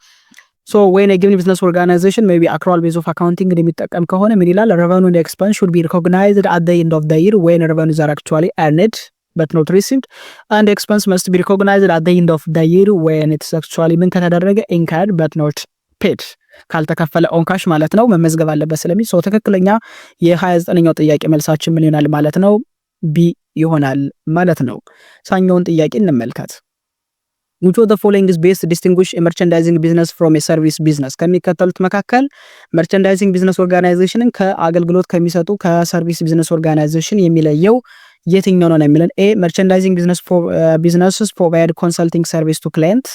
So when a given business organization maybe accrual base of accounting እንደሚጠቀም ከሆነ ምን ይላል? revenue and expense should be recognized at the end of the year when revenues are actually earned but not received and expense must be recognized at the end of the year when it's actually ምን ከተደረገ incurred but not paid ካልተከፈለ ኦን ካሽ ማለት ነው መመዝገብ አለበት ስለሚል ሰው ትክክለኛ የ29ኛው ጥያቄ መልሳችን ምን ይሆናል ማለት ነው? ቢ ይሆናል ማለት ነው። ሳኛውን ጥያቄ እንመልከት። which of the following is best distinguish a merchandising business from a service business? ከሚከተሉት መካከል merchandising business organizationን ከአገልግሎት ከሚሰጡ ከሰርቪስ ቢዝነስ ኦርጋናይዜሽን የሚለየው የትኛው ነው የሚለን? A merchandising businesses provide consulting service to clients.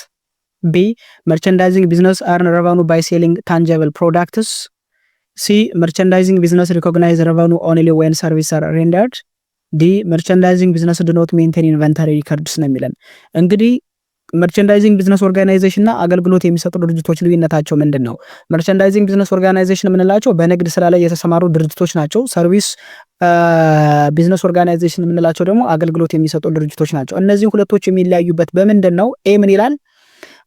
B merchandising business earn revenue by selling tangible products. C merchandising business recognize revenue only when services are rendered. D merchandising business do not maintain inventory records ነው የሚለን። እንግዲህ መርቸንዳይዚንግ ቢዝነስ ኦርጋናይዜሽን እና አገልግሎት የሚሰጡ ድርጅቶች ልዩነታቸው ምንድነው? መርቸንዳይዚንግ ቢዝነስ ኦርጋናይዜሽን የምንላቸው በንግድ ስራ ላይ የተሰማሩ ድርጅቶች ናቸው። ሰርቪስ ቢዝነስ ኦርጋናይዜሽን የምንላቸው ደግሞ አገልግሎት የሚሰጡ ድርጅቶች ናቸው። እነዚህ ሁለቶች የሚለያዩበት በምንድነው? ኤ ምን ይላል?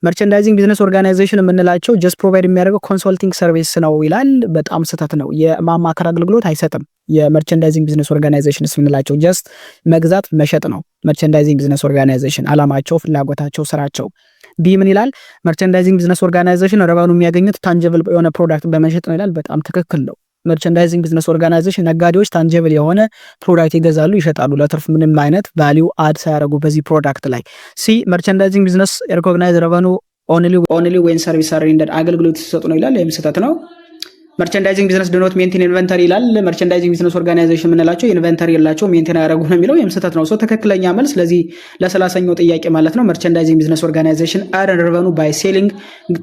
መርቸንዳይዚንግ ቢዝነስ ኦርጋናይዜሽን የምንላቸው ጀስት ፕሮቫይድ የሚያደርገው ኮንሰልቲንግ ሰርቪስ ነው ይላል። በጣም ስህተት ነው። የማማከር አገልግሎት አይሰጥም። የመርቸንዳይዚንግ ቢዝነስ ኦርጋናይዜሽንስ የምንላቸው ጀስት መግዛት መሸጥ ነው። መርቸንዳይዚንግ ቢዝነስ ኦርጋናይዜሽን አላማቸው፣ ፍላጎታቸው፣ ስራቸው። ቢ ምን ይላል? መርቸንዳይዚንግ ቢዝነስ ኦርጋናይዜሽን ረባኑ የሚያገኙት ታንጂብል የሆነ ፕሮዳክት በመሸጥ ነው ይላል። በጣም ትክክል ነው። መርቸንዳይዚንግ ቢዝነስ ኦርጋናይዜሽን ነጋዴዎች ታንጂብል የሆነ ፕሮዳክት ይገዛሉ፣ ይሸጣሉ ለትርፍ ምንም አይነት ቫልዩ አድ ሳያደርጉ በዚህ ፕሮዳክት ላይ። ሲ መርቸንዳይዚንግ ቢዝነስ ሪኮግናይዝ ረቨኑ ኦንሊ ዌን ሰርቪስ አር ሬንደርድ አገልግሎት ሲሰጡ ነው ይላል። ይህም ስህተት ነው። መርቸንዳይዚንግ ቢዝነስ ዶ ኖት ሜንቴን ኢንቨንተሪ ይላል። መርቸንዳይዚንግ ቢዝነስ ኦርጋናይዜሽን የምንላቸው ኢንቨንተሪ የላቸው ሜንቴን አያደርጉ ነው የሚለው ይህም ስህተት ነው። ሶ ትክክለኛ መልስ ስለዚህ ለ30ኛው ጥያቄ ማለት ነው መርቸንዳይዚንግ ቢዝነስ ኦርጋናይዜሽን earn revenue by selling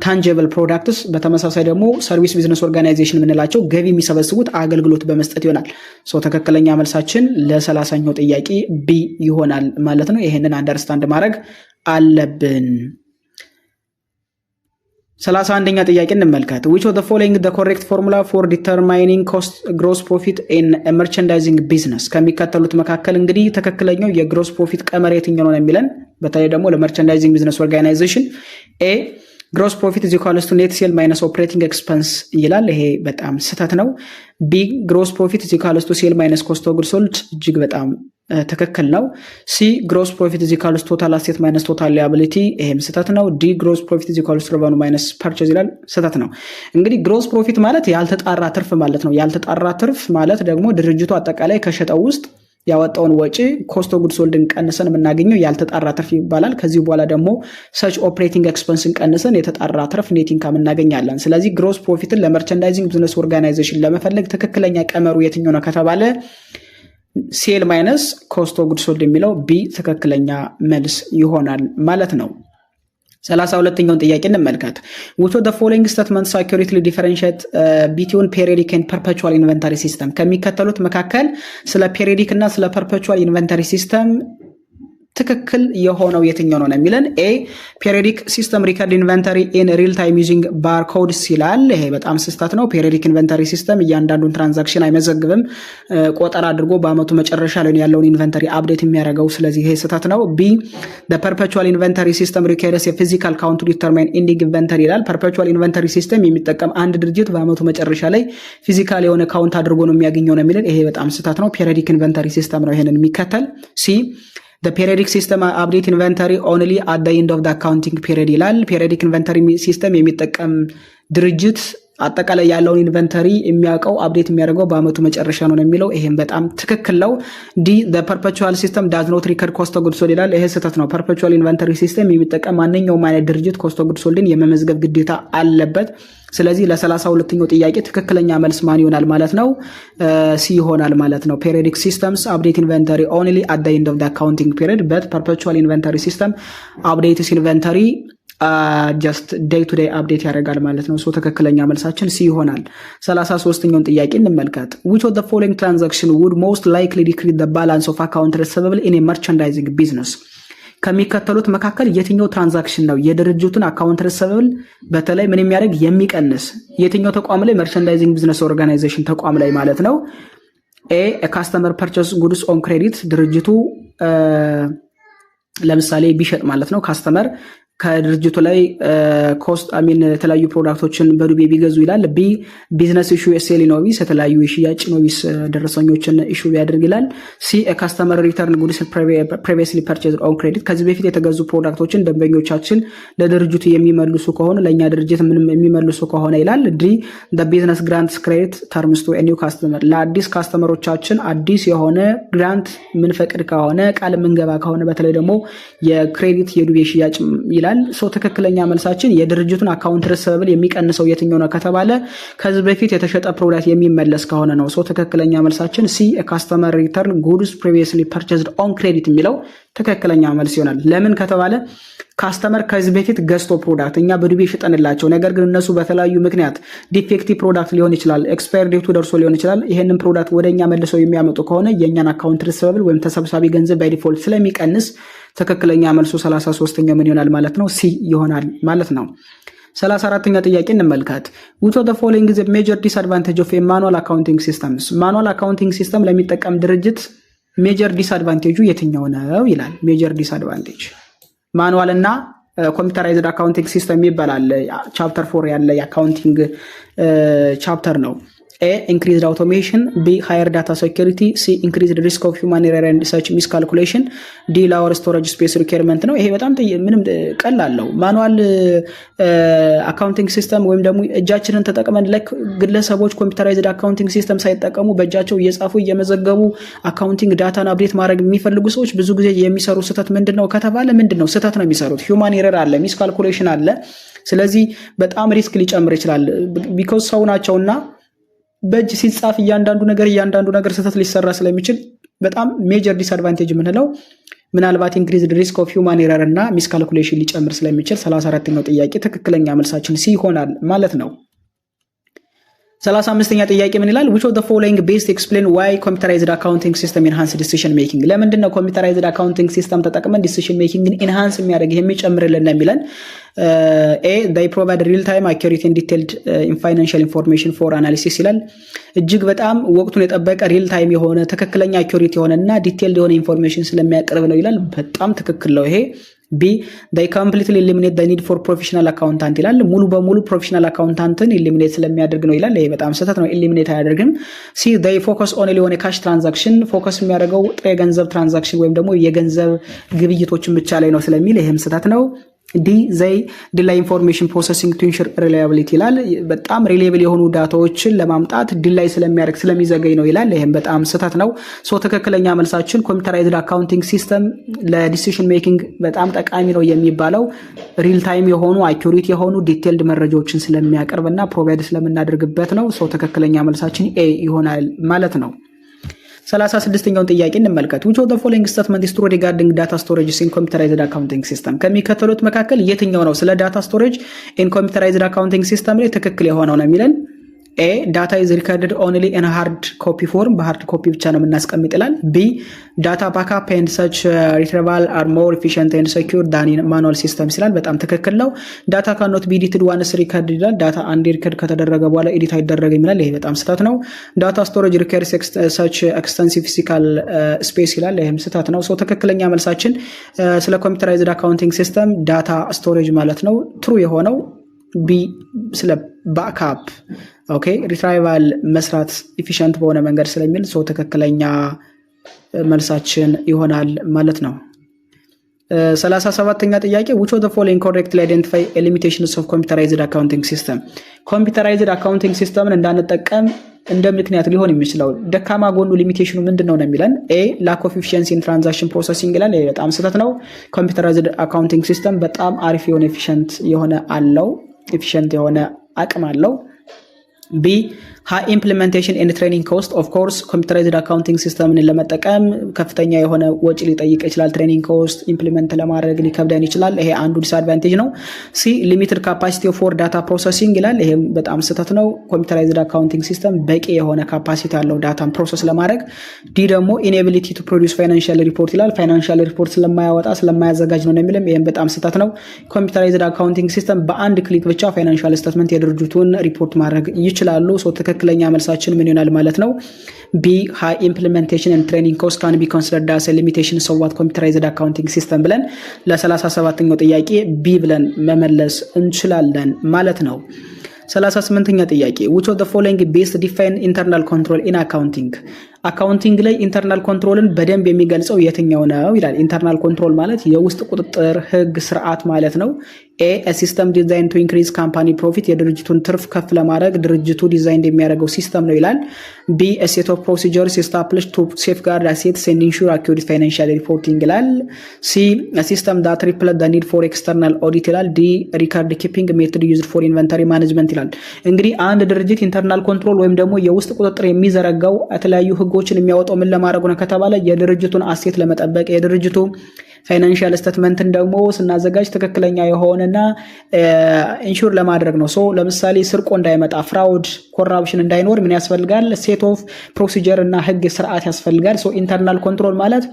tangible products። በተመሳሳይ ደግሞ ሰርቪስ ቢዝነስ ኦርጋናይዜሽን የምንላቸው ገቢ የሚሰበስቡት አገልግሎት በመስጠት ይሆናል። ሶ ትክክለኛ መልሳችን ለ30ኛው ጥያቄ ቢ ይሆናል ማለት ነው። ይሄንን አንደርስታንድ ማድረግ አለብን። 31ኛ ጥያቄ እንመልከት። which of the following the correct formula for determining cost gross profit in a merchandising business? ከሚከተሉት መካከል እንግዲህ ትክክለኛው የግሮስ ፕሮፊት ቀመር የትኛው ነው የሚለን በተለይ ደግሞ ለመርቻንዳይዚንግ ቢዝነስ ኦርጋናይዜሽን ኤ ግሮስ ፕሮፊት ኢዝ ኢኳልስ ቱ ኔት ሴል ማይነስ ኦፕሬቲንግ ኤክስፐንስ ይላል። ይሄ በጣም ስህተት ነው። ቢ ግሮስ ፕሮፊት ኢዝ ኢኳልስ ቱ ሴል ማይነስ ኮስት ኦፍ ጉድስ ሶልድ እጅግ በጣም ትክክል ነው። ሲ ግሮስ ፕሮፊት ኢዝ ኢኳልስ ቶታል አሴት ማይነስ ቶታል ሊያቢሊቲ ይሄም ስህተት ነው። ዲ ግሮስ ፕሮፊት ኢዝ ኢኳልስ ሬቨኑ ማይነስ ፐርቼዝ ይላል። ስህተት ነው። እንግዲህ ግሮስ ፕሮፊት ማለት ያልተጣራ ትርፍ ማለት ነው። ያልተጣራ ትርፍ ማለት ደግሞ ድርጅቱ አጠቃላይ ከሸጠው ውስጥ ያወጣውን ወጪ ኮስት ኦፍ ጉድስ ሶልድን ቀንሰን የምናገኘው ያልተጣራ ትርፍ ይባላል። ከዚህ በኋላ ደግሞ ሰች ኦፕሬቲንግ ኤክስፐንስን ቀንሰን የተጣራ ትርፍ ኔት ኢንካም እናገኛለን። ስለዚህ ግሮስ ፕሮፊትን ለመርቻንዳይዚንግ ቢዝነስ ኦርጋናይዜሽን ለመፈለግ ትክክለኛ ቀመሩ የትኛው ነው ከተባለ ሴል ማይነስ ኮስት ኦፍ ጉድስ ሶልድ የሚለው ቢ ትክክለኛ መልስ ይሆናል ማለት ነው። 32ኛውን ጥያቄ እንመልከት። which of the following statements accurately differentiate between periodic and perpetual inventory system? ከሚከተሉት መካከል ስለ periodic እና ስለ perpetual inventory system ትክክል የሆነው የትኛው ነው የሚለን ኤ ፔሪዮዲክ ሲስተም ሪከርድ ኢንቨንተሪ ኢን ሪል ታይም ዩዚንግ ባርኮድስ ይላል። ይሄ በጣም ስህተት ነው። ፔሪዮዲክ ኢንቨንተሪ ሲስተም እያንዳንዱን ትራንዛክሽን አይመዘግብም፣ ቆጠራ አድርጎ በአመቱ መጨረሻ ላይ ያለውን ኢንቨንተሪ አፕዴት የሚያደርገው። ስለዚህ ይሄ ስህተት ነው። ቢ ፐርፔቹዋል ኢንቨንተሪ ሲስተም ሪኳየርስ የፊዚካል ካውንት ቱ ዲተርማይን ኢንዲንግ ኢንቨንተሪ ይላል። ፐርፔቹዋል ኢንቨንተሪ ሲስተም የሚጠቀም አንድ ድርጅት በአመቱ መጨረሻ ላይ ፊዚካል የሆነ ካውንት አድርጎ ነው የሚያገኘው ነው የሚለን። ይሄ በጣም ስህተት ነው። ፔሪዮዲክ ኢንቨንተሪ ሲስተም ነው ይሄንን የሚከተል። ሲ the periodic system update inventory only at the end of the accounting period ይላል። periodic inventory system የሚጠቀም ድርጅት አጠቃላይ ያለውን ኢንቨንተሪ የሚያውቀው አፕዴት የሚያደርገው በአመቱ መጨረሻ ነው የሚለው። ይሄም በጣም ትክክል ነው። ዲ the perpetual system does not record cost of goods sold ይላል። ይሄ ስህተት ነው። perpetual inventory system የሚጠቀም ማንኛውም አይነት ድርጅት cost of goods soldን የመመዝገብ ግዴታ አለበት። ስለዚህ ለ32ኛው ጥያቄ ትክክለኛ መልስ ማን ይሆናል ማለት ነው? ሲ ይሆናል ማለት ነው። periodic systems update inventory only at the end of the accounting period but perpetual inventory system updates inventory just day to day update ያደርጋል ማለት ነው። ትክክለኛ መልሳችን ሲ ይሆናል። 33ኛውን ጥያቄ እንመልከት። which of the following transaction would most likely decrease the balance of account receivable in a merchandising business? ከሚከተሉት መካከል የትኛው ትራንዛክሽን ነው የድርጅቱን አካውንት ሪሲቨብል በተለይ ምን የሚያደርግ የሚቀንስ? የትኛው ተቋም ላይ? መርቻንዳይዚንግ ቢዝነስ ኦርጋናይዜሽን ተቋም ላይ ማለት ነው። ኤ ካስተመር ፐርቸስ ጉድስ ኦን ክሬዲት ድርጅቱ ለምሳሌ ቢሸጥ ማለት ነው ካስተመር ከድርጅቱ ላይ ኮስት የተለያዩ ፕሮዳክቶችን በዱቤ ቢገዙ ይላል። ቢ ቢዝነስ ኢሹ ኤስኤል ኖቪስ የተለያዩ የሽያጭ ኖቪስ ደረሰኞችን ኢሹ ቢያደርግ ይላል። ሲ ካስተመር ሪተርን ጉድስ ፕሪቪየስሊ ፐርቼዝድ ኦን ክሬዲት ከዚህ በፊት የተገዙ ፕሮዳክቶችን ደንበኞቻችን ለድርጅቱ የሚመልሱ ከሆነ ለእኛ ድርጅት ምንም የሚመልሱ ከሆነ ይላል። ዲ ቢዝነስ ግራንትስ ክሬዲት ተርምስ ቱ ኒው ካስተመር ለአዲስ ካስተመሮቻችን አዲስ የሆነ ግራንት ምንፈቅድ ከሆነ ቃል ምንገባ ከሆነ በተለይ ደግሞ የክሬዲት የዱቤ ሽያጭ ይላል። ትክክለኛ መልሳችን የድርጅቱን አካውንት ሪሲቨብል የሚቀንሰው የትኛው ነው ከተባለ ከዚህ በፊት የተሸጠ ፕሮዳክት የሚመለስ ከሆነ ነው። ትክክለኛ መልሳችን ሲ ካስተመር ሪተርን ጉድስ ፕሪቪየስሊ ፐርቼዝድ ኦን ክሬዲት የሚለው ትክክለኛ መልስ ይሆናል። ለምን ከተባለ ካስተመር ከዚህ በፊት ገዝቶ ፕሮዳክት እኛ በዱቤ ሽጠንላቸው፣ ነገር ግን እነሱ በተለያዩ ምክንያት ዲፌክቲቭ ፕሮዳክት ሊሆን ይችላል፣ ኤክስፓየር ዴቱ ደርሶ ሊሆን ይችላል። ይሄንን ፕሮዳክት ወደኛ መልሰው የሚያመጡ ከሆነ የኛን አካውንት ሪሲቨብል ወይም ተሰብሳቢ ገንዘብ ባይ ዲፎልት ስለሚቀንስ ትክክለኛ መልሱ 33ኛው ምን ይሆናል ማለት ነው? ሲ ይሆናል ማለት ነው። 34ኛ ጥያቄ እንመልከት። which of the following is a major disadvantage of a manual accounting systems? ማኑዋል አካውንቲንግ ሲስተም ለሚጠቀም ድርጅት ሜጀር ዲስአድቫንቴጁ የትኛው ነው ይላል። ሜጀር ዲስአድቫንቴጅ ማኑዋል እና ኮምፒውተራይዝድ አካውንቲንግ ሲስተም ይባላል። ቻፕተር 4 ያለ የአካውንቲንግ ቻፕተር ነው። ኤ ኢንክሪዝድ አውቶሜሽን፣ ቢ ሃየር ዳታ ሴኩሪቲ፣ ሲ ኢንክሪዝድ ሪስክ ኦፍ ሂውማን ኤረር ኤንድ ሰች ሚስካልኩሌሽን፣ ዲ ላወር ስቶሬጅ ስፔስ ሪኳየርመንት ነው። ይሄ በጣም ምንም ቀላል ነው። ማኑዋል አካውንቲንግ ሲስተም ወይም ደግሞ እጃችንን ተጠቅመን ግለሰቦች ኮምፒውተራይዝድ አካውንቲንግ ሲስተም ሳይጠቀሙ በእጃቸው እየጻፉ እየመዘገቡ አካውንቲንግ ዳታን አፕዴት ማድረግ የሚፈልጉ ሰዎች ብዙ ጊዜ የሚሰሩ ስህተት ምንድነው ከተባለ ምንድነው ስህተት ነው የሚሰሩት? ሂውማን ኤረር አለ፣ ሚስካልኩሌሽን አለ። ስለዚህ በጣም ሪስክ ሊጨምር ይችላል። ቢኮዝ ሰው ናቸውና በእጅ ሲጻፍ እያንዳንዱ ነገር ስህተት ሊሰራ ስለሚችል በጣም ሜጀር ዲስአድቫንቴጅ የምንለው ምናልባት ኢንክሪዝድ ሪስክ ኦፍ ሂውማን ኤረር እና ሚስካልኩሌሽን ሊጨምር ስለሚችል 34ኛው ጥያቄ ትክክለኛ መልሳችን ሲ ይሆናል ማለት ነው። 35ኛ ጥያቄ ምን ይላል? which of the following best explain why computerized accounting system enhance decision making? ለምንድን ነው computerized accounting system ተጠቅመን decision making enhance የሚያደርግ የሚጨምርልን የሚለን? A they provide real time accurate and detailed financial information for analysis ይላል። እጅግ በጣም ወቅቱን የጠበቀ real time የሆነ ተከክለኛ accurate የሆነና detailed የሆነ ኢንፎርሜሽን ስለሚያቀርብ ነው ይላል። በጣም ትክክል ነው ይሄ። B they completely eliminate the need for professional accountant ይላል። ሙሉ በሙሉ ፕሮፌሽናል አካውንታንትን ኢሊሚኔት ስለሚያደርግ ነው ይላል። ይሄ በጣም ስህተት ነው። ኢሊሚኔት አያደርግም። C they focus only on a cash transaction ፎከስ የሚያደርገው ጥሬ ገንዘብ ትራንዛክሽን ወይም ደግሞ የገንዘብ ግብይቶችን ብቻ ላይ ነው ስለሚል ይሄም ስህተት ነው። D they delay information processing to ensure reliability ይላል። በጣም ሪሌብል የሆኑ ዳታዎችን ለማምጣት ዲላይ ስለሚያደርግ ስለሚዘገይ ነው ይላል። ይሄም በጣም ስህተት ነው። ሶ ትክክለኛ መልሳችን ኮምፒውተራይዝድ አካውንቲንግ ሲስተም ለዲሲዥን ሜኪንግ በጣም ጠቃሚ ነው የሚባለው ሪል ታይም የሆኑ አኩሬት የሆኑ ዲቴይልድ መረጃዎችን ስለሚያቀርብና ፕሮቫይድ ስለምናደርግበት ነው። ሶ ትክክለኛ መልሳችን ኤ ይሆናል ማለት ነው። 36ኛውን ጥያቄ እንመልከት። which of the following statement is true regarding data storage in computerized accounting system? ከሚከተሉት መካከል የትኛው ነው ስለ ዳታ ስቶሬጅ in computerized accounting system ላይ ትክክል የሆነው ነው የሚለን? A data is recorded only in hard copy form በሃርድ ኮፒ ብቻ ነው የምናስቀምጥ ይላል። B data backup and such retrieval are more efficient and secure than in manual systems ይላል። በጣም ትክክል ነው። data cannot be edited once recorded ይላል። ዳታ አንድ ሪከርድ ከተደረገ በኋላ ኤዲት አይደረግም ይላል። ይሄ በጣም ስህተት ነው። data storage requires such extensive physical space ይላል። ይሄም ስህተት ነው። ሶ ትክክለኛ መልሳችን ስለ computerized accounting system ዳታ ስቶሬጅ ማለት ነው ትሩ የሆነው ቢ ስለ ባክአፕ ኦኬ ሪትራይቫል መስራት ኢፊሽንት በሆነ መንገድ ስለሚል ሶ ትክክለኛ መልሳችን ይሆናል ማለት ነው። 37ኛ ጥያቄ which of the following correctly identify limitations of computerized accounting system? computerized accounting system እንዳንጠቀም እንደ ምክንያት ሊሆን የሚችለው ደካማ ጎኑ ሊሚቴሽኑ ምንድነው ነው የሚለን? A lack of efficiency in transaction processing ይላል። ይሄ በጣም ስህተት ነው። computerized accounting system በጣም አሪፍ የሆነ ኤፊሽንት የሆነ አቅም አለው። B high implementation and training cost. of course computerized accounting system ለመጠቀም ከፍተኛ የሆነ ወጪ ሊጠይቅ ይችላል። ትሬኒንግ ኮስት ኢምፕሊመንት ለማድረግ ሊከብደን ይችላል። ይሄ አንዱ ዲስአድቫንቴጅ ነው። C limited capacity for data processing ይላል። ይሄም በጣም ስህተት ነው። computerized accounting system በቂ የሆነ ካፓሲቲ አለው ዳታን ፕሮሰስ ለማድረግ። D ደግሞ inability to produce financial report ይላል። ፋይናንሻል ሪፖርት ስለማያዘጋጅ ነው የሚልም ይሄም በጣም ስህተት ነው። computerized accounting system በአንድ ክሊክ ብቻ ፋይናንሻል ስቴትመንት የድርጅቱን ሪፖርት ማድረግ ይችላሉ። ሶ ትክክለኛ መልሳችን ምን ይሆናል ማለት ነው? B high implementation and training cost can be considered as a limitation of what computerized accounting system ብለን ለ37ኛው ጥያቄ B ብለን መመለስ እንችላለን ማለት ነው። 38ኛ ጥያቄ which of the following best define internal control in accounting? አካውንቲንግ ላይ ኢንተርናል ኮንትሮልን በደንብ የሚገልጸው የትኛው ነው ይላል። ኢንተርናል ኮንትሮል ማለት የውስጥ ቁጥጥር ህግ ስርዓት ማለት ነው። A system designed to increase company profit የድርጅቱን ትርፍ ከፍ ለማድረግ ድርጅቱ ዲዛይን የሚያደርገው ሲስተም ነው ይላል። B a set of procedures established to safeguard assets and ensure accurate financial reporting ይላል። C a system that replaces the need for external audit ይላል። D record keeping method used for inventory management ይላል። እንግዲህ አንድ ድርጅት ኢንተርናል ኮንትሮል ወይም ደግሞ የውስጥ ቁጥጥር የሚዘረጋው የተለያዩ ህጎችን የሚያወጣው ምን ለማድረግ ነው ከተባለ የድርጅቱን አሴት ለመጠበቅ የድርጅቱ ፋይናንሻል ስቴትመንትን ደግሞ ስናዘጋጅ ትክክለኛ የሆነና ኢንሹር ለማድረግ ነው። ሶ ለምሳሌ ስርቆ እንዳይመጣ ፍራውድ ኮራፕሽን እንዳይኖር ምን ያስፈልጋል? ሴት ኦፍ ፕሮሲጀር እና ህግ ስርዓት ያስፈልጋል። ሶ ኢንተርናል ኮንትሮል ማለት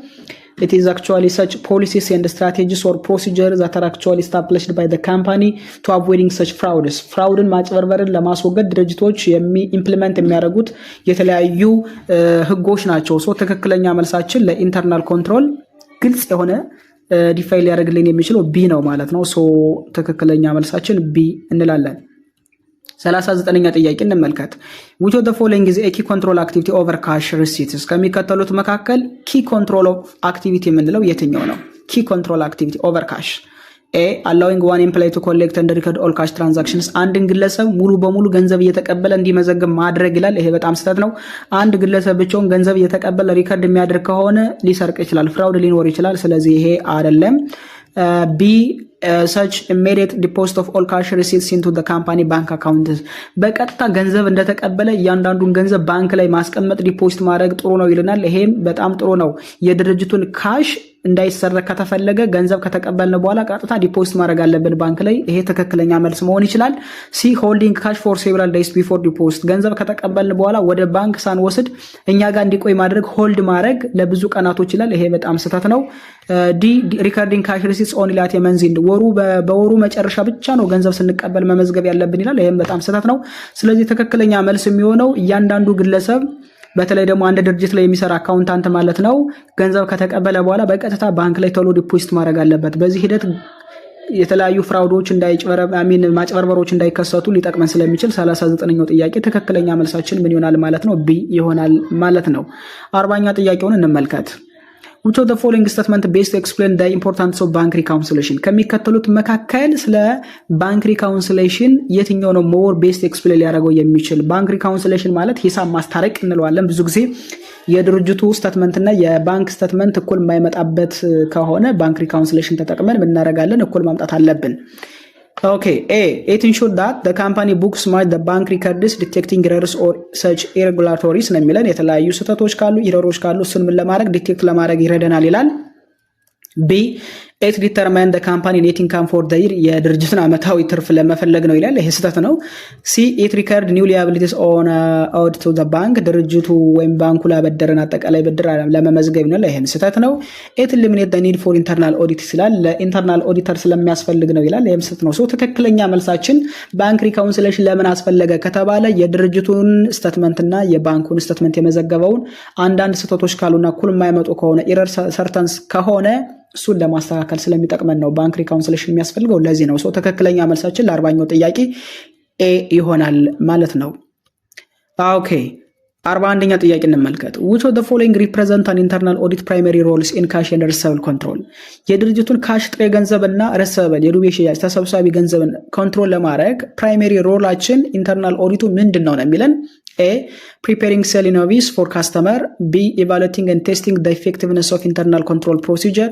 it is actually such policies and strategies or procedures that are actually established by the company to avoiding such frauds. ፍራውድን ማጭበርበርን ለማስወገድ ድርጅቶች ኢምፕሊመንት የሚያደርጉት የተለያዩ ህጎች ናቸው። ሶ ትክክለኛ መልሳችን ለኢንተርናል ኮንትሮል ግልጽ የሆነ ዲፋይን ሊያደርግልን የሚችለው ቢ ነው ማለት ነው። ሶ ትክክለኛ መልሳችን ቢ እንላለን። 39ኛ ጥያቄ እንመልከት። which of the following is a key control activity over cash receipts? ከሚከተሉት መካከል key control of activity የምንለው የትኛው ነው? key control activity over cash. A allowing one employee to collect and record all cash transactions. አንድን ግለሰብ ሙሉ በሙሉ ገንዘብ እየተቀበለ እንዲመዘግብ ማድረግ ይላል። ይሄ በጣም ስህተት ነው። አንድ ግለሰብ ብቻውን ገንዘብ እየተቀበለ ሪከርድ የሚያደርግ ከሆነ ሊሰርቅ ይችላል፣ ፍራውድ ሊኖር ይችላል። ስለዚህ ይሄ አይደለም። B such immediate deposit of all cash receipts into the company bank account በቀጥታ ገንዘብ እንደተቀበለ እያንዳንዱን ገንዘብ ባንክ ላይ ማስቀመጥ ዲፖዚት ማድረግ ጥሩ ነው ይልናል። ይሄም በጣም ጥሩ ነው። የድርጅቱን ካሽ እንዳይሰረቅ ከተፈለገ ገንዘብ ከተቀበልን በኋላ ቀጥታ ዲፖዚት ማድረግ አለብን ባንክ ላይ። ይሄ ትክክለኛ መልስ መሆን ይችላል። ሲ ሆልዲንግ ካሽ ፎር ሴቨራል ዴይስ ቢፎር ዲፖዚት ገንዘብ ከተቀበልን በኋላ ወደ ባንክ ሳንወስድ እኛ ጋር እንዲቆይ ማድረግ ሆልድ ማድረግ ለብዙ ቀናቶች ይላል። ይሄ በጣም ስህተት ነው። ዲ ሪከርዲንግ ካሽ ሪሲትስ ኦንሊ አት መንዝ ኢንድ በወሩ መጨረሻ ብቻ ነው ገንዘብ ስንቀበል መመዝገብ ያለብን ይላል። ይሄም በጣም ስህተት ነው። ስለዚህ ትክክለኛ መልስ የሚሆነው እያንዳንዱ ግለሰብ በተለይ ደግሞ አንድ ድርጅት ላይ የሚሰራ አካውንታንት ማለት ነው ገንዘብ ከተቀበለ በኋላ በቀጥታ ባንክ ላይ ቶሎ ዲፖዚት ማድረግ አለበት። በዚህ ሂደት የተለያዩ ፍራውዶች ማጭበርበሮች እንዳይከሰቱ ሊጠቅመን ስለሚችል 39ኛው ጥያቄ ትክክለኛ መልሳችን ምን ይሆናል ማለት ነው? ቢ ይሆናል ማለት ነው። 40ኛ ጥያቄውን እንመልከት። which of the following statement best explain the importance of bank reconciliation ከሚከተሉት መካከል ስለ ባንክ ሪካውንሲሌሽን የትኛው ነው ሞር ቤስት ኤክስፕሌን ሊያደርገው የሚችል? ባንክ ሪካውንሲሌሽን ማለት ሂሳብ ማስታረቅ እንለዋለን። ብዙ ጊዜ የድርጅቱ ስቴትመንት እና የባንክ ስቴትመንት እኩል የማይመጣበት ከሆነ ባንክ ሪካውንሲሌሽን ተጠቅመን ምን እናደርጋለን? እኩል ማምጣት አለብን። Okay, it ensures that the company books match the bank records detecting errors or such irregularities ነው የሚለን። የተለያዩ ስህተቶች ካሉ ኢረሮች ካሉ እሱን ምን ለማድረግ ዲቴክት ለማድረግ ይረዳናል ይላል። ቢ it determine the company net income for the year የድርጅቱን ዓመታዊ ትርፍ ለመፈለግ ነው ይላል። ይሄ ስህተት ነው። ሲ it record new liabilities on out to the bank ድርጅቱ ወይም ባንኩ ላበደረን አጠቃላይ ብድር ለመመዝገብ ነው። ይሄም ስህተት ነው። it eliminate the need for internal audit ይላል። ለኢንተርናል ኦዲተር ስለሚያስፈልግ ነው ይላል። ይሄም ስህተት ነው። ሶ ትክክለኛ መልሳችን ባንክ ሪካውንሲሌሽን ለምን አስፈለገ ከተባለ የድርጅቱን ስቴትመንት እና የባንኩን ስቴትመንት የመዘገበውን አንዳንድ ስህተቶች ካሉና እኩል የማይመጡ ከሆነ ኤረር ሰርተንስ ከሆነ እሱን ለማስተካከል ስለሚጠቅመን ነው ባንክ ሪካውንሲሌሽን የሚያስፈልገው። ለዚህ ነው። ሶ ትክክለኛ መልሳችን ለ40ኛው ጥያቄ ኤ ይሆናል ማለት ነው። ኦኬ 41ኛ ጥያቄ እንመልከት። which of the following represent an internal audit primary roles in cash and receivable control የድርጅቱን ካሽ ጥሬ ገንዘብና ረሰበል የዱቤ ሽያጭ ተሰብሳቢ ገንዘብን ኮንትሮል ለማድረግ ፕራይመሪ ሮላችን ኢንተርናል ኦዲቱ ምንድነው ነው የሚለን? A. Preparing sale invoice for customer. B. Evaluating and testing the effectiveness of internal control procedure.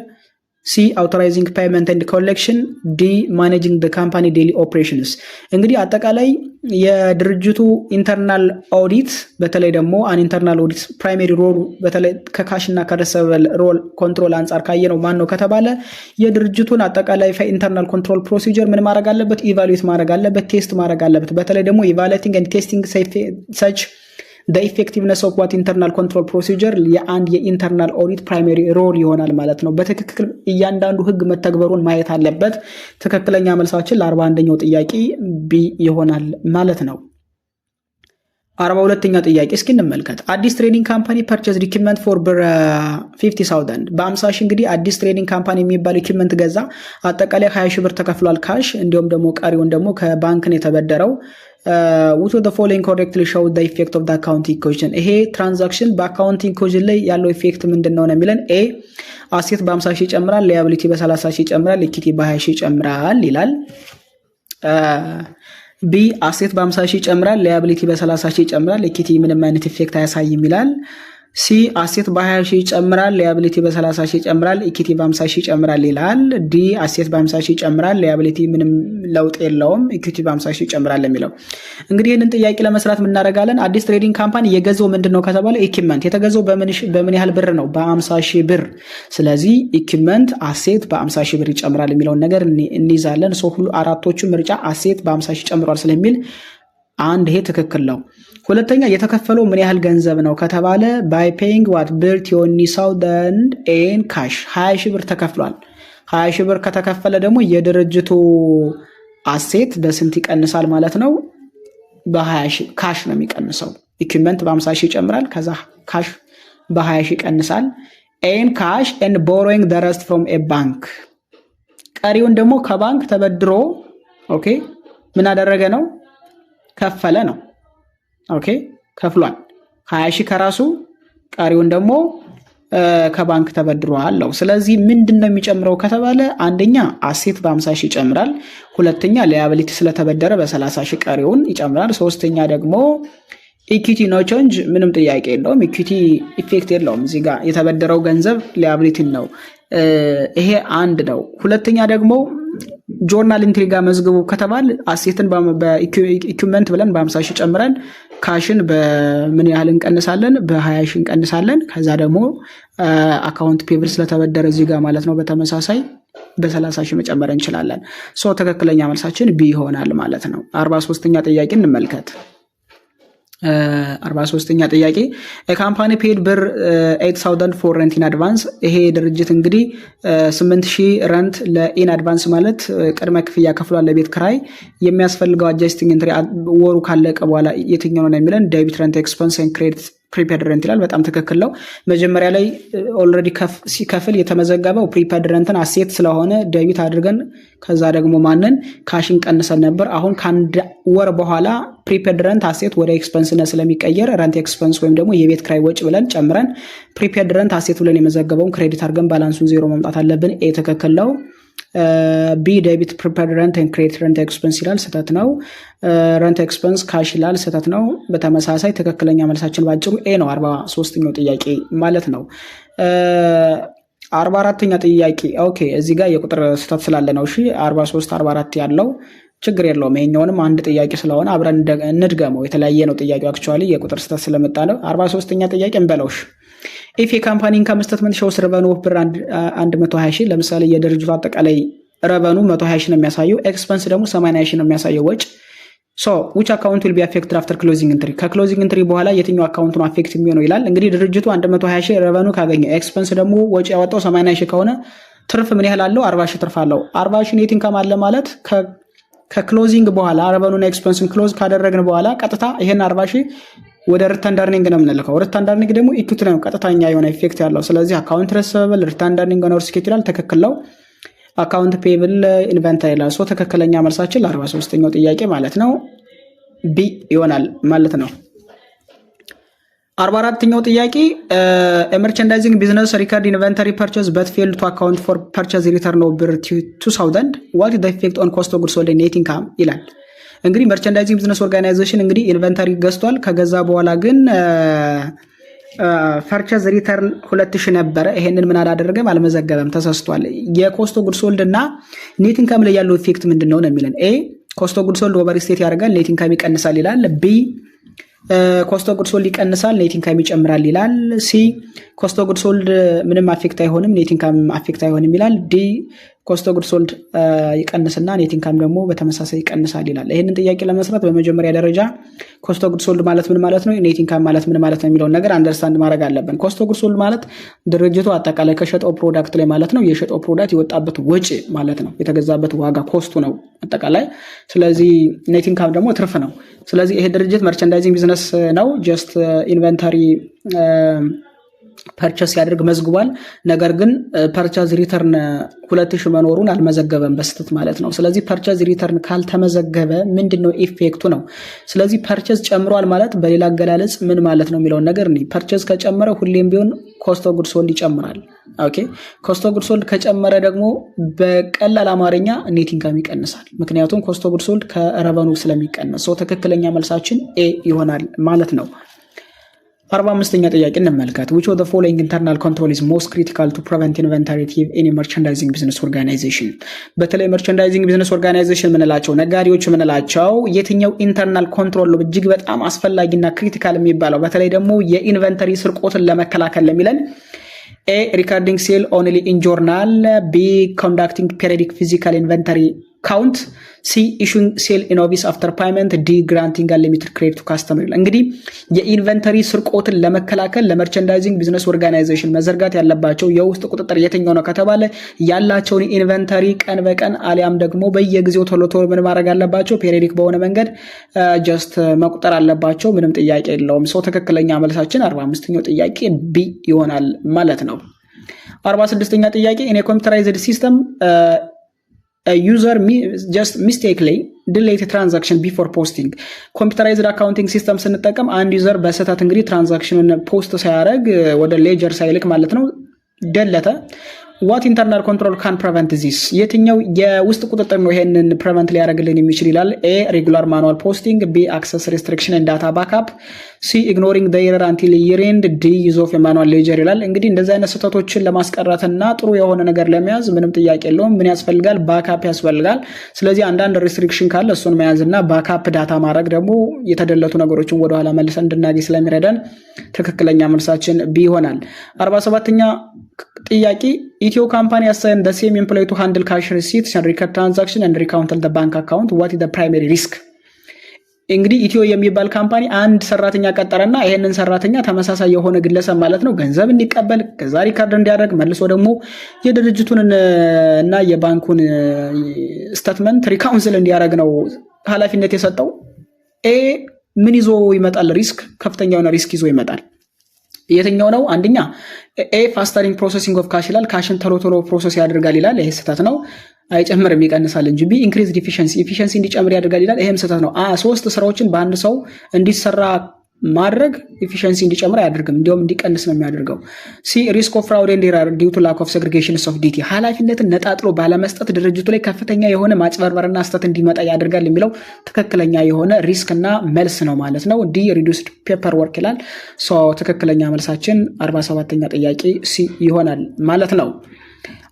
C. Authorizing payment and collection. D. Managing the company daily operations. እንግዲህ አጠቃላይ የድርጅቱ ኢንተርናል ኦዲት በተለይ ደግሞ አን ኢንተርናል ኦዲት ፕራይመሪ ሮል በተለይ ከካሽ እና ከረሰበል ሮል ኮንትሮል አንጻር ካየነው ማን ነው ከተባለ የድርጅቱን አጠቃላይ ኢንተርናል ኮንትሮል ፕሮሲጀር ምን ማድረግ አለበት? ኢቫሉዌት ማድረግ አለበት፣ ቴስት ማድረግ አለበት። በተለይ ደግሞ ኢቫሉዌቲንግ ኤንድ ቴስቲንግ ሰች the effectiveness of what internal control procedure የአንድ የኢንተርናል ኦዲት ፕራይመሪ ሮል ይሆናል ማለት ነው። በትክክል እያንዳንዱ ህግ መተግበሩን ማየት አለበት። ትክክለኛ መልሳችን ለ41ኛው ጥያቄ ቢ ይሆናል ማለት ነው። 42ኛ ጥያቄ እስኪ እንመልከት። አዲስ ትሬዲንግ ካምፓኒ ፐርቼዝ ኢኩዊፕመንት ፎር ብር 50,000 በ50 ሺህ እንግዲህ አዲስ ትሬዲንግ ካምፓኒ የሚባል ኢኩዊፕመንት ገዛ። አጠቃላይ 20 ሺህ ብር ተከፍሏል ካሽ፣ እንዲሁም ደግሞ ቀሪውን ደግሞ ከባንክ ነው የተበደረው። which of the following correctly show the effect of the accounting equation ይሄ ትራንዛክሽን በአካውንቲንግ ኢኩዌሽን ላይ ያለው ኢፌክት ምንድነው ነው የሚለን? ኤ አሴት በ50 ሺህ ይጨምራል፣ ሊያቢሊቲ በ30 ሺህ ይጨምራል፣ ኢኩዊቲ በ20 ሺህ ይጨምራል ይላል። ቢ አሴት በ50 ሺህ ይጨምራል፣ ሊያቢሊቲ በ30 ሺህ ይጨምራል፣ ኢኩዊቲ ምንም አይነት ኢፌክት አያሳይም ይላል። ሲ አሴት በ20 ሺህ ይጨምራል፣ ሊያቢሊቲ በ30 ሺህ ይጨምራል፣ ኢኩዊቲ በ50 ሺህ ይጨምራል ይላል። ዲ አሴት በ50 ሺህ ይጨምራል፣ ሊያቢሊቲ ምንም ለውጥ የለውም፣ ኢኩዊቲ በ50 ሺህ ይጨምራል የሚለው። እንግዲህ ይህንን ጥያቄ ለመስራት ምን እናደርጋለን? አዲስ ትሬዲንግ ካምፓኒ የገዛው ምንድነው ከተባለ ኢኩዊፕመንት የተገዛው በምን ያህል ብር ነው? በ50 ሺህ ብር። ስለዚህ ኢኩዊፕመንት አሴት በ50 ሺህ ብር ይጨምራል የሚለውን ነገር እንይዛለን። ሶ ሁሉ አራቶቹ ምርጫ አሴት በ50 ሺህ ይጨምራል ስለሚል አንድ ይሄ ትክክል ነው። ሁለተኛ የተከፈለው ምን ያህል ገንዘብ ነው ከተባለ by paying what ብር 20,000 in cash 20 ሺህ ብር ተከፍሏል። 20 ሺህ ብር ከተከፈለ ደግሞ የድርጅቱ አሴት በስንት ይቀንሳል ማለት ነው? በ20 ሺህ ካሽ ነው የሚቀንሰው። ኢኩዊፕመንት በ50 ሺህ ይጨምራል፣ ከዛ ካሽ በ20 ሺህ ይቀንሳል። in cash and borrowing the rest from a bank ቀሪውን ደግሞ ከባንክ ተበድሮ ኦኬ ምን አደረገ ነው? ከፈለ ነው። ኦኬ ከፍሏል። 20 ሺህ ከራሱ ቀሪውን ደግሞ ከባንክ ተበድሯል ነው። ስለዚህ ምንድነው የሚጨምረው ከተባለ አንደኛ አሴት በ50 ሺህ ይጨምራል፣ ሁለተኛ ሊያቢሊቲ ስለተበደረ በ30 ሺህ ቀሪውን ይጨምራል፣ ሶስተኛ ደግሞ ኢኩዊቲ ኖ ቼንጅ ምንም ጥያቄ የለውም፣ ኢኩዊቲ ኢፌክት የለውም። እዚህ ጋር የተበደረው ገንዘብ ሊያቢሊቲ ነው። ይሄ አንድ ነው። ሁለተኛ ደግሞ ጆርናል ኢንትሪ ጋር መዝግቡ ከተባል አሴትን በኢኩዊፕመንት ብለን በ50 ሺህ ጨምረን ካሽን በምን ያህል እንቀንሳለን? በ20 ሺህ እንቀንሳለን። ከዛ ደግሞ አካውንት ፔብል ስለተበደረ እዚህ ጋር ማለት ነው በተመሳሳይ በ30 ሺህ መጨመር እንችላለን። ሶ ትክክለኛ መልሳችን ቢ ይሆናል ማለት ነው። 43ኛ ጥያቄ እንመልከት። 43ኛ ጥያቄ ካምፓኒ ፔድ ብር 8000 ፎር ረንት ኢን አድቫንስ። ይሄ ድርጅት እንግዲህ 8000 ረንት ለኢን አድቫንስ ማለት ቅድመ ክፍያ ከፍሏል ለቤት ክራይ። የሚያስፈልገው አጀስቲንግ ኢንትሪ ወሩ ካለቀ በኋላ የትኛው ነው የሚለን? ዴቢት ረንት ኤክስፐንስ ኤንድ ክሬዲት ፕሪፔድ ረንት ይላል። በጣም ትክክል ነው። መጀመሪያ ላይ ኦልሬዲ ሲከፍል የተመዘገበው ፕሪፔድ ረንትን አሴት ስለሆነ ዴቢት አድርገን ከዛ ደግሞ ማንን ካሽን ቀንሰን ነበር። አሁን ከአንድ ወር በኋላ ፕሪፔድ ረንት አሴት ወደ ኤክስፐንስነት ስለሚቀየር ረንት ኤክስፐንስ ወይም ደግሞ የቤት ክራይ ወጪ ብለን ጨምረን ፕሪፔድ ረንት አሴት ብለን የመዘገበውን ክሬዲት አድርገን ባላንሱን ዜሮ ማምጣት አለብን። ኤ ትክክል ነው። ቢ ዴቢት ፕሪፔድ ረንት ኤንድ ክሬዲት ረንት ኤክስፐንስ ይላል፣ ስህተት ነው። ረንት ኤክስፐንስ ካሽ ይላል፣ ስህተት ነው። በተመሳሳይ ትክክለኛ መልሳችን ባጭሩ ኤ ነው። 43ኛው ጥያቄ ማለት ነው። 44ኛ ጥያቄ ኦኬ፣ እዚህ ጋር የቁጥር ስህተት ስላለ ነው። እሺ 43 44 ያለው ችግር የለውም። ይሄኛውንም አንድ ጥያቄ ስለሆነ አብረን እንድገመው። የተለያየ ነው ጥያቄው አክቹአሊ የቁጥር ስህተት ስለመጣ ነው። 43ኛ ጥያቄ እንበለውሽ። ኢፍ የካምፓኒ ኢንካም ስቴትመንት ሾውስ ረቨኑ ኦፍ ብር 120 ሺህ፣ ለምሳሌ የድርጅቱ አጠቃላይ ረቨኑ 120 ሺህ ነው የሚያሳየው፣ ኤክስፐንስ ደግሞ 80 ሺህ ነው የሚያሳየው ወጭ። ሶ which account will be affected after closing entry? ከክሎዚንግ ኢንትሪ በኋላ የትኛው አካውንት ነው አፌክት የሚሆነው ይላል። እንግዲህ ድርጅቱ 120 ሺህ ረቨኑ ካገኘ ኤክስፐንስ ደግሞ ወጪ ያወጣው 80 ሺህ ከሆነ ትርፍ ምን ያህል አለው? 40 ሺህ ትርፍ አለው። 40 ሺህ ኔት ኢንካም አለ ማለት ከክሎዚንግ በኋላ ረቨኑና ኤክስፐንስን ክሎዝ ካደረግን በኋላ ቀጥታ ይሄን 40 ሺህ ወደ ሪተርን ዳርኒንግ ነው የምንልከው። ሪተርን ዳርኒንግ ደግሞ ኢኩዊቲ ነው ቀጥታኛ የሆነ ኢፌክት ያለው። ስለዚህ አካውንት ሪሲቨብል ሪተርን ዳርኒንግ ኦን ሪሲት ይላል፣ ትክክል ነው። አካውንት ፔብል ኢንቨንተሪ ይላል። ሶ ትክክለኛ መልሳችን ለ43ኛው ጥያቄ ማለት ነው ቢ ይሆናል ማለት ነው። 44ኛው ጥያቄ መርቻንዳይዚንግ ቢዝነስ ሪከርድ ኢንቨንተሪ ፐርቼዝ በት ፌልድ ቱ አካውንት ፎር ፐርቼዝ ሪተርን ኦፍ ብር 2000 ዋት ኢዝ ዘ ኢፌክት ኦን ኮስት ኦፍ ጉድስ ሶልድ ኔት ኢንካም ይላል። እንግዲህ መርቻንዳይዚንግ ቢዝነስ ኦርጋናይዜሽን እንግዲህ ኢንቨንተሪ ገዝቷል። ከገዛ በኋላ ግን ፐርቼዝ ሪተርን 2000 ነበረ። ይሄንን ምን አላደረገም? አልመዘገበም፣ ተሳስቷል። የኮስት ኦፍ ጉድስ ሶልድ እና ኔት ኢንካም ላይ ያለው ኢፌክት ምንድነው ነው የሚለን። ኤ ኮስት ኦፍ ጉድስ ሶልድ ኦቨር ስቴት ያደርጋል፣ ኔት ኢንካም ይቀንሳል ይላል። ቢ ኮስት ኦፍ ጉድስ ሶልድ ይቀንሳል፣ ኔት ኢንካም ይጨምራል ይላል። ሲ ኮስት ኦፍ ጉድስ ሶልድ ምንም አፌክት አይሆንም፣ ኔት ኢንካም አፌክት አይሆንም ይላል። ዲ ኮስት ኦፍ ጉድስ ሶልድ ይቀንስና ኔት ኢንካም ደግሞ በተመሳሳይ ይቀንሳል ይላል። ይሄንን ጥያቄ ለመስራት በመጀመሪያ ደረጃ ኮስት ኦፍ ጉድስ ሶልድ ማለት ምን ማለት ነው፣ ኔት ኢንካም ማለት ምን ማለት ነው የሚለውን ነገር አንደርስታንድ ማድረግ አለብን። ኮስት ኦፍ ጉድስ ሶልድ ማለት ድርጅቱ አጠቃላይ ከሸጠው ፕሮዳክት ላይ ማለት ነው የሸጠው ፕሮዳክት የወጣበት ወጪ ማለት ነው፣ የተገዛበት ዋጋ ኮስቱ ነው አጠቃላይ። ስለዚህ ኔት ኢንካም ደግሞ ትርፍ ነው። ስለዚህ ይሄ ድርጅት መርቻንዳይዚንግ ቢዝነስ ነው። ጀስት ኢንቨንተሪ ፐርቸስ ያደርግ መዝግቧል። ነገር ግን ፐርቸዝ ሪተርን 2000 መኖሩን አልመዘገበም በስተት ማለት ነው። ስለዚህ ፐርቸዝ ሪተርን ካልተመዘገበ ምንድነው ኢፌክቱ ነው። ስለዚህ ፐርቸዝ ጨምሯል ማለት በሌላ አገላለጽ ምን ማለት ነው የሚለውን ነገር ነው። ፐርቸዝ ከጨመረ ሁሌም ቢሆን ኮስት ኦፍ ጉድስ ሶልድ ይጨምራል። ኦኬ ኮስት ኦፍ ጉድስ ሶልድ ከጨመረ ደግሞ በቀላል አማርኛ ኔት ኢንካም ይቀንሳል። ምክንያቱም ኮስት ኦፍ ጉድስ ሶልድ ከረቨኑ ስለሚቀነስ ሰው ትክክለኛ መልሳችን ኤ ይሆናል ማለት ነው። 45ኛ ጥያቄ እንመልከት። which of the following internal control is most critical to prevent inventory theft in a merchandising business organization? በተለይ merchandising business organization ምንላቸው ነጋዴዎች ምንላቸው የትኛው ኢንተርናል ኮንትሮል ነው እጅግ በጣም አስፈላጊና ክሪቲካል የሚባለው በተለይ ደግሞ የኢንቨንተሪ ስርቆትን ለመከላከል ለሚለን? A recording sale only in journal, B conducting periodic physical inventory count, C issuing sale invoice after payment, D granting unlimited credit to customer። እንግዲህ የኢንቨንተሪ ስርቆትን ለመከላከል ለመርቻንዳይዚንግ ቢዝነስ ኦርጋናይዜሽን መዘርጋት ያለባቸው የውስጥ ቁጥጥር የትኛው ነው ከተባለ ያላቸውን ኢንቨንተሪ ቀን በቀን አሊያም ደግሞ በየጊዜው ቶሎ ቶሎ ምን ማድረግ አለባቸው? ፔሪዮዲክ በሆነ መንገድ ጀስት መቁጠር አለባቸው። ምንም ጥያቄ የለውም። ሰው ትክክለኛ መልሳችን 45ኛው ጥያቄ ቢ ይሆናል ማለት ነው። 46ኛ ጥያቄ in a computerized system user just mistakenly delete a transaction before posting። ኮምፒውተራይዝድ አካውንቲንግ ሲስተም ስንጠቀም አንድ ዩዘር በስህተት እንግዲህ ትራንዛክሽኑን ፖስት ሳያደርግ ወደ ሌጀር ሳይልክ ማለት ነው ደለተ። what internal control can prevent this? የትኛው የውስጥ ቁጥጥር ነው ይሄንን ፕሪቨንት ሊያደርግልን የሚችል ይላል። A regular manual posting, B access restriction and data backup፣ ሲ ኢግኖሪንግ ዘ ኤረር አንቲል ኢየር ኤንድ፣ ዲ ዩዝ ኦፍ ማኑዋል ሌጀር ይላል። እንግዲህ እንደዚህ አይነት ስህተቶችን ለማስቀረትና ጥሩ የሆነ ነገር ለመያዝ ምንም ጥያቄ የለውም። ምን ያስፈልጋል? ባካፕ ያስፈልጋል። ስለዚህ አንዳንድ ሪስትሪክሽን ካለ እሱን መያዝና ባካፕ ዳታ ማድረግ ደግሞ የተደለቱ ነገሮችን ወደኋላ መልሰን እንድናገኝ ስለሚረዳን ትክክለኛ መልሳችን ቢ ይሆናል። 47ኛ ጥያቄ ኢትዮ ካምፓኒ አሳይን ዘ ሴም ኤምፕሎይ ቱ ሃንድል ካሽ ሪሲትስ ኤንድ ሪከርድ ትራንዛክሽን ኤንድ ሪካውንት ዘ ባንክ አካውንት ዋት ኢዝ ዘ ፕራይመሪ ሪስክ? እንግዲህ ኢትዮ የሚባል ካምፓኒ አንድ ሰራተኛ ቀጠረና ይሄንን ሰራተኛ ተመሳሳይ የሆነ ግለሰብ ማለት ነው ገንዘብ እንዲቀበል ከዛ ሪካርድ እንዲያደርግ መልሶ ደግሞ የድርጅቱን እና የባንኩን ስቴትመንት ሪካውንስል እንዲያደርግ ነው ኃላፊነት የሰጠው። ምን ይዞ ይመጣል? ሪስክ፣ ከፍተኛ የሆነ ሪስክ ይዞ ይመጣል። የትኛው ነው? አንደኛ ፋስተሪንግ ፕሮሰሲንግ ኦፍ ካሽ ይላል። ካሽን ቶሎ ፕሮሰስ ያደርጋል ይላል። ይሄ ስህተት ነው። አይጨምርም ይቀንሳል እንጂ። ቢ ኢንክሪዝድ ኢፊሸንሲ እንዲጨምር ያደርጋል ይላል። ይሄም ስህተት ነው። ሶስት ስራዎችን በአንድ ሰው እንዲሰራ ማድረግ ኢፊሸንሲ እንዲጨምር አያደርግም፣ እንዲሁም እንዲቀንስ ነው የሚያደርገው። ሲ ሪስክ ኦፍ ፍራውድ ኤንድ ኤረር ዲው ቱ ላክ ኦፍ ሴግሪጌሽንስ ኦፍ ዲቲ፣ ኃላፊነትን ነጣጥሎ ባለመስጠት ድርጅቱ ላይ ከፍተኛ የሆነ ማጭበርበርና ስህተት እንዲመጣ ያደርጋል የሚለው ትክክለኛ የሆነ ሪስክ እና መልስ ነው ማለት ነው። ዲ ሪዱስድ ፔፐር ወርክ ይላል። ትክክለኛ መልሳችን 47ኛ ጥያቄ ሲ ይሆናል ማለት ነው።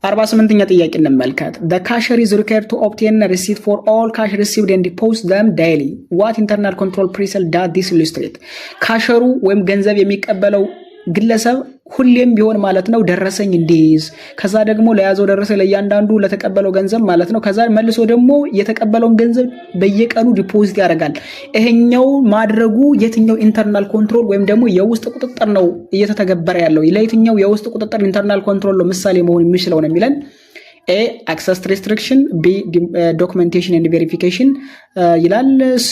48ኛ ጥያቄ እንመልከት። The cashier is required to obtain a receipt for all cash received and deposit them daily. What internal control principle does this illustrate? ካሸሩ ወይም ገንዘብ የሚቀበለው ግለሰብ ሁሌም ቢሆን ማለት ነው ደረሰኝ እንዲይዝ፣ ከዛ ደግሞ ለያዘው ደረሰኝ ለእያንዳንዱ ለተቀበለው ገንዘብ ማለት ነው ከዛ መልሶ ደግሞ የተቀበለውን ገንዘብ በየቀኑ ዲፖዚት ያደርጋል። ይሄኛው ማድረጉ የትኛው ኢንተርናል ኮንትሮል ወይም ደግሞ የውስጥ ቁጥጥር ነው እየተተገበረ ያለው? ለየትኛው የውስጥ ቁጥጥር ኢንተርናል ኮንትሮል ነው ምሳሌ መሆን የሚችለው ነው የሚለን? ኤ አክሰስ ሪስትሪክሽን፣ ቢ ዶክመንቴሽን ኤንድ ቬሪፊኬሽን ይላል። ሲ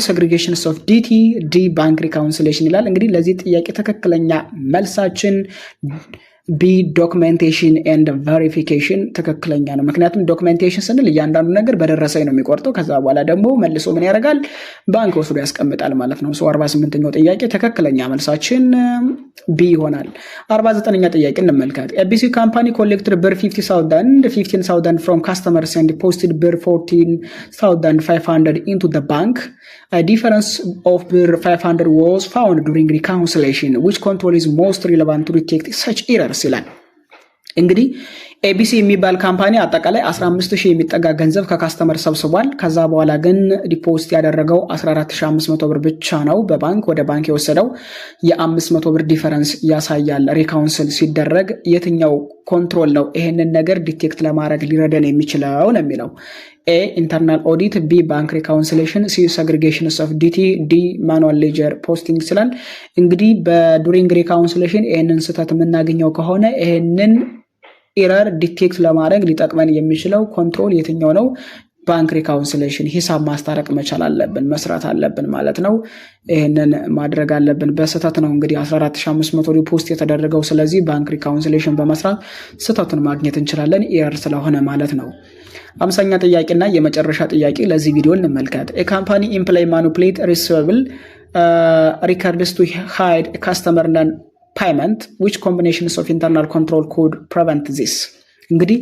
ሴግሪጌሽንስ ኦፍ ዲቲ፣ ዲ ባንክ ሪካውንስሌሽን ይላል። እንግዲህ ለዚህ ጥያቄ ትክክለኛ መልሳችን ቢ ዶክመንቴሽን ኤንድ ቬሪፊኬሽን ትክክለኛ ነው። ምክንያቱም ዶክመንቴሽን ስንል እያንዳንዱ ነገር በደረሰኝ ነው የሚቆርጠው። ከዛ በኋላ ደግሞ መልሶ ምን ያደርጋል? ባንክ ወስዶ ያስቀምጣል ማለት ነው። 48ኛው ጥያቄ ትክክለኛ መልሳችን ቢ ይሆናል። 49ኛ ጥያቄ እንመልከት። ኤቢሲ ካምፓኒ ኮሌክትድ ብር 15,000 ፍሮም ካስተመርስ ኤንድ ዲፖዚትድ ብር 14,500 ኢንቱ ዘ ባንክ ዲፈረንስ ኦፍ ብር 500 was found during reconciliation. Which control is most relevant to detect such errors ይላል። እንግዲህ ኤቢሲ የሚባል ካምፓኒ አጠቃላይ 15,000 የሚጠጋ ገንዘብ ከካስተመር ሰብስቧል። ከዛ በኋላ ግን ዲፖዚት ያደረገው 14,500 ብር ብቻ ነው በባንክ ወደ ባንክ የወሰደው። የ500 ብር ዲፈረንስ ያሳያል። ሪካውንስል ሲደረግ የትኛው ኮንትሮል ነው ይሄንን ነገር ዲቴክት ለማድረግ ሊረዳን የሚችለው ነው የሚለው? ኤ ኢንተርናል ኦዲት፣ ቢ ባንክ ሪካውንስሌሽን፣ ሲ ሴግሪጌሽንስ ኦፍ ዲቲ፣ ዲ ማኑዋል ሌጀር ፖስቲንግ ይችላል። እንግዲህ በዱሪንግ ሪካውንስሌሽን ይሄንን ስህተት የምናገኘው ከሆነ ይሄንን ኤረር ዲቴክት ለማድረግ ሊጠቅመን የሚችለው ኮንትሮል የትኛው ነው? ባንክ ሪካውንስሌሽን፣ ሂሳብ ማስታረቅ መቻል አለብን፣ መስራት አለብን ማለት ነው። ይህንን ማድረግ አለብን። በስህተት ነው እንግዲህ 14,500 ሪፖስት የተደረገው። ስለዚህ ባንክ ሪካውንስሌሽን በመስራት ስህተቱን ማግኘት እንችላለን፣ ኤረር ስለሆነ ማለት ነው። 50ኛ ጥያቄና የመጨረሻ ጥያቄ ለዚህ ቪዲዮ እንመልከት። ካምፓኒ ኢምፕላይ ማኒፑሌት ሪሲቨብል ሪከርድስ ቱ ሃይድ ካስተመር ነን ፓይመንት which combinations of internal control could prevent this? እንግዲህ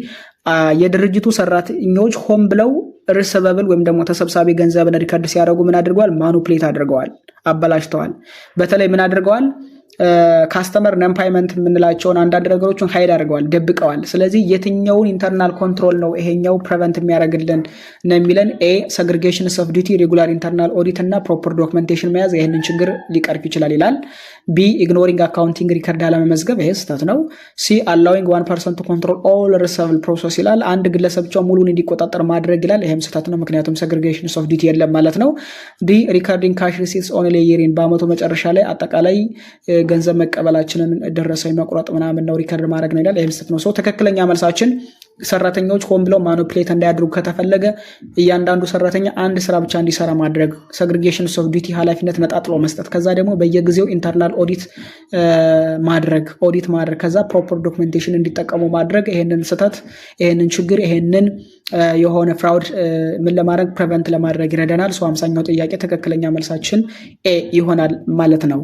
የድርጅቱ ሰራተኞች ሆን ብለው ሪሲቨብል ወይም ደግሞ ተሰብሳቢ ገንዘብን ሪከርድ ሲያደርጉ ምን አድርገዋል? ማኒፑሌት አድርገዋል፣ አበላሽተዋል። በተለይ ምን አድርገዋል? ካስተመር ነን ፓይመንት የምንላቸውን አንዳንድ ነገሮችን ሃይድ አድርገዋል፣ ደብቀዋል። ስለዚህ የትኛውን ኢንተርናል ኮንትሮል ነው ይሄኛው ፕሪቨንት የሚያደርግልን ነው የሚለን? ኤ ሴግሪጌሽንስ ኦፍ ዲቲ፣ ሬጉላር ኢንተርናል ኦዲት እና ፕሮፐር ዶክመንቴሽን መያዝ ይህንን ችግር ሊቀርፍ ይችላል ይላል። ቢ ኢግኖሪንግ አካውንቲንግ ሪከርድ አለመመዝገብ፣ ይሄ ስህተት ነው። ሲ አላዊንግ 1% ቱ ኮንትሮል ኦል ሪሲቨብል ፕሮሰስ ይላል። አንድ ግለሰብ ብቻ ሙሉን እንዲቆጣጠር ማድረግ ይላል። ይሄም ስህተት ነው፣ ምክንያቱም ሴግሪጌሽንስ ኦፍ ዲቲ የለም ማለት ነው። ዲ ሪካርዲንግ ካሽ ሪሲትስ ኦንሊ ኢየሪን፣ በአመቱ መጨረሻ ላይ አጠቃላይ ገንዘብ መቀበላችንን ደረሰኝ መቁረጥ ምናምን ነው ሪከርድ ማድረግ ነው ይላል። ይሄም ስህተት ነው። ትክክለኛ መልሳችን ሰራተኞች ሆን ብለው ማኒፑሌት እንዳያድርጉ ከተፈለገ እያንዳንዱ ሰራተኛ አንድ ስራ ብቻ እንዲሰራ ማድረግ፣ ሴግሪጌሽንስ ኦፍ ዲቲ ኃላፊነት ነጣጥሎ መስጠት፣ ከዛ ደግሞ በየጊዜው ኢንተርናል ኦዲት ማድረግ፣ ከዛ ፕሮፐር ዶክመንቴሽን እንዲጠቀሙ ማድረግ። ይሄንን ስህተት፣ ይሄንን ችግር፣ ይሄንን የሆነ ፍራውድ ምን ለማድረግ ፕሪቨንት ለማድረግ ይረዳናል። 50ኛው ጥያቄ ትክክለኛ መልሳችን ኤ ይሆናል ማለት ነው።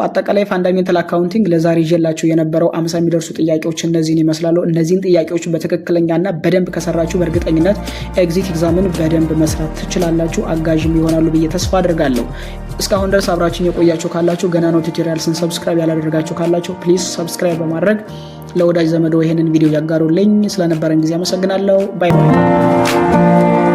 አጠቃላይ ፋንዳሜንታል አካውንቲንግ ለዛሬ ይዤላችሁ የነበረው 50 የሚደርሱ ጥያቄዎች እነዚህን ይመስላሉ። እነዚህን ጥያቄዎች በትክክለኛና በደንብ ከሰራችሁ በእርግጠኝነት ኤግዚት ኤግዛምን በደንብ መስራት ትችላላችሁ። አጋዥም ይሆናሉ ብዬ ተስፋ አድርጋለሁ። እስካሁን ድረስ አብራችን የቆያችሁ ካላችሁ ገና ነው ቱቶሪያልስን ሰብስክራይብ ያላደረጋችሁ ካላችሁ ፕሊዝ ሰብስክራይብ በማድረግ ለወዳጅ ዘመዶ ይሄንን ቪዲዮ ያጋሩልኝ። ስለነበረን ጊዜ አመሰግናለሁ። ባይ ባይ።